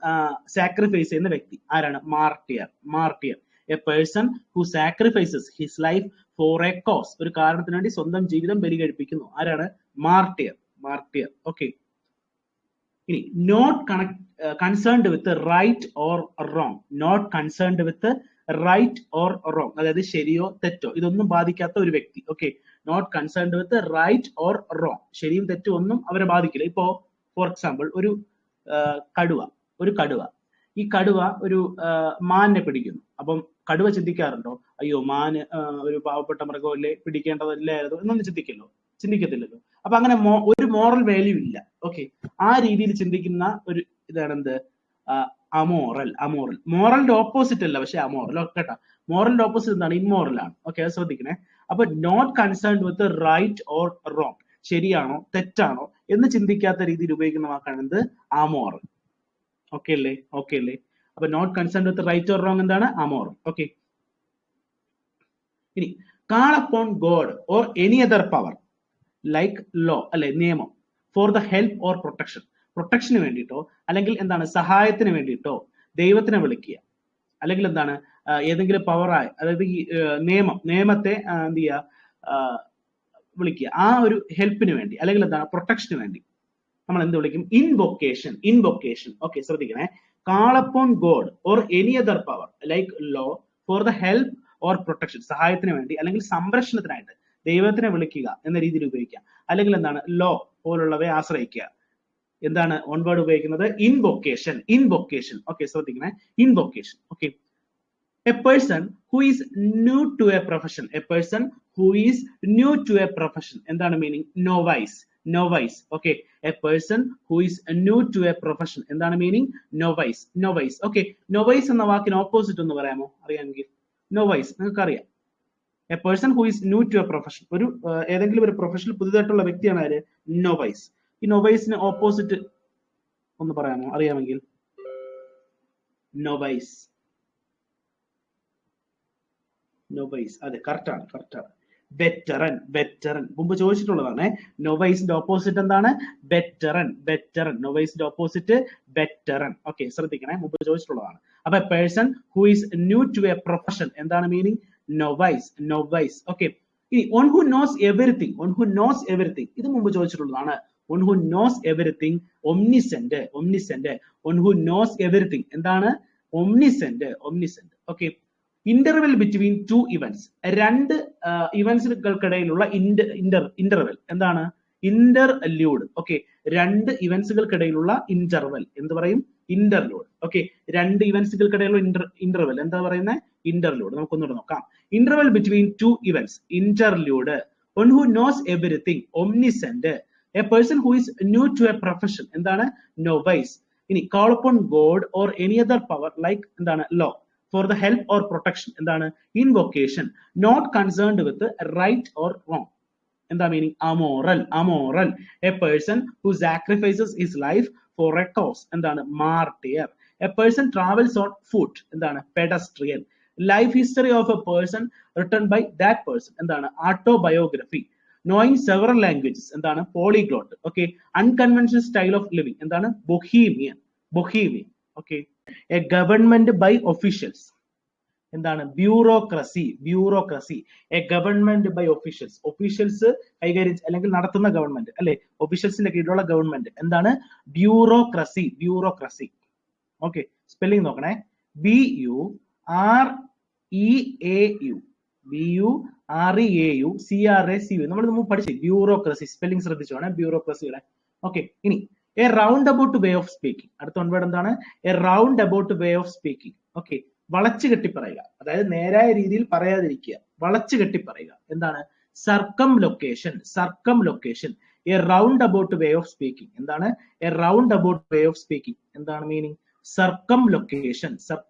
സാക്രിഫൈസ് ചെയ്യുന്ന വ്യക്തി ആരാണ്? Martyr. A person who sacrifices his life for a cause. ഒരു കാരണത്തിന് വേണ്ടി സ്വന്തം ജീവിതം ബലി കഴിപ്പിക്കുന്നു. ആരാണ്? മാർട്ടിയർ. ഓക്കെ. ഇനി, not concerned with right or wrong. അതായത് ശരിയോ തെറ്റോ ഇതൊന്നും ബാധിക്കാത്ത ഒരു വ്യക്തി. Okay. Not concerned with right or wrong. ശരിയും തെറ്റും ഒന്നും അവരെ ബാധിക്കില്ല. ഇപ്പോ ഫോർ എക്സാമ്പിൾ, ഒരു കടുവ. ഈ കടുവ ഒരു മാനിനെ പിടിക്കുന്നു. അപ്പം കടുവ ചിന്തിക്കാറുണ്ടോ? അയ്യോ, മാന് ഒരു പാവപ്പെട്ട മൃഗമല്ലേ, പിടിക്കേണ്ടതല്ലായിരുന്നു എന്നൊന്നും ചിന്തിക്കത്തില്ലല്ലോ. അപ്പൊ അങ്ങനെ ഒരു മോറൽ വാല്യൂ ഇല്ല. ഓക്കെ. ആ രീതിയിൽ ചിന്തിക്കുന്ന ഒരു ഇതാണ് എന്ത്? അമോറൽ. മോറലിന്റെ ഓപ്പോസിറ്റ് അല്ല, പക്ഷെ അമോറൽ. കേട്ടോ, മോറലിന്റെ ഓപ്പോസിറ്റ് എന്താണ്? ഇമ്മോറൽ ആണ്. ഓക്കെ, അത് ശ്രദ്ധിക്കണേ. അപ്പൊ not concerned with right or wrong. ശരിയാണോ തെറ്റാണോ എന്ന് ചിന്തിക്കാത്ത രീതിയിൽ ഉപയോഗിക്കുന്ന വാക്കാണ് എന്ത്? അമോറൽ. ഓക്കെ അല്ലേ? അപ്പൊ not concerned with right or wrong എന്താണ്? അമോറൽ. ഓക്കെ. ഇനി, call upon God or any other power like law അല്ലെ, നിയമം, ഫോർ ദ ഹെൽപ്പ് ഓർ പ്രൊട്ടക്ഷന് വേണ്ടിയിട്ടോ അല്ലെങ്കിൽ എന്താണ് സഹായത്തിന് വേണ്ടിയിട്ടോ ദൈവത്തിനെ വിളിക്കുക. അല്ലെങ്കിൽ എന്താണ് ഏതെങ്കിലും പവറായി, അതായത് ഈ നിയമത്തെ എന്ത് ചെയ്യുക, വിളിക്കുക. ആ ഒരു ഹെൽപ്പിന് വേണ്ടി അല്ലെങ്കിൽ എന്താണ് പ്രൊട്ടക്ഷന് വേണ്ടി നമ്മൾ എന്ത് വിളിക്കും? ഇൻവൊക്കേഷൻ. ഓക്കെ, ശ്രദ്ധിക്കണേ. Call upon God or any other power like law for the help or protection, സഹായത്തിന് വേണ്ടി അല്ലെങ്കിൽ സംരക്ഷണത്തിനായിട്ട് ദൈവത്തിനെ വിളിക്കുക എന്ന രീതിയിൽ ഉപയോഗിക്കാം. അല്ലെങ്കിൽ എന്താണ് ലോ പോലുള്ളവയെ ആശ്രയിക്കുക. എന്താണ് ഓൺ വേർഡ് ഉപയോഗിക്കുന്നത്? ഇൻവൊക്കേഷൻ. ഓക്കെ, ശ്രദ്ധിക്കണേ. Invocation. Okay. A person who is new to a profession. എന്താണ് meaning? Novice. Okay. A person who is new to a profession. എന്താണ് മീനിങ്? നോവൈസ്. ഓക്കെ. നോവൈസ് എന്ന വാക്കിന് ഓപ്പോസിറ്റ് ഒന്ന് പറയാമോ? അറിയാമെങ്കിൽ. നോവൈസ് നിങ്ങൾക്ക് അറിയാം. A person who is new to a profession. ഒരു ഏതെങ്കിലും ഒരു പ്രൊഫഷനിൽ പുതുതായിട്ടുള്ള വ്യക്തിയാണ് ആര്? നോവൈസ്. ഈ നോവൈസിന് ഓപ്പോസിറ്റ് ഒന്ന് പറയാമോ? അറിയാമെങ്കിൽ. നോവൈസ്. അതെ, കറക്റ്റ് ആണ്. വെറ്ററൻ മുമ്പ് ചോദിച്ചിട്ടുള്ളതാണ്. നോവൈസിന്റെ ഓപ്പോസിറ്റ് എന്താണ്? വെറ്ററൻ. നോവൈസിന്റെ ഓപ്പോസിറ്റ് വെറ്ററൻ. ഓക്കെ, ശ്രദ്ധിക്കണേ, മുമ്പ് ചോദിച്ചിട്ടുള്ളതാണ്. അപ്പൊ a person who is new to a profession എന്താണ് മീനിങ്? നോവൈസ്. ഓക്കെ. ഇനി, ഓൺ ഹു നോസ് എവരിത്തിങ്. ഇത് മുമ്പ് ചോദിച്ചിട്ടുള്ളതാണ്. One who knows everything, omniscient. One who knows everything എന്താണ്? Omniscient. Okay. Interval between two events. രണ്ട് ഇവന്റ്സുകൾക്കിടയിലുള്ള ഇന്റർവെൽ എന്താണ്? Interlude. Okay. രണ്ട് ഇവന്റ്സുകൾക്കിടയിലുള്ള ഇന്റർവെൽ എന്ത് പറയും? ഇന്റർലൂഡ്. ഓക്കെ. രണ്ട് ഇവന്റ്സുകൾക്കിടയിലുള്ള ഇന്റർവെൽ എന്താ പറയുന്നത്? ഇന്റർലൂഡ്. നമുക്കൊന്നുകൂടെ നോക്കാം. Interval between two events, interlude. One who knows everything, omniscient. A person who is new to a profession എന്താണ്? നോവൈസ്. ഇനി, call upon God or any other power like എന്താണ്? Law for the help or protection എന്താണ്? Invocation. Not concerned with right or wrong. എന്താ meaning? Amoral. Amoral. A person who sacrifices his life for a cause. എന്താണ്? Martyr. A person travels on foot. എന്താണ്? Pedestrian. Life history of a person written by that person. എന്താണ്? Autobiography. Knowing several languages. എന്താണ്? Polyglot. Okay. Unconventional style of living. എന്താണ്? Bohemian. Bohemian. Okay. A government by officials. എന്താണ്? Bureaucracy. Bureaucracy. A government by officials. Officials കൈകാര്യം അല്ലെങ്കിൽ നടത്തുന്ന government അല്ലെ, ഒഫീഷ്യൽസിന്റെ കീഴിലുള്ള ഗവൺമെന്റ്. എന്താണ്? ബ്യൂറോക്രസി. ബ്യൂറോക്രസി. ഓക്കെ. സ്പെല്ലിംഗ് നോക്കണേ. BUREAU. BUREAU നമ്മൾ മുമ്പ് പഠിച്ചു. ബ്യൂറോക്രസി. സ്പെല്ലിംഗ് ശ്രദ്ധിച്ചോണേ. ബ്യൂറോക്രസിയുടെ. ഓക്കെ. ഇനി a round about way of speaking. അടുത്ത വൺ എന്താണ്? A round about way of speaking. Okay. വളച്ചു കെട്ടി പറയുക, അതായത് നേരായ രീതിയിൽ പറയാതിരിക്കുക, വളച്ചു കെട്ടി പറയുക. എന്താണ്? Circumlocution. Circumlocution. A round about way of speaking. എന്താണ്? A round about way of speaking. എന്താണ് meaning? Circumlocution.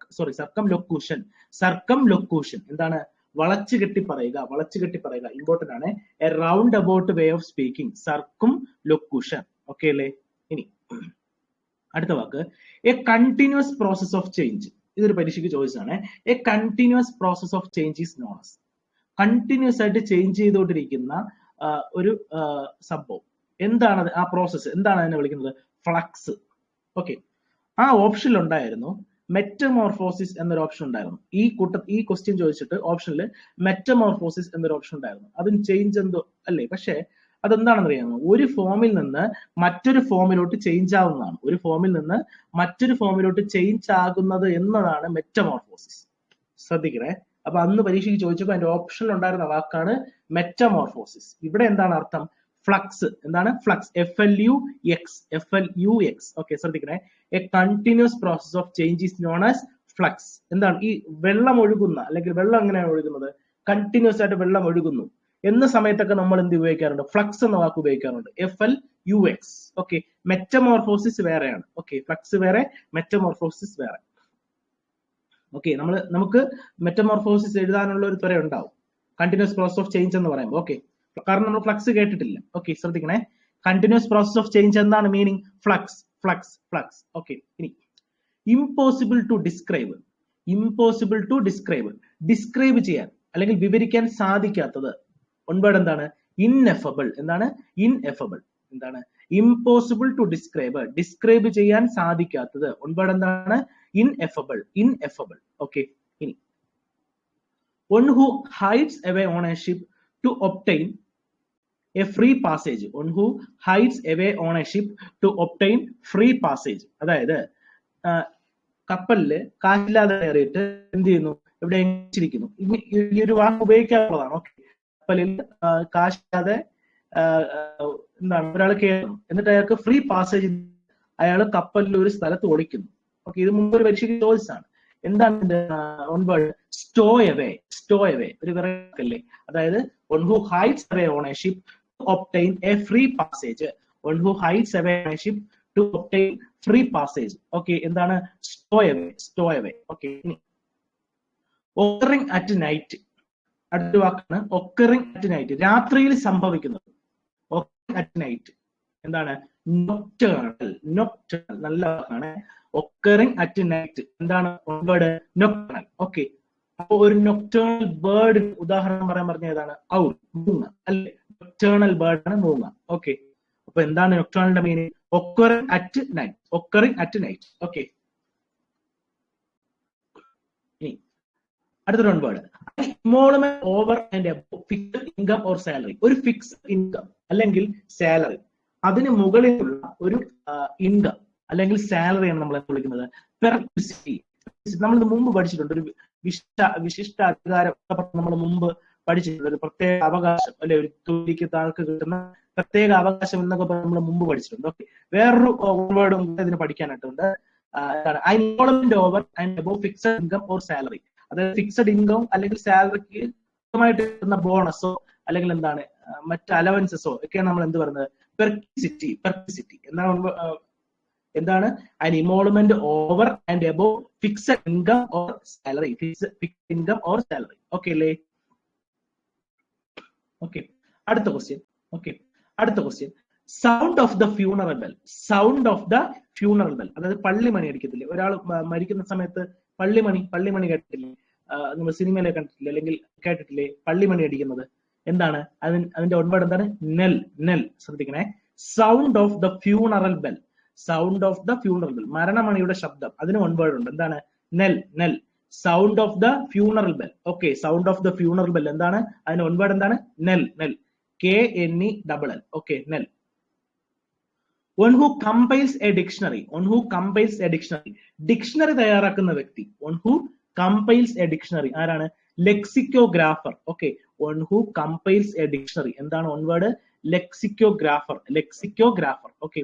Circumlocution. Circumlocution. എന്താണ്? വളച്ചു കെട്ടി പറയുക. വളച്ചു കെട്ടി പറയുക. ഇമ്പോർട്ടന്റ് ആണ്. A round about way of speaking. Circumlocution. Okay അല്ലേ? ഇനി അടുത്ത വാക്ക് a continuous process of change. ഇതൊരു പരീക്ഷയ്ക്ക് ചോദിച്ചതാണ്. A continuous process of change is known as. Continuous ആയിട്ട് ചേഞ്ച് ചെയ്തുകൊണ്ടിരിക്കുന്ന ഒരു സംഭവം. എന്താണ് ആ പ്രോസസ്സ്? എന്താണ് അതിനെ വിളിക്കുന്നത്? ഫ്ലക്സ്. ഓക്കെ. ആ ഓപ്ഷനിൽ ഉണ്ടായിരുന്നു മെറ്റമോർഫോസിസ് എന്നൊരു ഓപ്ഷൻ ഉണ്ടായിരുന്നു. ഈ ക്വസ്റ്റ്യൻ ചോദിച്ചിട്ട് ഓപ്ഷനിൽ മെറ്റമോർഫോസിസ് എന്നൊരു ഓപ്ഷൻ ഉണ്ടായിരുന്നു. അതും ചേഞ്ച് എന്തോ അല്ലേ? പക്ഷേ അതെന്താണെന്ന് അറിയാമോ? ഒരു ഫോമിൽ നിന്ന് മറ്റൊരു ഫോമിലോട്ട് ചേഞ്ച് ആവുന്നതാണ്. ഒരു ഫോമിൽ നിന്ന് മറ്റൊരു ഫോമിലോട്ട് ചേഞ്ച് ആകുന്നത് എന്നതാണ് മെറ്റമോർഫോസിസ്. ശ്രദ്ധിക്കണേ. അപ്പൊ അന്ന് പരീക്ഷയ്ക്ക് ചോദിച്ചപ്പോൾ അതിന്റെ ഓപ്ഷനിൽ ഉണ്ടായിരുന്ന വാക്കാണ് മെറ്റമോർഫോസിസ്. ഇവിടെ എന്താണ് അർത്ഥം? ഫ്ലക്സ്. എന്താണ്? ഫ്ലക്സ്. FLUX. FLUX. ഓക്കെ. ശ്രദ്ധിക്കണേ. A continuous process of change is known as flux. എന്താണ്? ഈ വെള്ളം ഒഴുകുന്ന, അല്ലെങ്കിൽ വെള്ളം എങ്ങനെയാണ് ഒഴുകുന്നത്? കണ്ടിന്യൂസ് ആയിട്ട് വെള്ളം ഒഴുകുന്നു എന്ന സമയത്തൊക്കെ നമ്മൾ എന്ത് ഉപയോഗിക്കാറുണ്ട്? ഫ്ലക്സ് എന്ന വാക്ക് ഉപയോഗിക്കാറുണ്ട്. FLUX. ഓക്കെ. മെറ്റമോർഫോസിസ് വേറെയാണ്. ഓക്കെ. ഫ്ലക്സ് വേറെ, മെറ്റമോർഫോസിസ് വേറെ. ഓക്കെ. നമുക്ക് മെറ്റമോർഫോസിസ് എഴുതാനുള്ള ഒരു ത്വര ഉണ്ടാവും കണ്ടിന്യൂസ് പ്രോസസ് ഓഫ് ചേഞ്ച് എന്ന് പറയുമ്പോൾ. ഓക്കെ. കാരണം നമ്മൾ ഫ്ലക്സ് കേട്ടിട്ടില്ല. ഓക്കെ. ശ്രദ്ധിക്കണേ. കണ്ടിന്യൂസ് പ്രോസസ് ഓഫ് ചേഞ്ച് എന്താണ് meaning? Flux. Flux. Flux. Okay. ഇനി impossible to describe. Impossible to describe. Describe ചെയ്യാൻ അല്ലെങ്കിൽ വിവരിക്കാൻ സാധിക്കാത്തത്. ഒൻവേർഡ് എന്താണ്? ഇൻഎഫബിൾ. എന്താണ്? ഇൻഎഫബിൾ. എന്താണ്? Impossible to describe. ഡിസ്ക്രൈബ് ചെയ്യാൻ സാധിക്കാത്തത്. ഒൻവേർഡ് എന്താണ്? ഇൻഎഫബിൾ. ഇൻഎഫബിൾ. ഓക്കെ. ഇനി one who hides away on a ship to obtain a free passage. One who hides away on a ship to obtain free passage. അതായത് കപ്പലില് കാശില്ലാതെ കയറിയിട്ട് എന്ത് ചെയ്യുന്നു? ഇവിടെ എങ്ങിച്ചിരിക്കുന്നു. ഈ ഒരു വാക്ക് ഉപയോഗിക്കാറുള്ളതാണ്. ഓക്കെ. കപ്പലിൽ കാശില്ലാതെ എന്താണ് ഒരാൾ കയറുന്നു, എന്നിട്ട് അയാൾക്ക് ഫ്രീ പാസേജ് അയാൾ കപ്പലിൽ ഒരു സ്ഥലത്ത് ഓടിക്കുന്നു. ഓക്കെ. ഇത് മുമ്പ് ഒരു പരീക്ഷയ്ക്ക് ചോദിച്ചതാണ്. എന്താണ് ഓൺവേർഡ്? സ്റ്റോ എവേ. സ്റ്റോ എവേ ഒരു വിറകല്ലേ. അതായത് one who hides away on a ship to obtain a free passage. One who hides away on a ship to obtain free passage. Okay. എന്താണ്? Stowaway. Stowaway. Okay. occurring at night. അടുത്ത വാക്കാണ് occurring at night. രാത്രിയിൽ സംഭവിക്കുന്നത്. occurring at night. എന്താണ്? nocturnal. nocturnal. നല്ല വാക്കാണ്. occurring at night. എന്താണ് word? nocturnal. Okay. അപ്പൊ ഒരു nocturnal bird ഉദാഹരണം പറഞ്ഞ ഏതാണ്? ഔൾ. മൂങ്ങ അല്ലെ? nocturnal bird ആണ് മൂങ്ങ. ഓക്കെ. അപ്പൊ എന്താണ് nocturnalന്റെ meaning? occurring at night. occurring at night. Okay. ഇനി അടുത്തൊരു word emolument over and above fixed income or salary. ഒരു ഫിക്സ്ഡ് ഇൻകം അല്ലെങ്കിൽ സാലറി, അതിന് മുകളിലുള്ള ഒരു ഇൻകം അല്ലെങ്കിൽ സാലറിയാണ് നമ്മൾ വിളിക്കുന്നത് പെർക്വിസിറ്റി. നമ്മൾ മുമ്പ് പഠിച്ചിട്ടുണ്ട്. ഒരു വിശിഷ്ട അധികാരം നമ്മൾ മുമ്പ് പഠിച്ചിട്ടുണ്ട്. ഒരു പ്രത്യേക അവകാശം അല്ലെ, ഒരു തൊഴിലിക്ക് താൾക്ക് കിട്ടുന്ന പ്രത്യേക അവകാശം എന്നൊക്കെ നമ്മൾ മുമ്പ് പഠിച്ചിട്ടുണ്ട്. ഓക്കെ. വേറൊരു വേർഡും ഇതിന് പഠിക്കാനായിട്ടുണ്ട്. emolument over and above fixed income or salary. അതായത് ഫിക്സഡ് ഇൻകം അല്ലെങ്കിൽ സാലറിക്ക് കൃത്യമായിട്ട് കിട്ടുന്ന ബോണസോ അല്ലെങ്കിൽ എന്താണ് മറ്റ് അലവൻസസോ ഒക്കെയാണ് നമ്മൾ എന്ത് പറയുന്നത്? പെർക്വിസിറ്റി. പെർക്വിസിറ്റി എന്താണ്? an emolument over and above fixed income or salary. fixed income or salary. Okay അല്ലേ? ഓക്കെ. അടുത്ത ക്വസ്റ്റ്യൻ ഓക്കെ, അടുത്ത question. Sound of the funeral bell. Sound of the funeral bell, അതായത് പള്ളിമണി അടിക്കത്തില്ലേ ഒരാൾ മരിക്കുന്ന സമയത്ത്? പള്ളിമണി കേട്ടിട്ടില്ലേ? നിങ്ങൾ സിനിമയിലെ കണ്ടിട്ടില്ലേ അല്ലെങ്കിൽ കേട്ടിട്ടില്ലേ പള്ളിമണി അടിക്കുന്നത്? എന്താണ് അതിന്റെ ഒൺവേർഡ് എന്താണ്? നെൽ. നെൽ. ശ്രദ്ധിക്കണേ, sound of the funeral bell. Sound of the funeral bell, മരണമണിയുടെ ശബ്ദം, അതിന് ഒൺവേർഡ് ഉണ്ട്. എന്താണ്? Knell. Knell. Sound of the funeral bell. Okay, sound of the funeral bell എന്താണ്? അതിന് ഒൺവേർഡ് എന്താണ്? Knell. Knell. KNELL. Okay, knell. One who compiles a dictionary. One who compiles a dictionary. Dictionary തയ്യാറാക്കുന്ന വ്യക്തി. One who compiles a dictionary. ആരാണ്? Lexicographer. Okay, one who compiles a dictionary. എന്താണ് one word? Lexicographer. Lexicographer. Okay.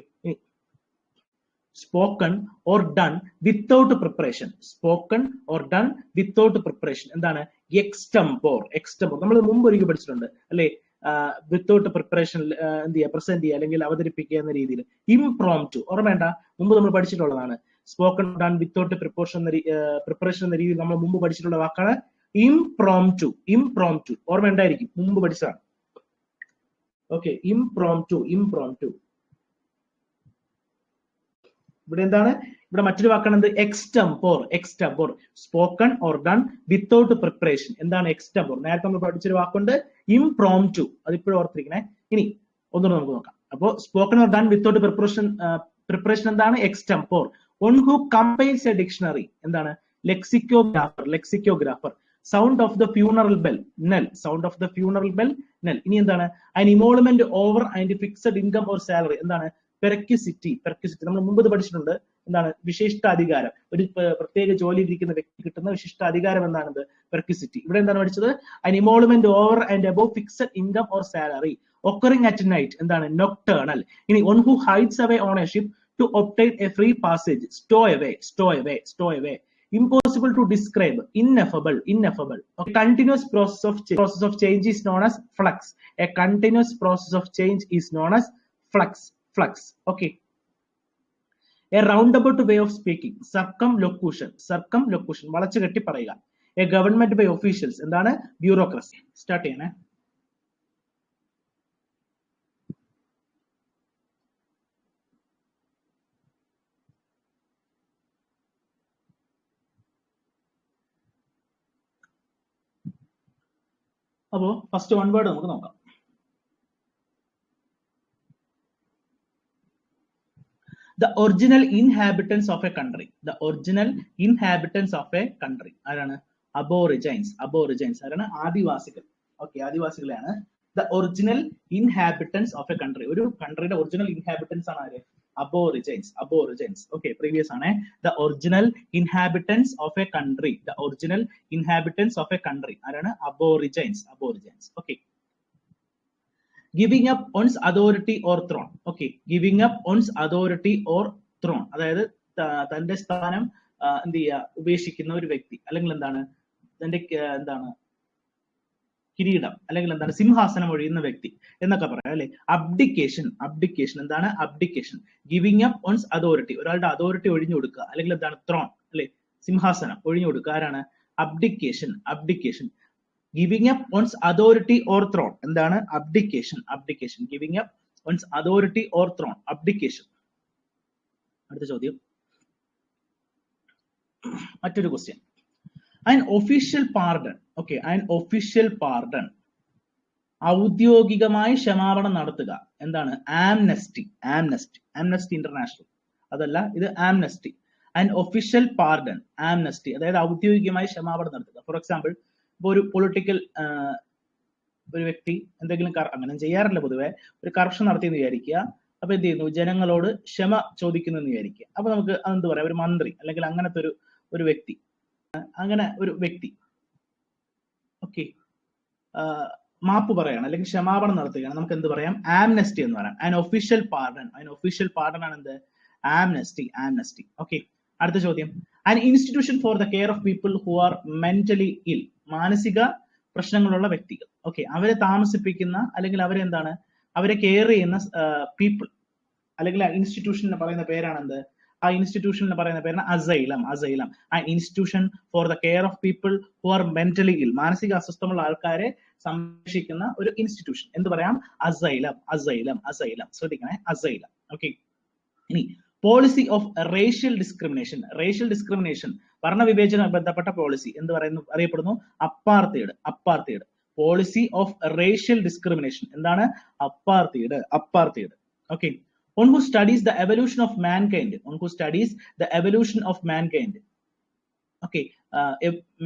Spoken or done without preparation. Spoken or done without preparation എന്താണ്? Extempore. എക്സ്റ്റംപോർ നമ്മൾ മുമ്പ് ഒരിക്കൽ പഠിച്ചിട്ടുണ്ട് അല്ലെ? വിത്തൗട്ട് പ്രിപ്പറേഷൻ എന്ത് ചെയ്യുക? പ്രസന്റ് ചെയ്യുക അല്ലെങ്കിൽ അവതരിപ്പിക്കുക എന്ന രീതിയിൽ. ഇംപ്രോംപ്റ്റു ഓർമ്മ, മുമ്പ് നമ്മൾ പഠിച്ചിട്ടുള്ളതാണ്. സ്പോക്കൺ ഡൺ വിത്തൗട്ട് പ്രിപ്പറേഷൻ എന്ന രീതിയിൽ നമ്മൾ മുമ്പ് പഠിച്ചിട്ടുള്ള വാക്കാണ് ഇംപ്രോംപ്റ്റു. ഇംപ്രോംപ്റ്റു ഓർമ്മ ഉണ്ടായിരിക്കും, മുമ്പ് പഠിച്ചതാണ്. Okay, impromptu. ഇംപ്രോംപ്റ്റു. ഇവിടെ എന്താണ്? ഇവിടെ മറ്റൊരു വാക്കാണ് എന്ത്? Extempore. Extempore. Spoken or done without preparation എന്താണ്? എക്സ്റ്റംപോർ. നേരത്തെ നമ്മൾ പഠിച്ചൊരു വാക്കുണ്ട് ഇംപ്രോംപ്റ്റു, അതിപ്പോഴും ഓർത്തിരിക്കണേ. ഇനി ഒന്നുകൂടെ നമുക്ക് നോക്കാം. അപ്പോൾ spoken or done without preparation എന്താണ്? Extempore. One who compiles a dictionary എന്താണ്? Lexicographer. Lexicographer. Sound of the funeral bell. Knell. Sound of the funeral bell. Knell. ഇനി എന്താണ്? An emolument over and fixed income or salary എന്താണ്? Perquisite. പെർക്വിസിറ്റി നമ്മൾ മുമ്പ് പഠിച്ചിട്ടുണ്ട്. എന്താണ്? വിശിഷ്ടാധികാരം. ഒരു പ്രത്യേക ജോലിയിൽ ഇരിക്കുന്ന വ്യക്തി കിട്ടുന്ന വിശിഷ്ടാധികാരം എന്താണത്? പെർക്വിസിറ്റി. ഇവിടെ എന്താണ് പഠിച്ചത്? an emolument over and above fixed income or salary occurring at night എന്താണ്? nocturnal. ഇനി one who hides away ownership to obtain a free passage. stow away. stow away. stow away. impossible to describe. ineffable. ineffable. A continuous process of change is known as flux. A continuous process of change is known as flux. Flux. Okay. A roundabout way of speaking. Circumlocution. Circumlocution. വളച്ചു കെട്ടി പറയുക. A government by officials എന്താണ്? bureaucracy. Start ചെയ്യണേ. അപ്പോ first one word നമുക്ക് നോക്കാം. The original inhabitants of a country. The original inhabitants of a country. ആരാണ്? Aborigines. Aborigines ആരാണ്? ആദിവാസികൾ. Okay, ആദിവാസികളാണ്. The original inhabitants of a country. ഒരു കൺട്രിയുടെ ഒറിജിനൽ ഇൻഹാബിറ്റൻസ് ആണ് ആര്? Aborigines. Aborigines. ഓക്കെ, പ്രീവിയസ് ആണ്. The original inhabitants of a country. The original inhabitants of a country ആരാണ്? Aborigines. Aborigines. Okay. Giving up one's authority or throne. Okay, giving up one's authority or throne. അതായത് തന്റെ സ്ഥാനം എന്ത് ചെയ്യുക? ഉപേക്ഷിക്കുന്ന ഒരു വ്യക്തി, അല്ലെങ്കിൽ എന്താണ്? തന്റെ എന്താണ്? കിരീടം, അല്ലെങ്കിൽ എന്താണ്? സിംഹാസനം ഒഴിയുന്ന വ്യക്തി എന്നൊക്കെ പറയാം അല്ലെ? അബ്ഡിക്കേഷൻ. അബ്ഡിക്കേഷൻ എന്താണ്? അബ്ഡിക്കേഷൻ. ഗിവിംഗ് അപ്പ് ഓൺസ് അതോറിറ്റി, ഒരാളുടെ അതോറിറ്റി ഒഴിഞ്ഞു കൊടുക്കുക, അല്ലെങ്കിൽ എന്താണ്? ത്രോൺ അല്ലെ? സിംഹാസനം ഒഴിഞ്ഞു കൊടുക്കുക. ആരാണ്? അബ്ഡിക്കേഷൻ. അബ്ഡിക്കേഷൻ. Giving up one's authority or throne എന്താണ്? Abdication. Abdication. Giving up one's authority or throne. Abdication. അടുത്ത ചോദ്യം, മറ്റൊരു question. An official pardon. Okay, an official pardon. ഔദ്യോഗികമായി ക്ഷമാപണം നടത്തുക എന്താണ്? Amnesty. Amnesty. Amnesty International അതല്ല, ഇത് amnesty. An official pardon. Amnesty അതായത് ഔദ്യോഗികമായി ക്ഷമാപണം നടത്തുക. ഫോർ എക്സാമ്പിൾ, ഇപ്പോൾ ഒരു പൊളിറ്റിക്കൽ ഒരു വ്യക്തി എന്തെങ്കിലും അങ്ങനെ ചെയ്യാറില്ല പൊതുവെ, ഒരു കറപ്ഷൻ നടത്തിയെന്ന് വിചാരിക്കുക. അപ്പൊ എന്ത് ചെയ്യുന്നു? ജനങ്ങളോട് ക്ഷമ ചോദിക്കുന്നു എന്ന് വിചാരിക്കുക. അപ്പൊ നമുക്ക് അതെന്ത് പറയാം? ഒരു മന്ത്രി അല്ലെങ്കിൽ അങ്ങനത്തെ ഒരു വ്യക്തി, അങ്ങനെ ഒരു വ്യക്തി ഓക്കെ മാപ്പ് പറയാണ് അല്ലെങ്കിൽ ക്ഷമാപണം നടത്തുകയാണ്. നമുക്ക് എന്ത് പറയാം? ആംനെസ്റ്റി എന്ന് പറയാം. An official pardon. An official pardon ആണ് എന്ത്? ആംനെസ്റ്റി. ആംനെസ്റ്റി. ഓക്കെ, അടുത്ത ചോദ്യം. An institution for the care of people who are mentally ill. മാനസിക പ്രശ്നങ്ങളുള്ള വ്യക്തികൾ. ഓക്കെ, അവരെ താമസിപ്പിക്കുന്ന അല്ലെങ്കിൽ അവരെ എന്താണ്? അവരെ കെയർ ചെയ്യുന്ന പീപ്പിൾ അല്ലെങ്കിൽ ഇൻസ്റ്റിറ്റ്യൂഷൻ പറയുന്ന പേരാണ് എന്ത്? ആ ഇൻസ്റ്റിറ്റ്യൂഷനിൽ പറയുന്ന പേരാണ് അസൈലം. അസൈലം. ആ institution for the care of people who are mentally ill. മാനസിക അസ്വസ്ഥമുള്ള ആൾക്കാരെ സംരക്ഷിക്കുന്ന ഒരു ഇൻസ്റ്റിറ്റ്യൂഷൻ. എന്ത് പറയാം? Asylum, asylum, asylum. ശ്രദ്ധിക്കണേ, അസൈലം. ഓക്കെ. ഇനി policy of racial discrimination. Racial discrimination, വർണ്ണവിവേചനവുമായി ബന്ധപ്പെട്ട പോളിസി എന്ത് പറയുന്നു? അറിയപ്പെടുന്നു apartheid. Apartheid. Policy of racial discrimination എന്താണ്? Apartheid. Apartheid. Okay. One who studies the evolution of mankind. One who studies the evolution of mankind. Okay.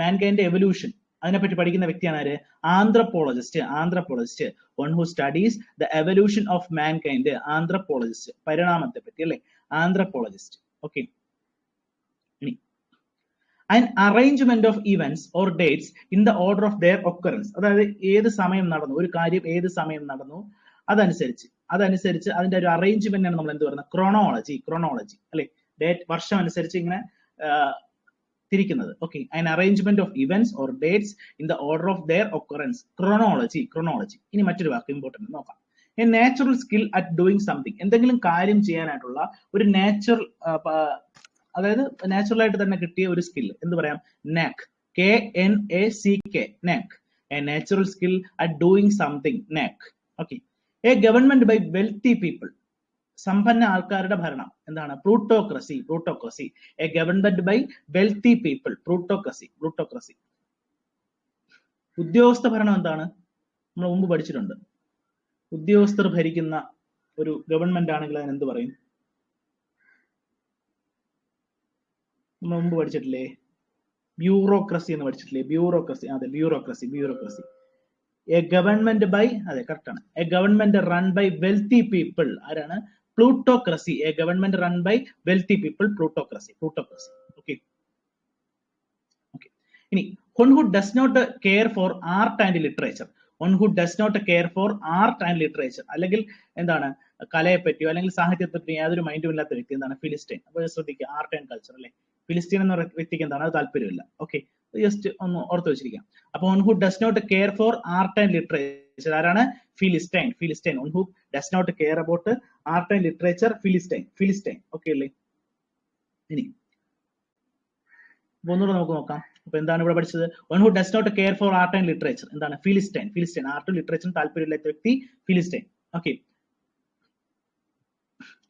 Mankind evolution. അതിനെപ്പറ്റി പഠിക്കുന്ന വ്യക്തിയാണ് ആര്? Anthropologist. Anthropologist. One who studies the evolution of mankind. Anthropologist. പരിണാമത്തെ പറ്റി അല്ലെ? Anthropologist. Okay. An arrangement of events or dates in the order of their occurrence. അതായത് ഏത് സമയം നടന്നു, ഒരു കാര്യം ഏത് സമയം നടന്നു അതനുസരിച്ച് അതിന്റെ ഒരു അറേഞ്ച്മെന്റ് ആണ് നമ്മൾ എന്ത് പറയുന്നത്? ക്രോണോളജി. ക്രോണോളജി അല്ലെ? ഡേറ്റ്, വർഷം അനുസരിച്ച് ഇങ്ങനെ തിരിക്കുന്നത്. Okay. An arrangement of events or dates in the order of their occurrence. Chronology. Chronology. ഇനി മറ്റൊരു വാക്ക് ഇമ്പോർട്ടന്റ് നോക്കാം. A natural skill at doing something. എന്തെങ്കിലും കാര്യം ചെയ്യാനായിട്ടുള്ള ഒരു നാച്ചുറൽ, അതായത് നാച്ചുറൽ ആയിട്ട് തന്നെ കിട്ടിയ ഒരു സ്കിൽ എന്ത് പറയാം? Knack. KNACK. Knack. A natural skill at doing something. Knack. Okay. A government by wealthy people. സമ്പന്ന ആൾക്കാരുടെ ഭരണം എന്താണ്? Plutocracy. Plutocracy. A government by wealthy people. Plutocracy. Plutocracy. ഉദ്യോഗസ്ഥ ഭരണം എന്താണ്? നമ്മൾ മുമ്പ് പഠിച്ചിട്ടുണ്ട്. ഉദ്യോഗസ്ഥർ ഭരിക്കുന്ന ഒരു ഗവൺമെന്റ് ആണെങ്കിൽ അതിന് എന്ത് പറയും? നമ്മൾ മുമ്പ് പഠിച്ചിട്ടില്ലേ? ബ്യൂറോക്രസി എന്ന് പഠിച്ചിട്ടില്ലേ? ബ്യൂറോക്രസി. അതെ, bureaucracy. Bureaucracy. A government by, അതെ കറക്റ്റ് ആണ്. A government run by wealthy people. ആരാണ്? Plutocracy. A government run by wealthy people. Plutocracy. Plutocracy. Okay. Okay. ഇനി one who does not care for art and literature. One who does not care for art and literature. അല്ലെങ്കിൽ എന്താണ്? കലയെ പറ്റിയോ അല്ലെങ്കിൽ സാഹിത്യത്തെ പറ്റിയോ യാതൊരു മൈൻഡും ഇല്ലാത്ത വ്യക്തി എന്താണ്? ഫിലിസ്റ്റൈൻ. അപ്പോൾ ശ്രദ്ധിക്കുക, ആർട്ട് ആൻഡ് കൾച്ചർ അല്ലെ? ഫിലിസ്റ്റൈൻ എന്ന വ്യക്തിക്ക് എന്താണ്? അത് താല്പര്യമില്ല. ഓക്കെ. ജസ്റ്റ് ഒന്ന് ഓർത്ത് വെച്ചിരിക്കാം. അപ്പൊ one who does not care for art and literature ആരാണ്? Philistine. Philistine. one who does not care about art and literature. Philistine. Philistine. Okay അല്ലേ? ഇനി ഒന്നുകൂടെ നമുക്ക് നോക്കാം. അപ്പൊ എന്താണ് ഇവിടെ പഠിച്ചത്? one who does not care for art and literature എന്താണ്? ഫിലിസ്റ്റൈൻ. ഫിലിസ്റ്റൈൻ. ആർട്ടും ലിറ്ററേച്ചറും താല്പര്യമില്ലാത്ത വ്യക്തി Philistine. Okay.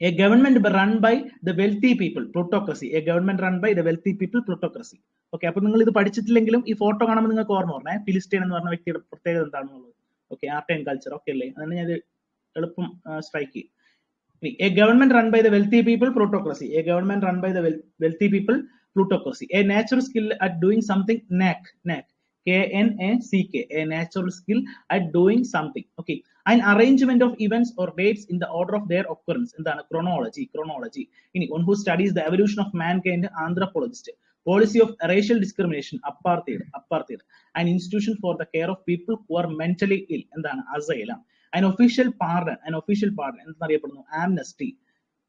A government run by the wealthy people. Plutocracy. A government run by the wealthy people. Plutocracy. Okay. അപ്പൊ നിങ്ങൾ ഇത് പഠിച്ചിട്ടില്ലെങ്കിലും ഈ ഫോട്ടോ കാണുമ്പോൾ നിങ്ങൾക്ക് ഓർമ്മ വരണേ, ഫിലിസ്റ്റൈൻ എന്ന് പറഞ്ഞ വ്യക്തിയുടെ പ്രത്യേകത എന്താണെന്നുള്ളത്. Okay. Art and culture. Okay അല്ലേ? അതാണ് ഞാൻ എളുപ്പം സ്ട്രൈക്ക് ചെയ്യും. A government run by the wealthy people. Plutocracy. A government run by the wealthy people. Plutocracy. A natural skill at doing something. Knack. Knack. KNACK. A natural skill at doing something. Okay. An arrangement of events or dates in the order of their occurrence. എന്താണ്? Chronology. Chronology. ഇനി one who studies the evolution of mankind. Anthropologist. Policy of racial discrimination. Apartheid. Apartheid. An institution for the care of people who are mentally ill. എന്താണ്? Asylum. An official pardon. An official pardon എന്നറിയപ്പെടുന്നു amnesty.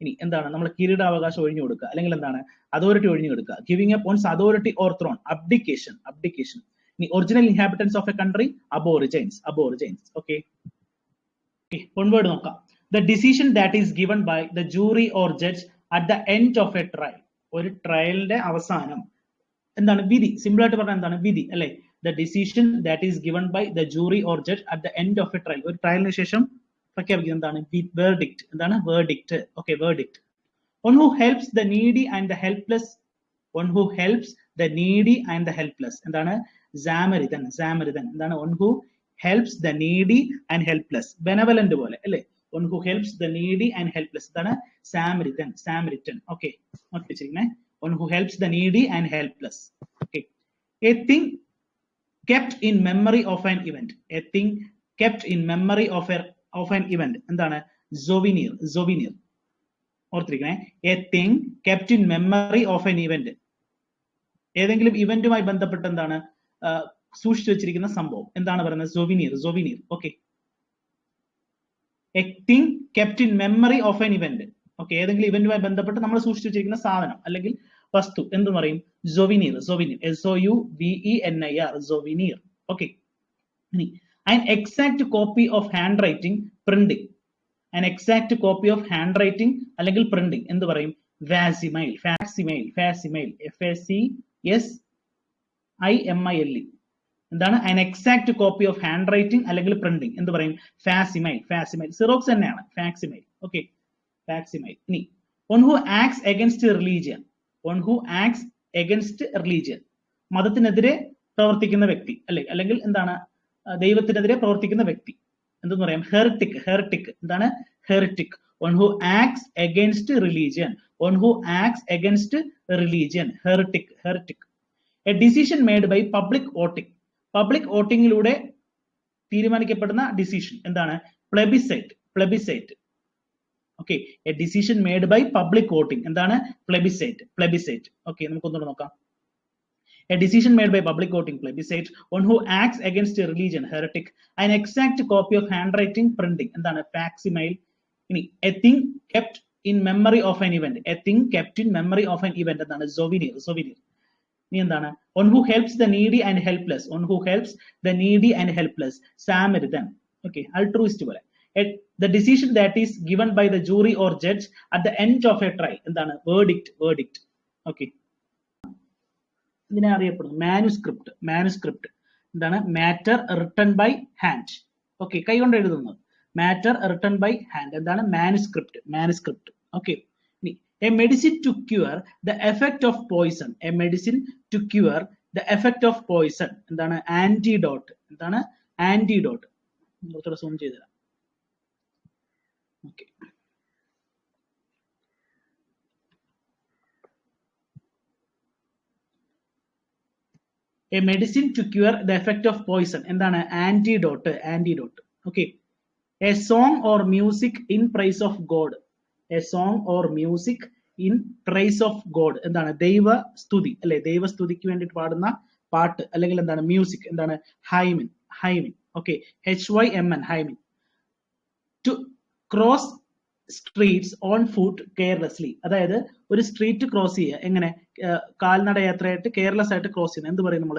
ഇനി എന്താണ്? നമ്മൾ കിരീടാവകാശം ഒഴിഞ്ഞു കൊടുക്കുക, അല്ലെങ്കിൽ എന്താണ്? Authority ഒഴിഞ്ഞു കൊടുക്കുക. Giving up one's authority or throne. Abdication. Abdication. ഇനി original inhabitants of a country. Aborigines. Aborigines. Okay. one word നോക്കാം. The decision that is given by the jury or judge at the end of a trial. ഒരു ട്രയലിന്റെ അവസാനം എന്താണ്? വിധി. Simple ആയിട്ട് പറഞ്ഞാൽ എന്താണ്? വിധി അല്ലെ? The decision that is given by the jury or judge at the end of a trial. ഒരു ട്രയലിന് ശേഷം പ്രഖ്യാപിക്കുന്നത് എന്താണ്? Verdict. എന്താണ്? Verdict. Okay. Verdict. One who helps the needy and the helpless. One who helps the needy and the helpless. എന്താണ്? Samaritan. Samaritan. എന്താണ്? One who helps the needy and helpless. Benevolent പോലെ അല്ലേ? One who helps the needy and helpless. എന്താണ്? Samaritan. Samaritan. Okay. നോക്കിച്ചിരിക്കണേ. One who helps the needy and helpless. Okay. A thing kept in memory of an event. A thing kept in memory of an event. എന്താണ്? Souvenir. Souvenir. ഓർത്തിരിക്കണേ. A thing kept in memory of an event. ഏതെങ്കിലും ഇവന്റുമായി ബന്ധപ്പെട്ട് എന്താണ് സൂക്ഷിച്ചു വെച്ചിരിക്കുന്ന സംഭവം എന്താണ് പറയുന്നത്? Souvenir. Souvenir. Okay. A thing kept in memory of an event. Okay. ഏതെങ്കിലും ഇവന്റുമായി ബന്ധപ്പെട്ട് നമ്മൾ സൂക്ഷിച്ചു വെച്ചിരിക്കുന്ന സാധനം അല്ലെങ്കിൽ വസ്തു എന്ത് പറയും? സൊവിനിയർ. സൊവിനിയർ. SOUVENIR. സൊവിനിയർ. ഓക്കെ. ഇനി an exact copy of handwriting. Printing. An exact copy of handwriting അല്ലെങ്കിൽ പ്രിന്റിംഗ് എന്ത് പറയും? വാസിമൈൽ. ഫാസിമൈൽ. ഫാസിമൈൽ. FACSIMILE. എന്താണ് an exact copy of handwriting അല്ലെങ്കിൽ പ്രിന്റിംഗ് എന്ത് പറയും facsimile സിറോക്സ് തന്നെയാണ് facsimile ഓക്കെ facsimile ഇനി one who acts against religion മതത്തിനെതിരെ പ്രവർത്തിക്കുന്ന വ്യക്തി അല്ലെങ്കിൽ എന്താണ് ദൈവത്തിനെതിരെ പ്രവർത്തിക്കുന്ന വ്യക്തി എന്തെന്ന് പറയാം ഹെറിറ്റിക് എന്താണ് heretic one who acts against religion heretic a decision made by public votingലൂടെ തീരുമാനിക്കപ്പെടുന്ന ഡിസിഷൻ എന്താണ് plebiscite okay a decision made by public voting എന്താണ് plebiscite okay നമുക്ക് ഒന്നുകൂടെ നോക്കാം a decision made by public voting plebiscite one who acts against a religion heretic an exact copy of handwriting printing എന്താണ് facsimile ഇനി a thing kept in memory of an event എന്താണ് souvenir ഇനി എന്താണ് one who helps the needy and helpless samaritan okay altruist പോലെ the decision that is given by the jury or judge at the end of a trial എന്താണ് verdict okay ഇതിനെ അറിയപ്പെടുന്നു manuscript എന്താണ് matter written by hand okay കൈകൊണ്ട് എഴുതുന്നത് matter written by hand എന്താണ് manuscript okay a medicine to cure the effect of poison എന്താണ് antidote കുറച്ചുകൂടെ zoom ചെയ്തു തരാം okay a medicine to cure the effect of poison എന്താണ് antidote okay a song or music in praise of god എന്താണ് ദൈവസ്തുതി അല്ലെ ദൈവസ്തുതിക്ക് വേണ്ടിയിട്ട് പാടുന്ന പാട്ട് അല്ലെങ്കിൽ എന്താണ് മ്യൂസിക് എന്താണ് ഹൈമിൻ okay hymn to cross streets on foot carelessly അതായത് ഒരു സ്ട്രീറ്റ് ക്രോസ് ചെയ്യുക എങ്ങനെ കാൽനട യാത്രയായിട്ട് കെയർലെസ് ആയിട്ട് ക്രോസ് ചെയ്യുന്നത് എന്ത് പറയും നമ്മൾ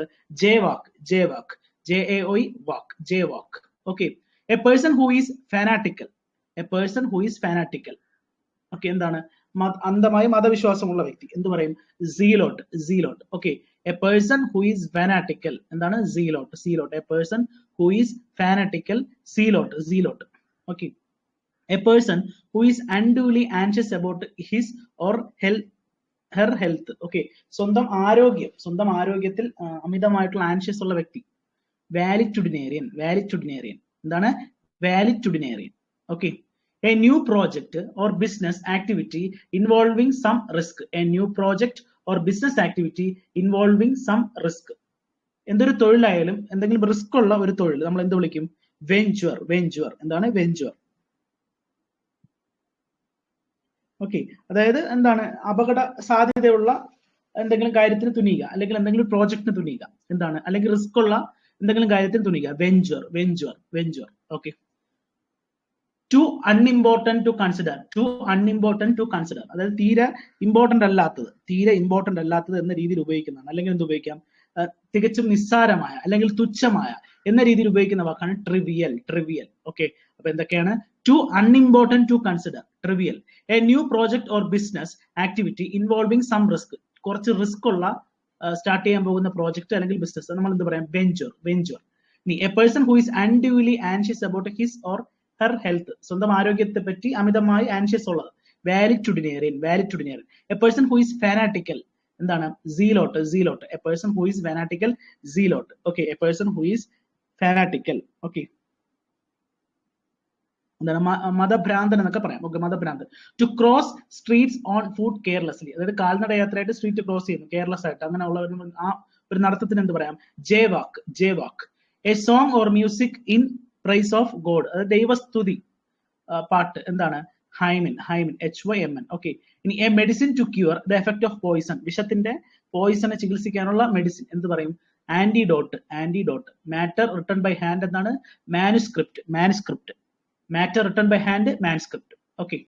jaywalk okay a person who is fanatical okay എന്താണ് അന്ധമായ മതവിശ്വാസമുള്ള വ്യക്തി എന്ത് പറയും zealot okay a person who is fanatical എന്താണ് zealot a person who is fanatical zealot okay a person who is unduly anxious about his or her health okay സ്വന്തം ആരോഗ്യത്തിൽ അമിതമായിട്ടുള്ള anxious ഉള്ള വ്യക്തി വാലിറ്റുഡിനേറിയൻ എന്താണ് വാലിറ്റുഡിനേറിയൻ okay a new project or business activity involving some risk എന്തൊരു തൊഴിലായാലും എന്തെങ്കിലും risk ഉള്ള ഒരു തൊഴിൽ നമ്മൾ എന്ത് വിളിക്കും വെഞ്ചർ എന്താണ് വെഞ്ചർ ഓക്കെ അതായത് എന്താണ് അപകട സാധ്യതയുള്ള എന്തെങ്കിലും കാര്യത്തിന് തുനിയുക അല്ലെങ്കിൽ എന്തെങ്കിലും പ്രോജക്റ്റിന് തുനിയുക എന്താണ് അല്ലെങ്കിൽ റിസ്ക് ഉള്ള എന്തെങ്കിലും കാര്യത്തിന് തുനിയുക venture okay too unimportant to consider അതായത് തീരെ ഇമ്പോർട്ടന്റ് അല്ലാത്തത് എന്ന രീതിയിൽ ഉപയോഗിക്കുന്നതാണ് അല്ലെങ്കിൽ എന്ത് ഉപയോഗിക്കാം തികച്ചും നിസ്സാരമായ അല്ലെങ്കിൽ തുച്ഛമായ എന്ന രീതിയിൽ ഉപയോഗിക്കുന്ന വാക്കാണ് ട്രിവിയൽ ഓക്കെ അപ്പൊ എന്തൊക്കെയാണ് too unimportant to consider trivial a new project or business activity involving some risk കുറച്ച് റിസ്ക് ഉള്ള സ്റ്റാർട്ട് ചെയ്യാൻ പോകുന്ന പ്രോജക്റ്റ് അല്ലെങ്കിൽ ബിസിനസ് നമ്മൾ എന്ത് പറയാം venture a person who is unduly anxious about his or her health സ്വന്തം ആരോഗ്യത്തെ പറ്റി അമിതമായി ആൻഷ്യസ് ഉള്ളത് വാലിറ്റുഡിനേറിയൻ a person who is fanatical എന്താണ് zealot a person who is fanatical zealot okay a person who is fanatical okay എന്താണ് മതഭ്രാന്തൻ എന്നൊക്കെ പറയാം ഓക്കെ മതഭ്രാന്തൻ to cross streets on foot carelessly അതായത് കാൽനട യാത്രയായിട്ട് സ്ട്രീറ്റ് ക്രോസ് ചെയ്യുന്നു കെയർലെസ് ആയിട്ട് അങ്ങനെയുള്ള ആ ഒരു നടത്തത്തിന് എന്ത് പറയാം jaywalk a song or music in praise of God അതായത് ദൈവസ്തുതി പാട്ട് എന്താണ് ഹൈമിൻ hymn ഓക്കെ ഇനി a medicine to cure the effect of poison വിഷത്തിന്റെ പോയിസനെ ചികിത്സിക്കാനുള്ള മെഡിസിൻ എന്ത് പറയും antidote matter written by hand എന്താണ് manuscript matter written by hand manuscript okay